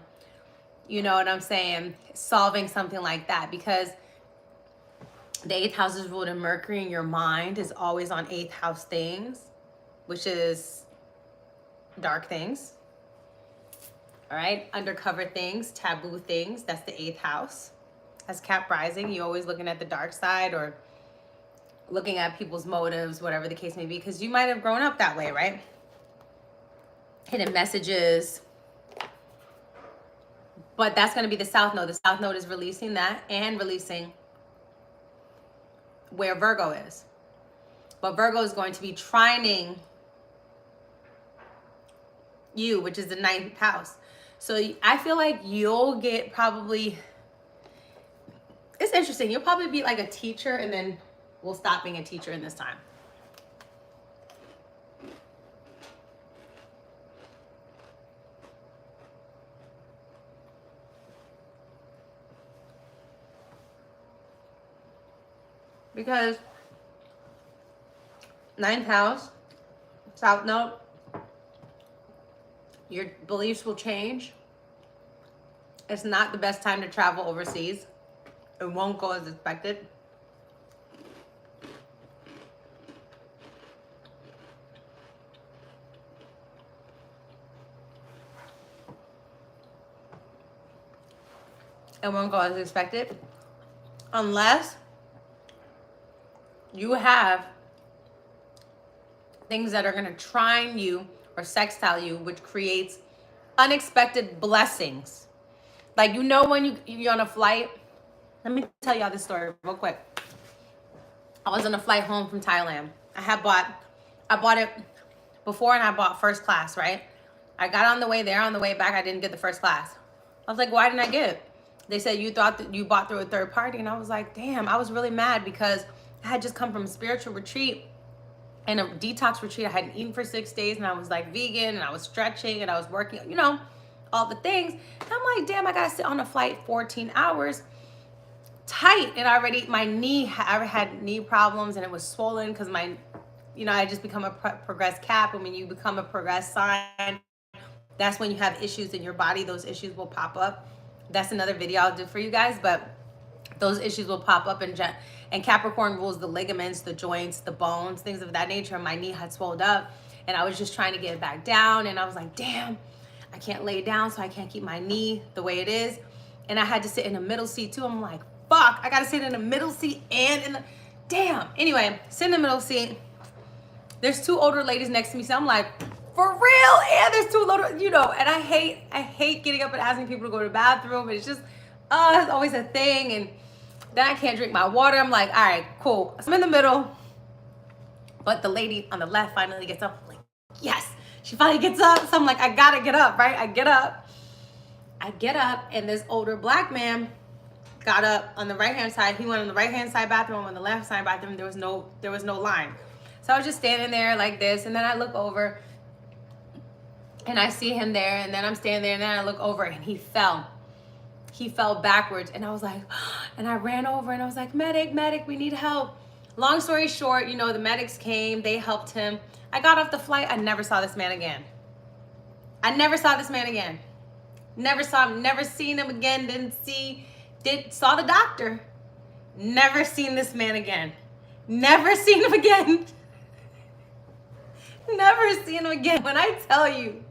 You know what I'm saying? Solving something like that, because the 8th house is ruled in Mercury, and your mind is always on 8th house things, which is dark things. All right, undercover things, taboo things. That's the 8th house. As Cap rising, you're always looking at the dark side or looking at people's motives, whatever the case may be, because you might have grown up that way, right? Hidden messages. But that's going to be the South Node. The South Node is releasing that and releasing where Virgo is. But Virgo is going to be trining you, which is the 9th house. So I feel like you'll get probably, it's interesting, you'll probably be like a teacher, and then we'll stop being a teacher in this time. Because 9th house, South Node, your beliefs will change. It's not the best time to travel overseas. It won't go as expected. It won't go as expected unless you have things that are going to trine you or sextile you, which creates unexpected blessings. Like, you know, when you're on a flight, let me tell y'all this story real quick. I was on a flight home from Thailand. I bought it before, and I bought first class, right? I got on the way there. On the way back, I didn't get the first class. I was like, why didn't I get it? They said, you thought that you bought through a third party. And I was like, damn, I was really mad because I had just come from a spiritual retreat and a detox retreat. I hadn't eaten for 6 days, and I was like vegan, and I was stretching, and I was working, you know, all the things. And I'm like, damn, I got to sit on a flight 14 hours tight. And my knee, I had knee problems, and it was swollen because I just become a progressed Cap. And when you become a progressed sign, that's when you have issues in your body. Those issues will pop up. That's another video I'll do for you guys, but those issues will pop up, and Capricorn rules the ligaments, the joints, the bones, things of that nature. My knee had swelled up, and I was just trying to get it back down, and I was like, damn, I can't lay down, so I can't keep my knee the way it is. And I had to sit in the middle seat too. I'm like, fuck, I gotta sit in the middle seat and in the, damn. Anyway, sit in the middle seat. There's 2 older ladies next to me, so I'm like, for real? And there's 2 older, you know, and I hate getting up and asking people to go to the bathroom. It's just, it's always a thing. And then I can't drink my water. I'm like, all right, cool. So I'm in the middle, but the lady on the left finally gets up. I'm like, yes, she finally gets up. So I'm like, I gotta get up, right? I get up, I get up and this older black man got up on the right hand side. He went on the right hand side bathroom, on the left side bathroom. There was no line. So I was just standing there like this, and then I look over and I see him there, and then I'm standing there, and then I look over and he fell. He fell backwards, and I was like, and I ran over and I was like, medic, we need help. Long story short, you know, the medics came, they helped him. I got off the flight. I never saw this man again. Never saw him, never seen him again. Saw the doctor. Never seen this man again. Never seen him again. Never seen him again. When I tell you,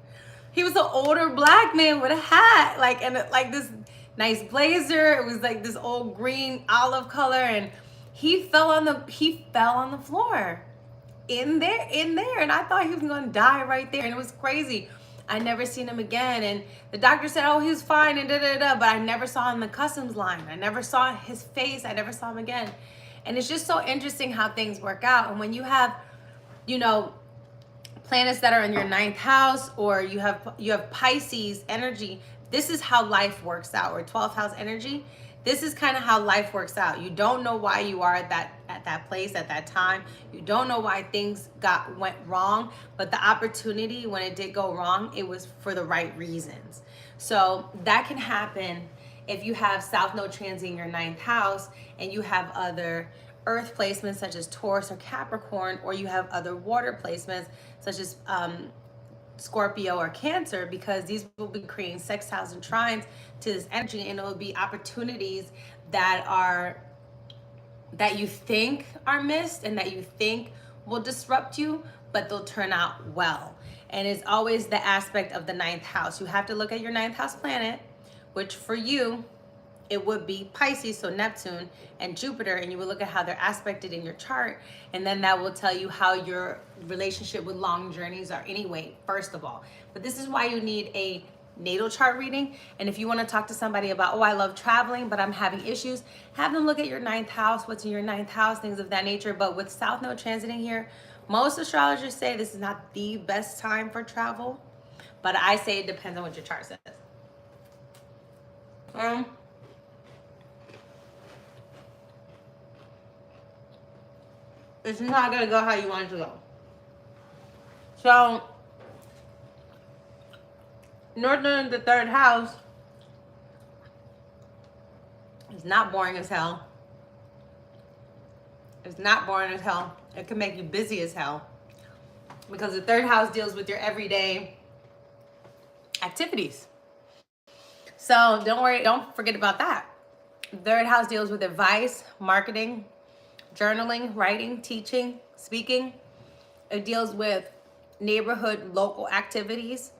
he was an older black man with a hat, like this nice blazer. It was like this old green olive color, and he fell on the floor in there, and I thought he was gonna die right there, and it was crazy. I never seen him again, and the doctor said, oh, he was fine, and but I never saw him in the customs line. I never saw his face. I never saw him again. And it's just so interesting how things work out. And when you have, you know, planets that are in your 9th house, or you have Pisces energy, this is how life works out, or 12th house energy. This is kind of how life works out. You don't know why you are at that place at that time. You don't know why things went wrong, but the opportunity, when it did go wrong, it was for the right reasons. So that can happen if you have South Node transit in your 9th house, and you have other earth placements such as Taurus or Capricorn, or you have other water placements such as Scorpio or Cancer, because these will be creating sextiles and trines to this energy, and it will be opportunities that you think are missed and that you think will disrupt you, but they'll turn out well. And it's always the aspect of the 9th house. You have to look at your 9th house planet, which for you, it would be Pisces, so Neptune and Jupiter, and you would look at how they're aspected in your chart, and then that will tell you how your relationship with long journeys are anyway, first of all. But this is why you need a natal chart reading. And if you want to talk to somebody about, oh, I love traveling, but I'm having issues, have them look at your 9th house, what's in your 9th house, things of that nature. But with South Node transiting here, most astrologers say this is not the best time for travel, but I say it depends on what your chart says. It's not going to go how you want it to go. So, Northern, the 3rd house, is not boring as hell. It's not boring as hell. It can make you busy as hell, because the 3rd house deals with your everyday activities. So don't worry, don't forget about that. The 3rd house deals with advice, marketing, journaling, writing, teaching, speaking. It deals with neighborhood, local activities.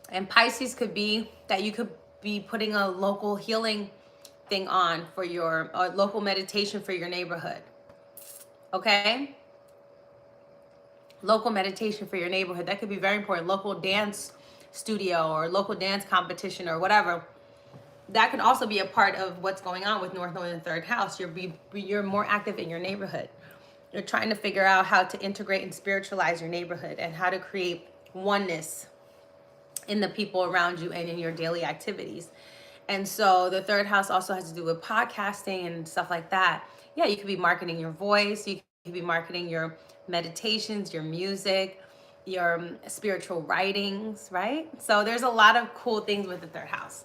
And Pisces could be that you could be putting a local healing thing on for your local meditation for your neighborhood. Okay? Local meditation for your neighborhood. That could be very important. Local dance studio or local dance competition or whatever. That can also be a part of what's going on with North Node and 3rd house. You're more active in your neighborhood. You're trying to figure out how to integrate and spiritualize your neighborhood, and how to create oneness in the people around you and in your daily activities. And so the 3rd house also has to do with podcasting and stuff like that. Yeah, you could be marketing your voice. You could be marketing your meditations, your music, your spiritual writings, right? So there's a lot of cool things with the 3rd house.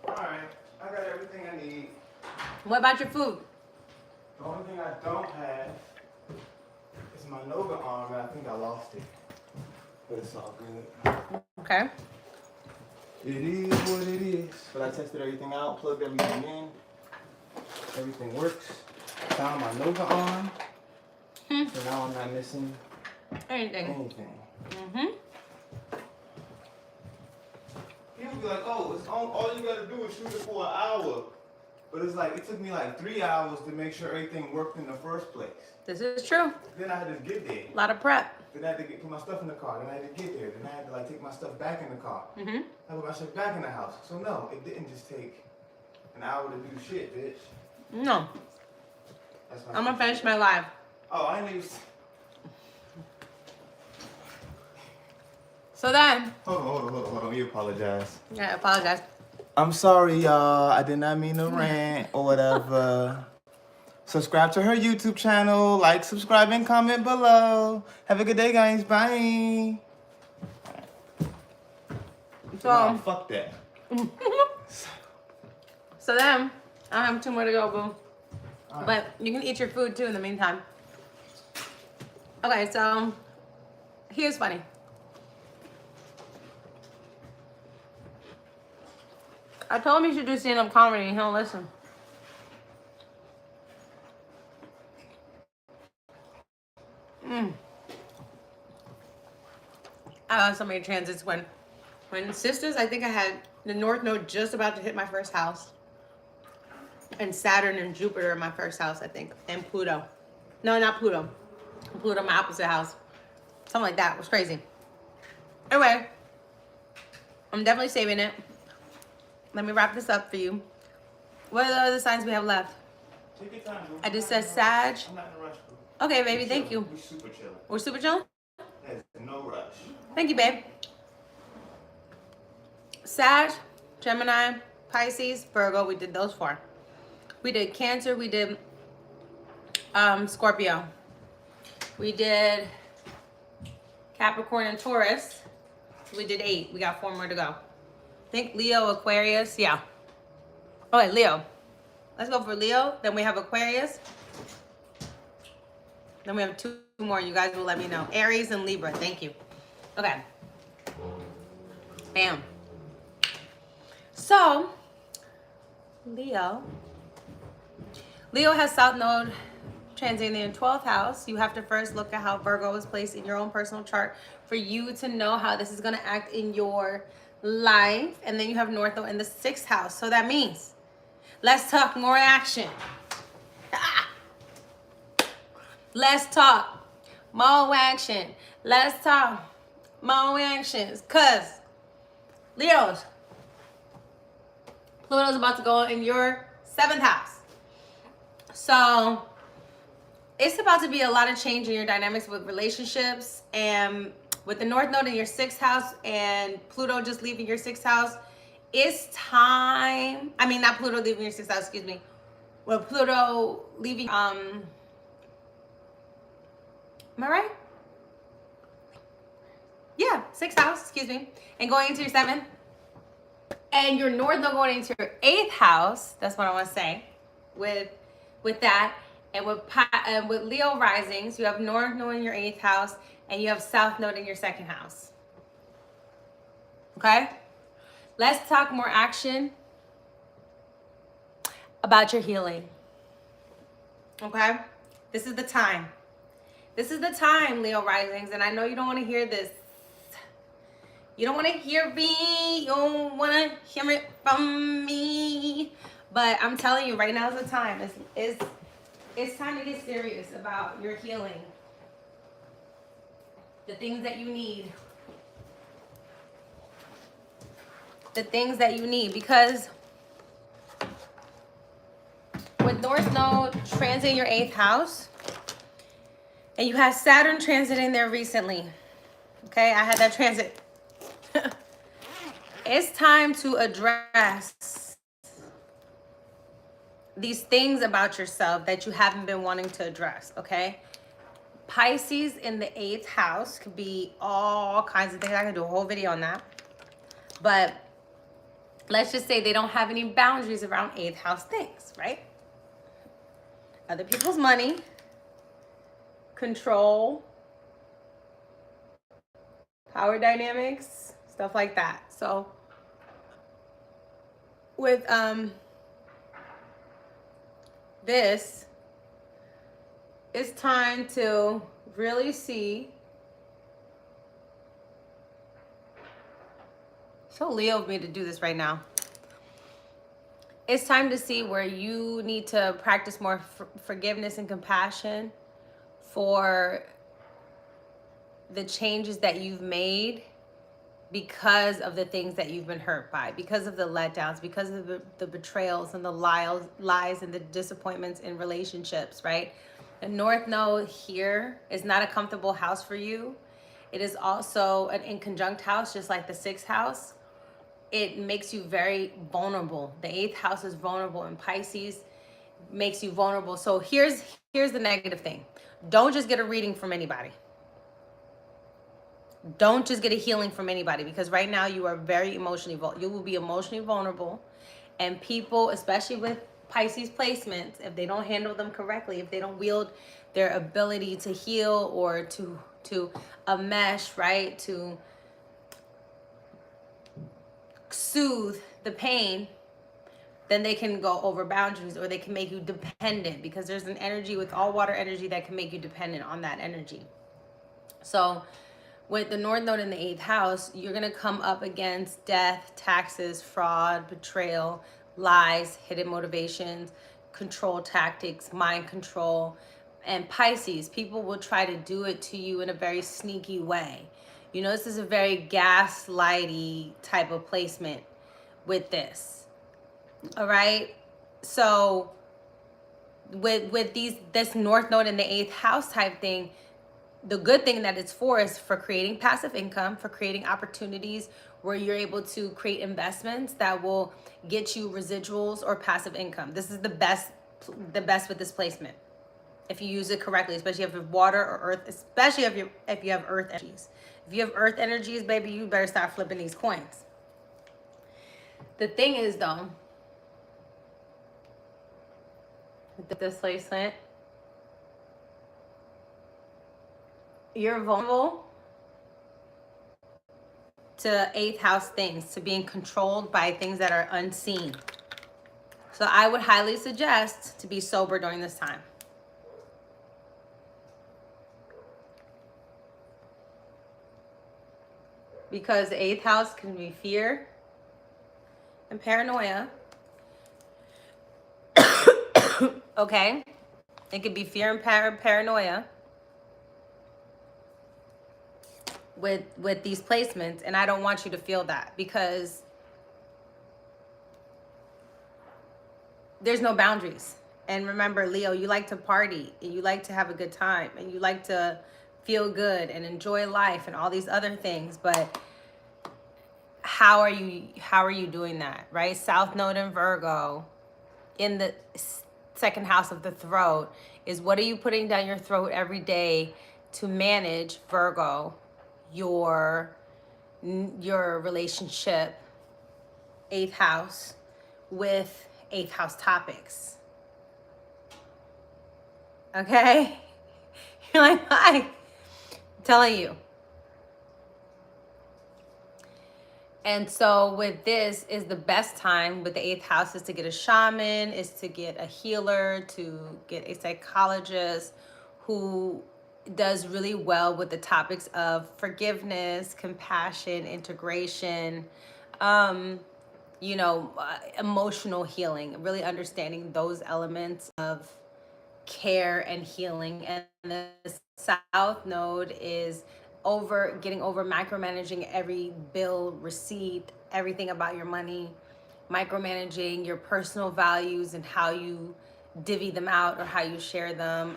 Alright, I got everything I need. What about your food? The only thing I don't have is my Nova arm, and I think I lost it. But it's all good. Okay. It is what it is. But I tested everything out, plugged everything in. Everything works. Found my Nova arm. So now I'm not missing anything. People be like, oh, it's all you gotta do is shoot it for an hour. But it's like, it took me like 3 hours to make sure everything worked in the first place. This is true. Then I had to get there. A lot of prep. Then I had to put my stuff in the car. Then I had to get there. Then I had to like take my stuff back in the car. Mm-hmm. I put my stuff back in the house. So no, it didn't just take an hour to do shit, bitch. No. I'm gonna finish my live. Oh, I didn't even... So then... Hold on. You apologize. Yeah, I apologize. I'm sorry, y'all. I did not mean to rant or whatever. Subscribe to her YouTube channel. Like, subscribe, and comment below. Have a good day, guys. Bye. So... Nah, fuck that. So then, I have 2 more to go, boo. Right. But you can eat your food too in the meantime. Okay, so here's funny. I told him he should do stand-up comedy and he don't listen. I had so many transits when sisters, I think I had the North Node just about to hit my first house. And Saturn and Jupiter in my first house, I think. And Pluto. No, not Pluto. Pluto, my opposite house. Something like that. It was crazy. Anyway, I'm definitely saving it. Let me wrap this up for you. What are the other signs we have left? Take your time, bro. I just said Sag. I'm not in a rush, bro. Okay, baby, thank you. We're super chilling. We're super chill? There's no rush. Thank you, babe. Sag, Gemini, Pisces, Virgo. We did those 4. We did Cancer. We did Scorpio. We did Capricorn and Taurus. We did 8. We got 4 more to go. I think Leo, Aquarius. Yeah. Okay, Leo. Let's go for Leo. Then we have Aquarius. Then we have 2 more. You guys will let me know. Aries and Libra. Thank you. Okay. Bam. So, Leo has South Node transiting in 12th house. You have to first look at how Virgo is placed in your own personal chart for you to know how this is going to act in your life. And then you have North Node in the 6th house. So that means, let's talk more action. Let's talk more action. Let's talk more actions. Because, Leos, Pluto's about to go in your 7th house. So it's about to be a lot of change in your dynamics with relationships, and with the North Node in your 6th house and Pluto just leaving your 6th house, it's time. I mean, not Pluto leaving your 6th house, excuse me. Well, Pluto leaving, am I right? Yeah, 6th house, excuse me. And going into your 7th. And your North Node going into your 8th house. That's what I want to say. With that, and with Leo risings, you have North Node in your 8th house, and you have South Node in your 2nd house. Okay? Let's talk more action about your healing. Okay? This is the time. This is the time, Leo risings, and I know you don't want to hear this. You don't want to hear me. You don't want to hear it from me. But I'm telling you, right now is the time. It's time to get serious about your healing. The things that you need. The things that you need. Because with North Node transiting your 8th house, and you have Saturn transiting there recently. Okay, I had that transit. It's time to address these things about yourself that you haven't been wanting to address, okay? Pisces in the 8th house could be all kinds of things. I could do a whole video on that. But let's just say they don't have any boundaries around 8th house things, right? Other people's money, control, power dynamics, stuff like that. So with this, it's time to really see. So Leo of me to do this right now. it's time to see where you need to practice more forgiveness and compassion for the changes that you've made because of the things that you've been hurt by, because of the letdowns, because of the betrayals and the lies and the disappointments in relationships, right? The North Node here is not a comfortable house for you. It is also an inconjunct house, just like the sixth house. It makes you very vulnerable. The eighth house is vulnerable in Pisces, makes you vulnerable. So here's the negative thing. Don't just get a reading from anybody. Don't just get a healing from anybody, because right now you are very emotionally vulnerable. You will be emotionally vulnerable, and people, especially with Pisces placements, if they don't handle them correctly, if they don't wield their ability to heal or to mesh, right, to soothe the pain, then they can go over boundaries, or they can make you dependent, because there's an energy with all water energy that can make you dependent on that energy. So with the North Node in the eighth house, you're going to come up against death, taxes, fraud, betrayal, lies, hidden motivations, control tactics, mind control. And Pisces, people will try to do it to you in a very sneaky way. You know, this is a very gaslighty type of placement with this. All right. So with this North Node in the eighth house type thing, the good thing that it's for is for creating passive income, for creating opportunities where you're able to create investments that will get you residuals or passive income. This is the best with this placement, if you use it correctly, especially if you have water or earth, especially if you have earth energies. If you have earth energies, baby, you better start flipping these coins. The thing is, though, with this placement, you're vulnerable to eighth house things, to being controlled by things that are unseen. So I would highly suggest to be sober during this time. Because the eighth house can be fear and paranoia. Okay? It could be fear and paranoia with these placements, and I don't want you to feel that, because there's no boundaries. And remember, Leo, you like to party, and you like to have a good time, and you like to feel good and enjoy life and all these other things, but how are you doing that, right? South Node in Virgo in the second house of the throat is, what are you putting down your throat every day to manage, Virgo, your relationship, eighth house, with eighth house topics? Okay? You're like, hi. I'm telling you. And so with this is the best time with the eighth house is to get a shaman, is to get a healer, to get a psychologist who does really well with the topics of forgiveness, compassion, integration, emotional healing, really understanding those elements of care and healing. And the South Node is getting over micromanaging every bill, receipt, everything about your money, micromanaging your personal values and how you divvy them out or how you share them.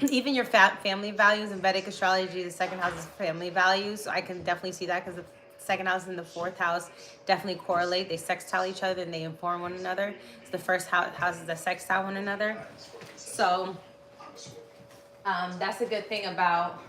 Even your family values. In Vedic astrology, the second house is family values. So I can definitely see that, because the second house and the fourth house definitely correlate. They sextile each other and they inform one another. So the first houses that sextile one another. So that's a good thing about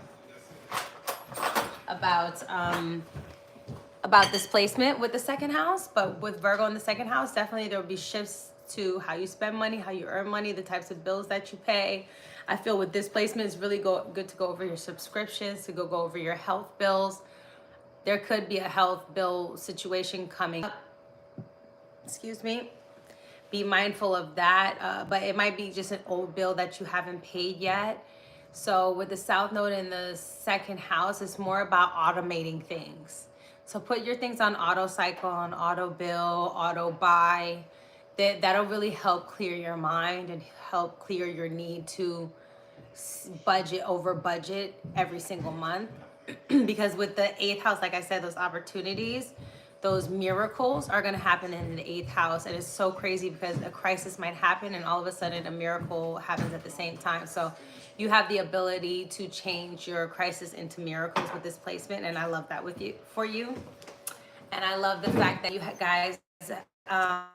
this placement with the second house. But with Virgo in the second house, definitely there will be shifts to how you spend money, how you earn money, the types of bills that you pay. I feel with this placement, it's really good to go over your subscriptions, to go over your health bills. There could be a health bill situation coming up. Excuse me. Be mindful of that. But it might be just an old bill that you haven't paid yet. So with the South Node in the second house, it's more about automating things. So put your things on auto cycle, on auto bill, auto buy. that'll really help clear your mind and help clear your need to budget over budget every single month. Because with the eighth house, like I said, those opportunities, those miracles are going to happen in the eighth house. And it's so crazy because a crisis might happen and all of a sudden a miracle happens at the same time. So you have the ability to change your crisis into miracles with this placement. And I love that with you, for you. And I love the fact that you guys are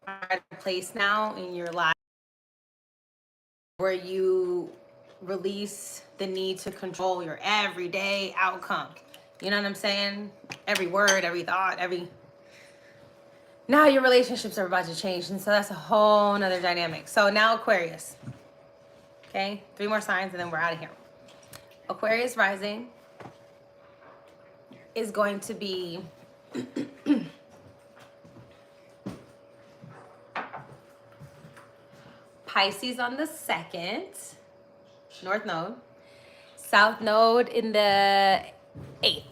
at a place now in your life where you release the need to control your everyday outcome. You know what I'm saying? Every word, every thought, now your relationships are about to change. And so that's a whole nother dynamic. So now Aquarius. Okay, 3 more signs and then we're out of here. Aquarius rising is going to be Pisces on the 2nd, North Node, South Node in the 8th.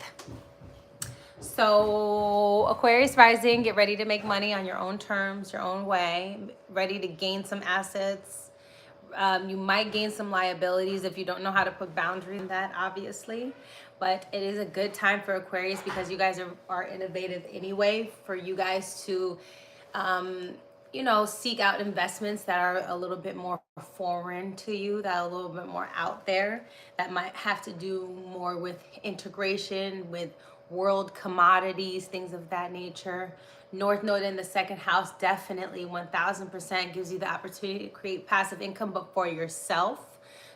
So Aquarius rising, get ready to make money on your own terms, your own way, ready to gain some assets. You might gain some liabilities if you don't know how to put boundaries in that, obviously. But it is a good time for Aquarius because you guys are innovative anyway, for you guys to you know, seek out investments that are a little bit more foreign to you, that are a little bit more out there, that might have to do more with integration, with world commodities, things of that nature. North Node in the 2nd house definitely 1000% gives you the opportunity to create passive income, but for yourself.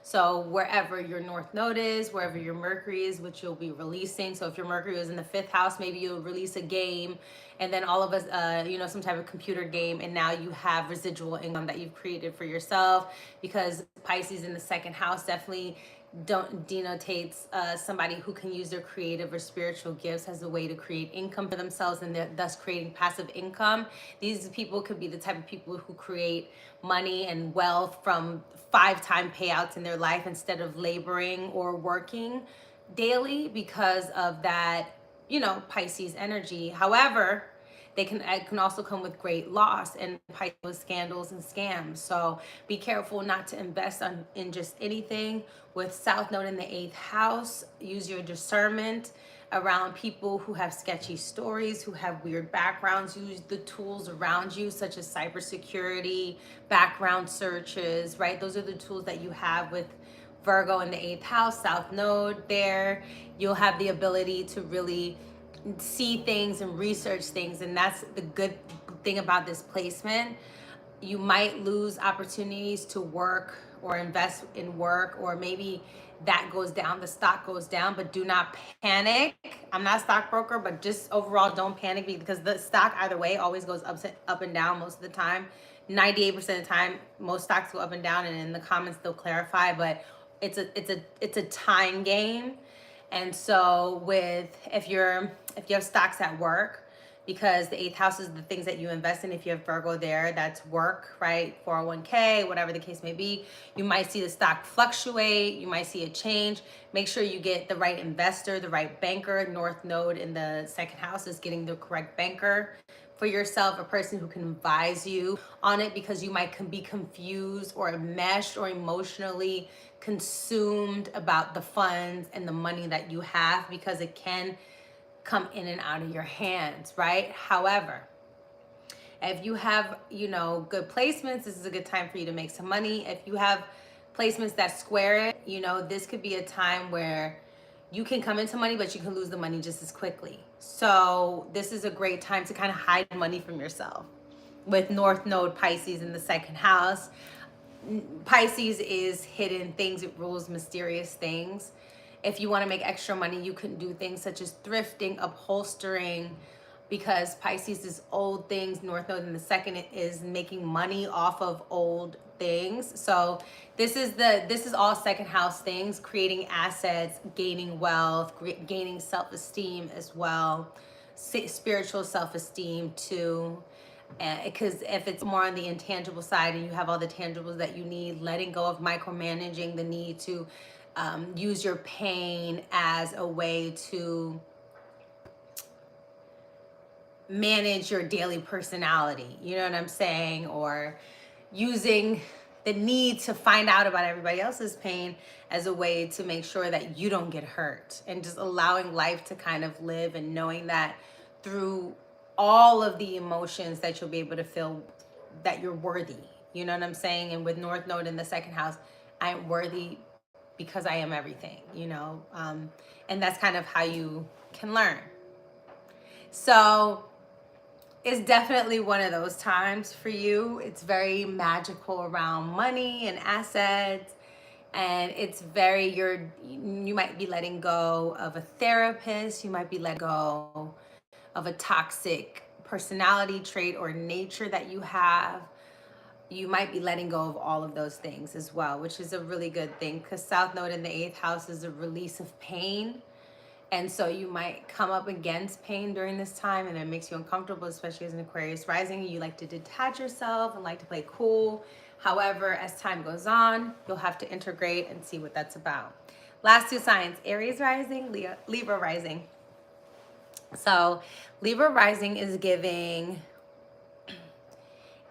So wherever your North Node is, wherever your Mercury is, which you'll be releasing. So if your Mercury is in the 5th house, maybe you'll release a game and then all of us, you know, some type of computer game. And now you have residual income that you've created for yourself, because Pisces in the 2nd house definitely denotates somebody who can use their creative or spiritual gifts as a way to create income for themselves, and thus creating passive income. These people could be the type of people who create money and wealth from 5-time payouts in their life instead of laboring or working daily because of that, you know, Pisces energy. However, it can also come with great loss and Pisces with scandals and scams. So be careful not to invest in just anything. With South Node in the 8th house, use your discernment around people who have sketchy stories, who have weird backgrounds. Use the tools around you, such as cybersecurity, background searches, right? Those are the tools that you have with Virgo in the 8th house, South Node there. You'll have the ability to really see things and research things, and that's the good thing about this placement. You might lose opportunities to work or invest in work, or maybe that goes down, the stock goes down, but do not panic. I'm not a stockbroker, but just overall don't panic, because the stock either way always goes up and down most of the time. 98% of the time, most stocks go up and down, and in the comments they'll clarify, but it's a time game. And so if you have stocks at work, because the 8th house is the things that you invest in. If you have Virgo there, that's work, right? 401k, whatever the case may be. You might see the stock fluctuate. You might see a change. Make sure you get the right investor, the right banker. North Node in the 2nd house is getting the correct banker for yourself, a person who can advise you on it, because you might be confused or enmeshed or emotionally consumed about the funds and the money that you have, because it can come in and out of your hands, right? However, if you have, you know, good placements, this is a good time for you to make some money. If you have placements that square it, you know, this could be a time where you can come into money, but you can lose the money just as quickly. So this is a great time to kind of hide money from yourself. With North Node Pisces in the 2nd house, Pisces is hidden things. It rules mysterious things. If you want to make extra money, you can do things such as thrifting, upholstering, because Pisces is old things. North Node in the 2nd is making money off of old things. So this is all 2nd house things, creating assets, gaining wealth, gaining self-esteem as well, spiritual self-esteem too. Because if it's more on the intangible side and you have all the tangibles that you need, letting go of micromanaging, the need to use your pain as a way to manage your daily personality, you know what I'm saying? Or using the need to find out about everybody else's pain as a way to make sure that you don't get hurt, and just allowing life to kind of live, and knowing that through all of the emotions that you'll be able to feel, that you're worthy, you know what I'm saying? And with North Node in the second house, I am worthy because I am everything, you know? And that's kind of how you can learn. So it's definitely one of those times for you. It's very magical around money and assets. And it's very, you might be letting go of a therapist. You might be letting go of a toxic personality trait or nature that you have. You might be letting go of all of those things as well, which is a really good thing, because South Node in the 8th house is a release of pain. And so you might come up against pain during this time, and it makes you uncomfortable, especially as an Aquarius rising. You like to detach yourself and like to play cool. However, as time goes on, you'll have to integrate and see what that's about. Last two signs, Aries rising, Libra rising. So Libra rising is giving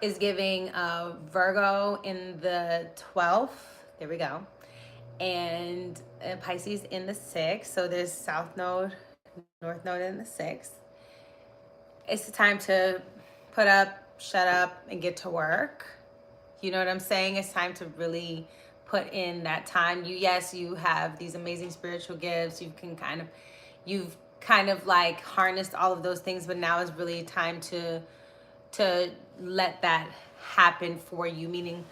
Virgo in the 12th. There we go. And Pisces in the 6th. So there's South Node, North Node in the 6th. It's the time to put up, shut up, and get to work. You know what I'm saying? It's time to really put in that time. You have these amazing spiritual gifts. You've kind of like harnessed all of those things, but now is really time to let that happen for you. Meaning,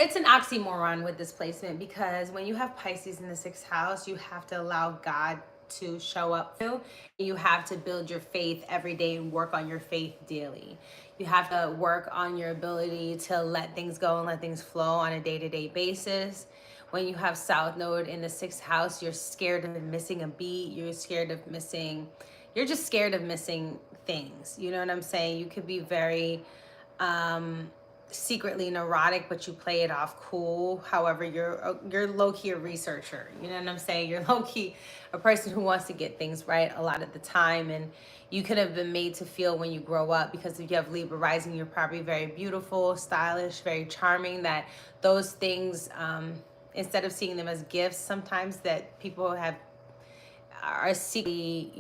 it's an oxymoron with this placement, because when you have Pisces in the 6th house, you have to allow God to show up for you. You have to build your faith every day and work on your faith daily. You have to work on your ability to let things go and let things flow on a day-to-day basis. When you have South Node in the 6th house, you're scared of missing a beat. You're just scared of missing things. You know what I'm saying? You could be very secretly neurotic, but you play it off cool. However, you're low-key a researcher. You know what I'm saying? You're low-key a person who wants to get things right a lot of the time. And you could have been made to feel, when you grow up, because if you have Libra rising, you're probably very beautiful, stylish, very charming, that those things, instead of seeing them as gifts, sometimes that people are secretly,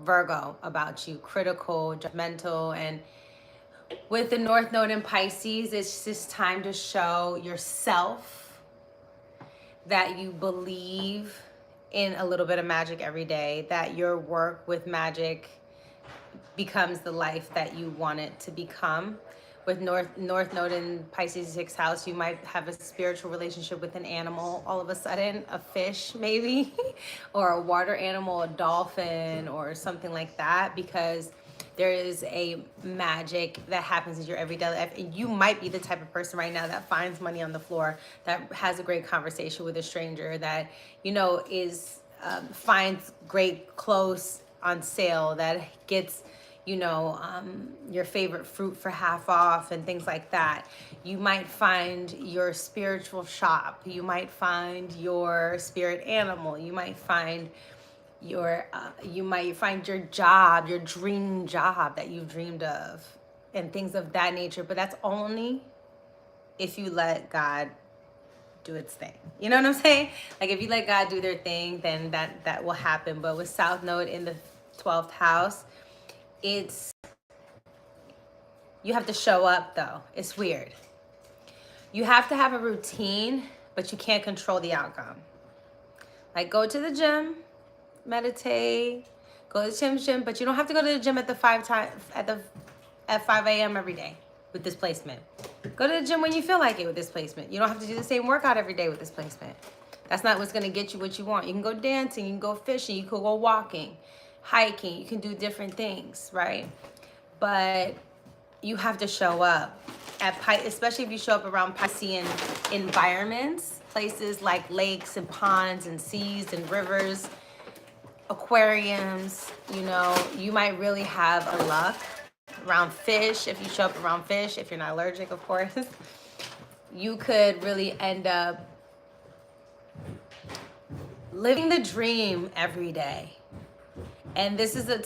Virgo about you, critical, judgmental. And with the North Node in Pisces, it's just time to show yourself that you believe in a little bit of magic every day, that your work with magic becomes the life that you want it to become. With North Node in Pisces 6th house, you might have a spiritual relationship with an animal all of a sudden, a fish maybe, or a water animal, a dolphin, or something like that, because there is a magic that happens in your everyday life. And you might be the type of person right now that finds money on the floor, that has a great conversation with a stranger, that, finds great clothes on sale, that gets, your favorite fruit for half off and things like that. You might find your spiritual shop. You might find your spirit animal. You might find your job, your dream job that you've dreamed of, and things of that nature. But that's only if you let God do its thing. You know what I'm saying? Like, if you let God do their thing, then that will happen. But with South Node in the 12th house, you have to show up, though. It's weird. You have to have a routine, but you can't control the outcome. Like, go to the gym, meditate, go to the gym, but you don't have to go to the gym at 5 a.m. every day with this placement. Go to the gym when you feel like it with this placement. You don't have to do the same workout every day with this placement. That's not what's going to get you what you want. You can go dancing, you can go fishing, you can go walking, hiking, you can do different things, right? But you have to show up especially if you show up around Piscean environments, places like lakes and ponds and seas and rivers, aquariums. You might really have a luck around fish. If you show up around fish, if you're not allergic, of course, you could really end up living the dream every day. And this is the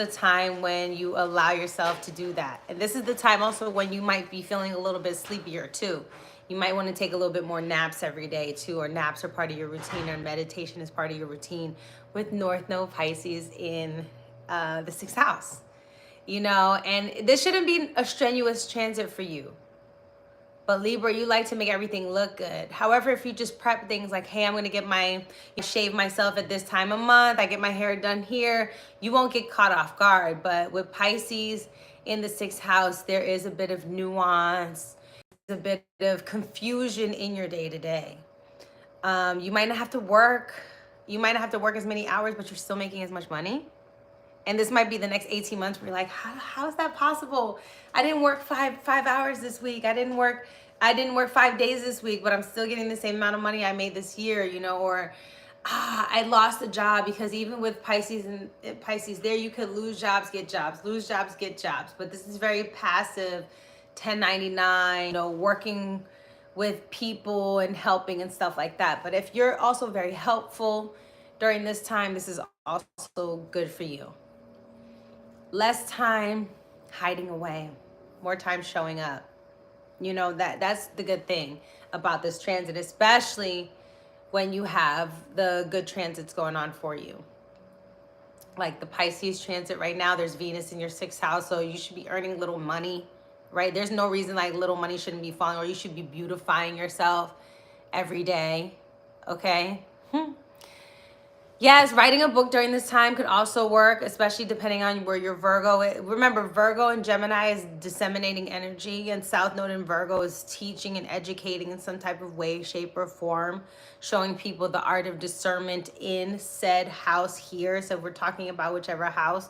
time when you allow yourself to do that. And this is the time also when you might be feeling a little bit sleepier too. You might want to take a little bit more naps every day too, or naps are part of your routine, or meditation is part of your routine with North Node Pisces in the 6th house. You know, and this shouldn't be a strenuous transit for you. But Libra, you like to make everything look good. However, if you just prep things like, hey, I'm going to get shave myself at this time of month, I get my hair done here, you won't get caught off guard. But with Pisces in the 6th house, there is a bit of nuance, a bit of confusion in your day-to-day. You might not have to work. You might not have to work as many hours, but you're still making as much money. And this might be the next 18 months where you're like, how is that possible? I didn't work five hours this week. I didn't work 5 days this week, but I'm still getting the same amount of money I made this year, you know, or I lost a job, because even with Pisces and Pisces there, you could lose jobs, get jobs, lose jobs, get jobs. But this is very passive, 1099, you know, working with people and helping and stuff like that. But if you're also very helpful during this time, this is also good for you. Less time hiding away, more time showing up. You know, that's the good thing about this transit, especially when you have the good transits going on for you. Like the Pisces transit right now, there's Venus in your 6th house, so you should be earning little money, right? There's no reason like little money shouldn't be falling, or you should be beautifying yourself every day, okay? Yes, writing a book during this time could also work, especially depending on where your Virgo is. Remember, Virgo and Gemini is disseminating energy, and South Node in Virgo is teaching and educating in some type of way, shape, or form, showing people the art of discernment in said house here. So if we're talking about whichever house,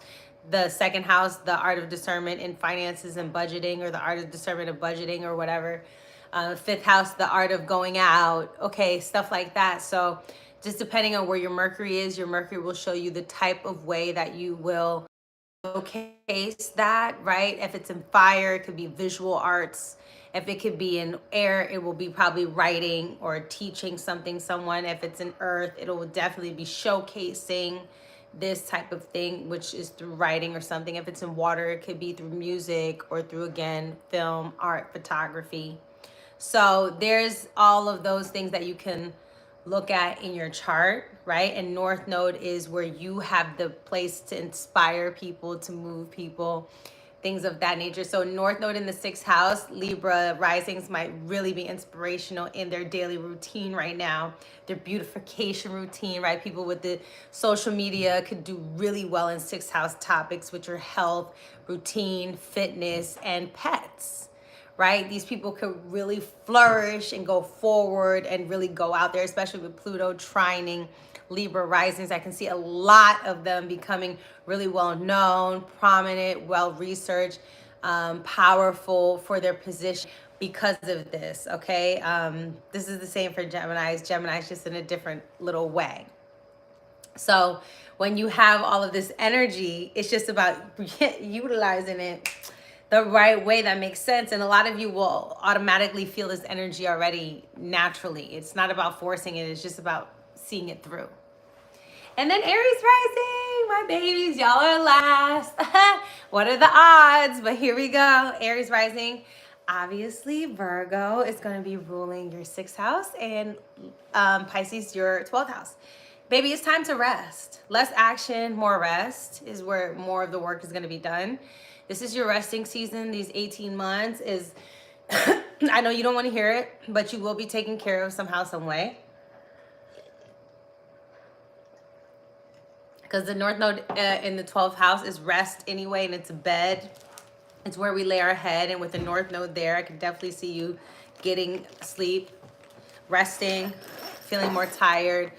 the 2nd house, the art of discernment in finances and budgeting, or the art of discernment of budgeting or whatever. 5th house, the art of going out, okay, stuff like that. So just depending on where your Mercury is, your Mercury will show you the type of way that you will showcase that, right? If it's in fire, it could be visual arts. If it could be in air, it will be probably writing or teaching someone. If it's in earth, it will definitely be showcasing this type of thing, which is through writing or something. If it's in water, it could be through music or through, again, film, art, photography. So there's all of those things that you can look at in your chart, right? And North Node is where you have the place to inspire people, to move people, things of that nature. So North Node in the 6th house, Libra risings might really be inspirational in their daily routine right now, their beautification routine, right? People with the social media could do really well in 6th house topics, which are health, routine, fitness, and pets. Right? These people could really flourish and go forward and really go out there, especially with Pluto trining Libra risings. I can see a lot of them becoming really well known, prominent, well researched, powerful for their position because of this. Okay. This is the same for Gemini's just in a different little way. So when you have all of this energy, it's just about utilizing it the right way that makes sense. And a lot of you will automatically feel this energy already naturally. It's not about forcing it. It's just about seeing it through. And then Aries rising, my babies, y'all are last. What are the odds? But here we go. Aries rising. Obviously, Virgo is going to be ruling your 6th house, and Pisces, your 12th house. Baby, it's time to rest. Less action, more rest is where more of the work is going to be done. This is your resting season. These 18 months is, I know you don't want to hear it, but you will be taken care of somehow, some way. Because the North Node in the 12th house is rest anyway, and it's a bed. It's where we lay our head. And with the North Node there, I can definitely see you getting sleep, resting, feeling more tired,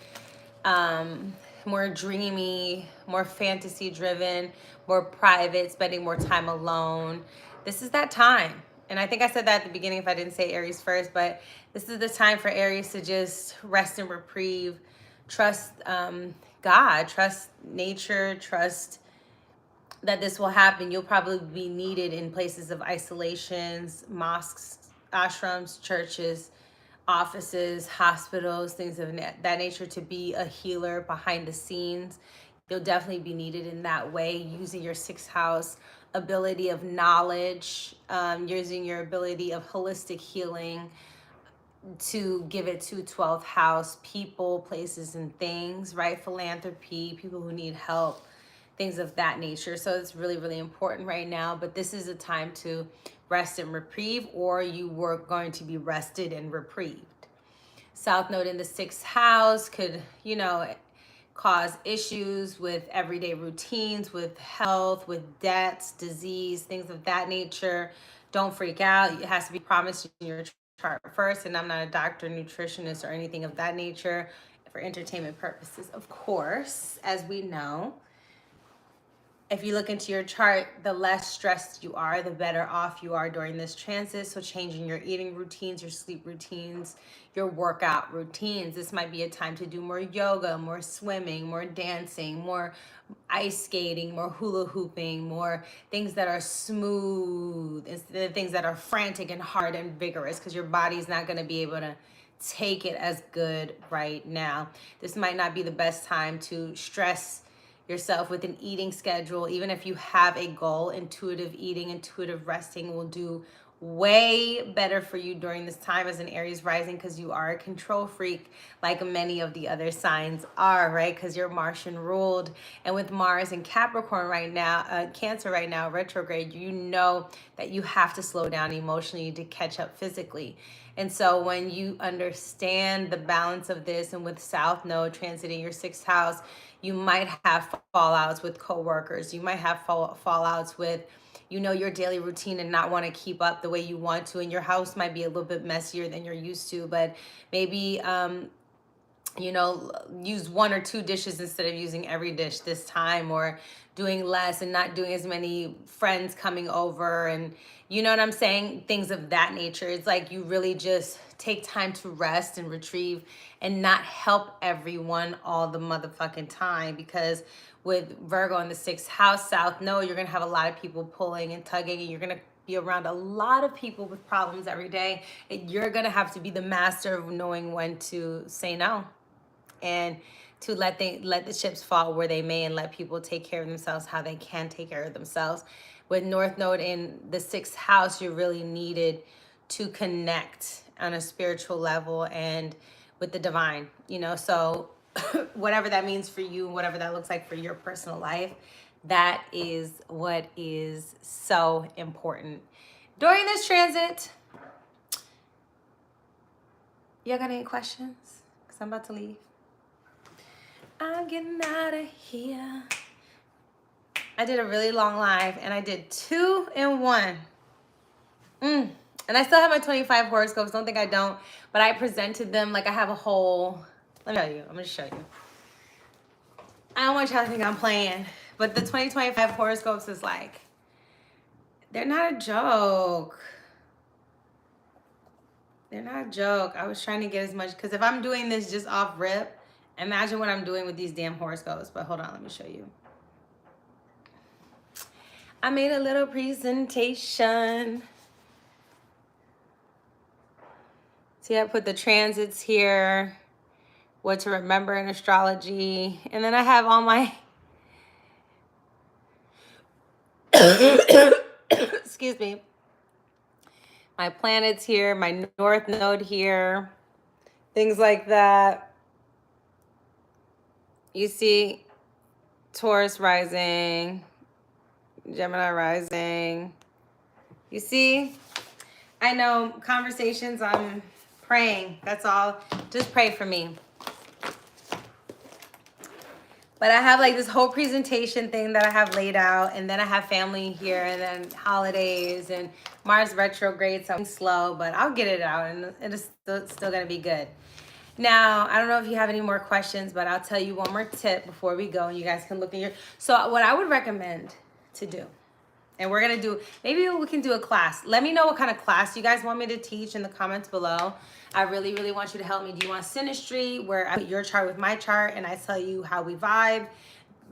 more dreamy, more fantasy driven, more private, spending more time alone. This is that time. And I think I said that at the beginning if I didn't say Aries first, but this is the time for Aries to just rest and reprieve, trust God, trust nature, trust that this will happen. You'll probably be needed in places of isolations, mosques, ashrams, churches, offices, hospitals, things of that nature, to be a healer behind the scenes, You'll definitely be needed in that way, using your sixth house ability of knowledge, using your ability of holistic healing to give it to 12th house, people, places, and things, right? Philanthropy, people who need help, things of that nature. So it's really, really important right now. But this is a time to rest and reprieve, or you were going to be rested and reprieved. South Node in the sixth house could, cause issues with everyday routines, with health, with debts, disease, things of that nature. Don't freak out. It has to be promised in your chart first. And I'm not a doctor, nutritionist, or anything of that nature, for entertainment purposes, of course, as we know. If you look into your chart, the less stressed you are, the better off you are during this transit. So changing your eating routines, your sleep routines, your workout routines. This might be a time to do more yoga, more swimming, more dancing, more ice skating, more hula hooping, more things that are smooth instead of things that are frantic and hard and vigorous, because your body's not going to be able to take it as good right now. This might not be the best time to stress yourself with an eating schedule. Even if you have a goal, intuitive eating, intuitive resting will do way better for you during this time as an Aries rising, because you are a control freak like many of the other signs are, right? Because you're Martian ruled, and with Mars and Capricorn right now, Cancer right now, retrograde, you know that you have to slow down emotionally to catch up physically. And so when you understand the balance of this, and with South Node transiting your sixth house, you might have fallouts with coworkers. You might have fallouts with, your daily routine, and not want to keep up the way you want to. And your house might be a little bit messier than you're used to, but maybe, use one or two dishes instead of using every dish this time, or doing less and not doing as many friends coming over, and you know what I'm saying? Things of that nature. It's like you really just take time to rest and retrieve and not help everyone all the motherfucking time, because with Virgo in the sixth house, South Node, you're going to have a lot of people pulling and tugging, and you're going to be around a lot of people with problems every day. And you're going to have to be the master of knowing when to say no, and to let the chips fall where they may, and let people take care of themselves how they can take care of themselves. With North Node in the sixth house, you're really needed to connect on a spiritual level and with the divine, so whatever that means for you, whatever that looks like for your personal life, that is what is so important during this transit. Y'all got any questions? Because I'm about to leave. I'm getting out of here. I did a really long live, and I did 2 in 1. And I still have my 25 horoscopes. Don't think I don't. But I presented them like I have a whole... Let me show you. I'm going to show you. I don't want y'all to think I'm playing. But the 2025 horoscopes is like... They're not a joke. They're not a joke. I was trying to get as much... Because if I'm doing this just off rip, imagine what I'm doing with these damn horoscopes. But hold on. Let me show you. I made a little presentation. See, I put the transits here, what to remember in astrology, and then I have all my, excuse me, my planets here, my North Node here, things like that. You see, Taurus rising, Gemini rising. You see, I know conversations, I'm praying. That's all. Just pray for me. But I have like this whole presentation thing that I have laid out, and then I have family here, and then holidays and Mars retrograde, so I'm slow, but I'll get it out, and it is still gonna be good. Now, I don't know if you have any more questions, but I'll tell you one more tip before we go, and you guys can look in your... So what I would recommend to do, and we're gonna do, maybe we can do a class. Let me know what kind of class you guys want me to teach in the comments below. I really, really want you to help me. Do you want synastry, where I put your chart with my chart and I tell you how we vibe?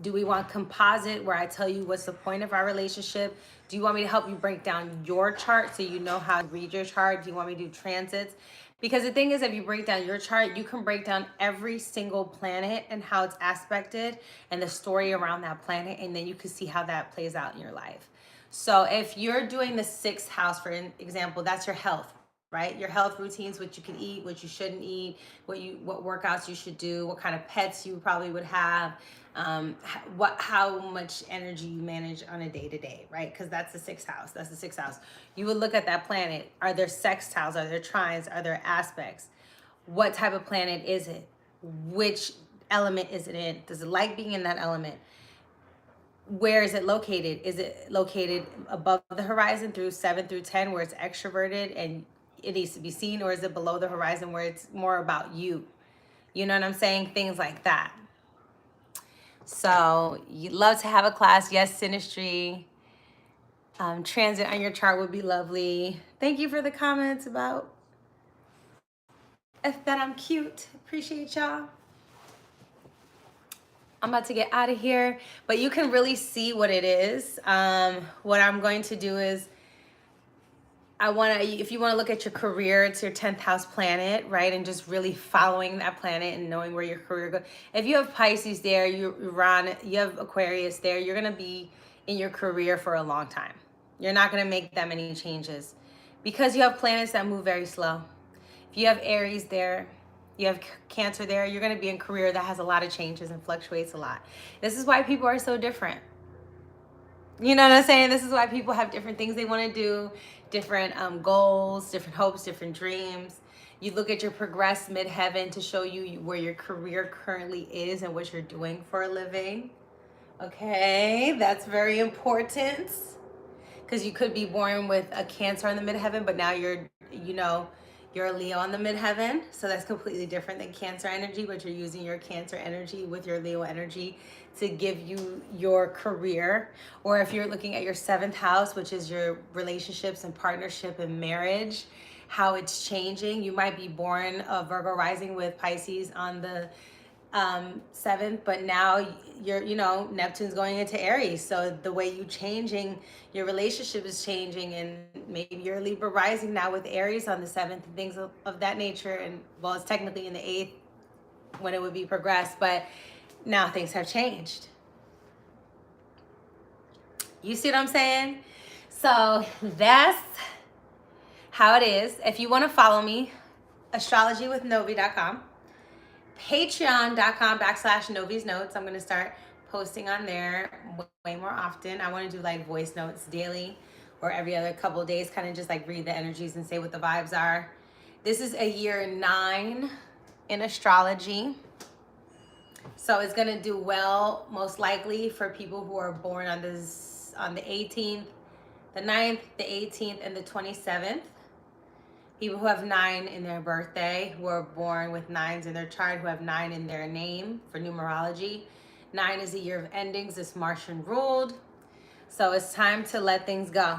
Do we want composite, where I tell you what's the point of our relationship? Do Do you want me to help you break down your chart so you know how to read your chart? Do you want me to do transits? Because the thing is, if you break down your chart, you can break down every single planet and how it's aspected and the story around that planet, and then you can see how that plays out in your life. So if you're doing the 6th house, for example, that's your health, right? Your health routines, what you can eat, what you shouldn't eat, what workouts you should do, what kind of pets you probably would have, how much energy you manage on a day-to-day, right? Because that's the 6th house. That's the 6th house. You would look at that planet. Are there sextiles? Are there trines? Are there aspects? What type of planet is it? Which element is it in? Does it like being in that element? Where is it located? Is it located above the horizon through 7 through 10 where it's extroverted and it needs to be seen? Or is it below the horizon where it's more about you? You know what I'm saying? Things like that. So you'd love to have a class. Yes, synastry. Transit on your chart would be lovely. Thank you for the comments about that I'm cute. Appreciate y'all. I'm about to get out of here, but you can really see what it is. What I'm going to do is, if you want to look at your career, it's your 10th house planet, right? And just really following that planet and knowing where your career goes. If you have Pisces there, you have Aquarius there, you're going to be in your career for a long time. You're not going to make that many changes because you have planets that move very slow. If you have Aries there, you have Cancer there, you're going to be in a career that has a lot of changes and fluctuates a lot. This is why people are so different. You know what I'm saying? This is why people have different things they want to do, different goals, different hopes, different dreams. You look at your progressed midheaven to show you where your career currently is and what you're doing for a living. Okay, that's very important because you could be born with a Cancer in the midheaven, but now you're a Leo on the midheaven, so that's completely different than Cancer energy, but you're using your Cancer energy with your Leo energy to give you your career. Or if you're looking at your 7th house, which is your relationships and partnership and marriage, how it's changing. You might be born a Virgo rising with Pisces on the 7th, but now Neptune's going into Aries. So the way you changing, your relationship is changing, and maybe you're Libra rising now with Aries on the 7th and things of that nature. And well, it's technically in the 8th when it would be progressed, but now things have changed. You see what I'm saying? So that's how it is. If you want to follow me, astrologywithnovi.com. Patreon.com/Novi's Notes. I'm going to start posting on there way more often. I want to do like voice notes daily or every other couple of days, kind of just like read the energies and say what the vibes are. This is a year 9 in astrology. So it's going to do well, most likely, for people who are born on the 18th, the 9th, the 18th, and the 27th. People who have 9 in their birthday, who are born with 9s in their chart, who have 9 in their name for numerology. 9 is a year of endings. It's Martian ruled. So it's time to let things go.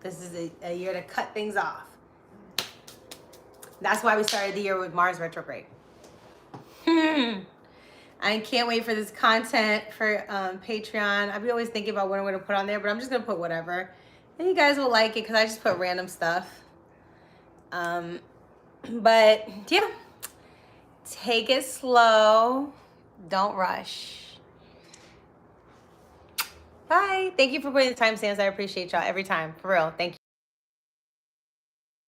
This is a year to cut things off. That's why we started the year with Mars retrograde. I can't wait for this content for Patreon. I'll be always thinking about what I'm going to put on there, but I'm just going to put whatever. And you guys will like it because I just put random stuff. But yeah, take it slow. Don't rush. Bye. Thank you for putting the timestamps. I appreciate y'all every time. For real. Thank you.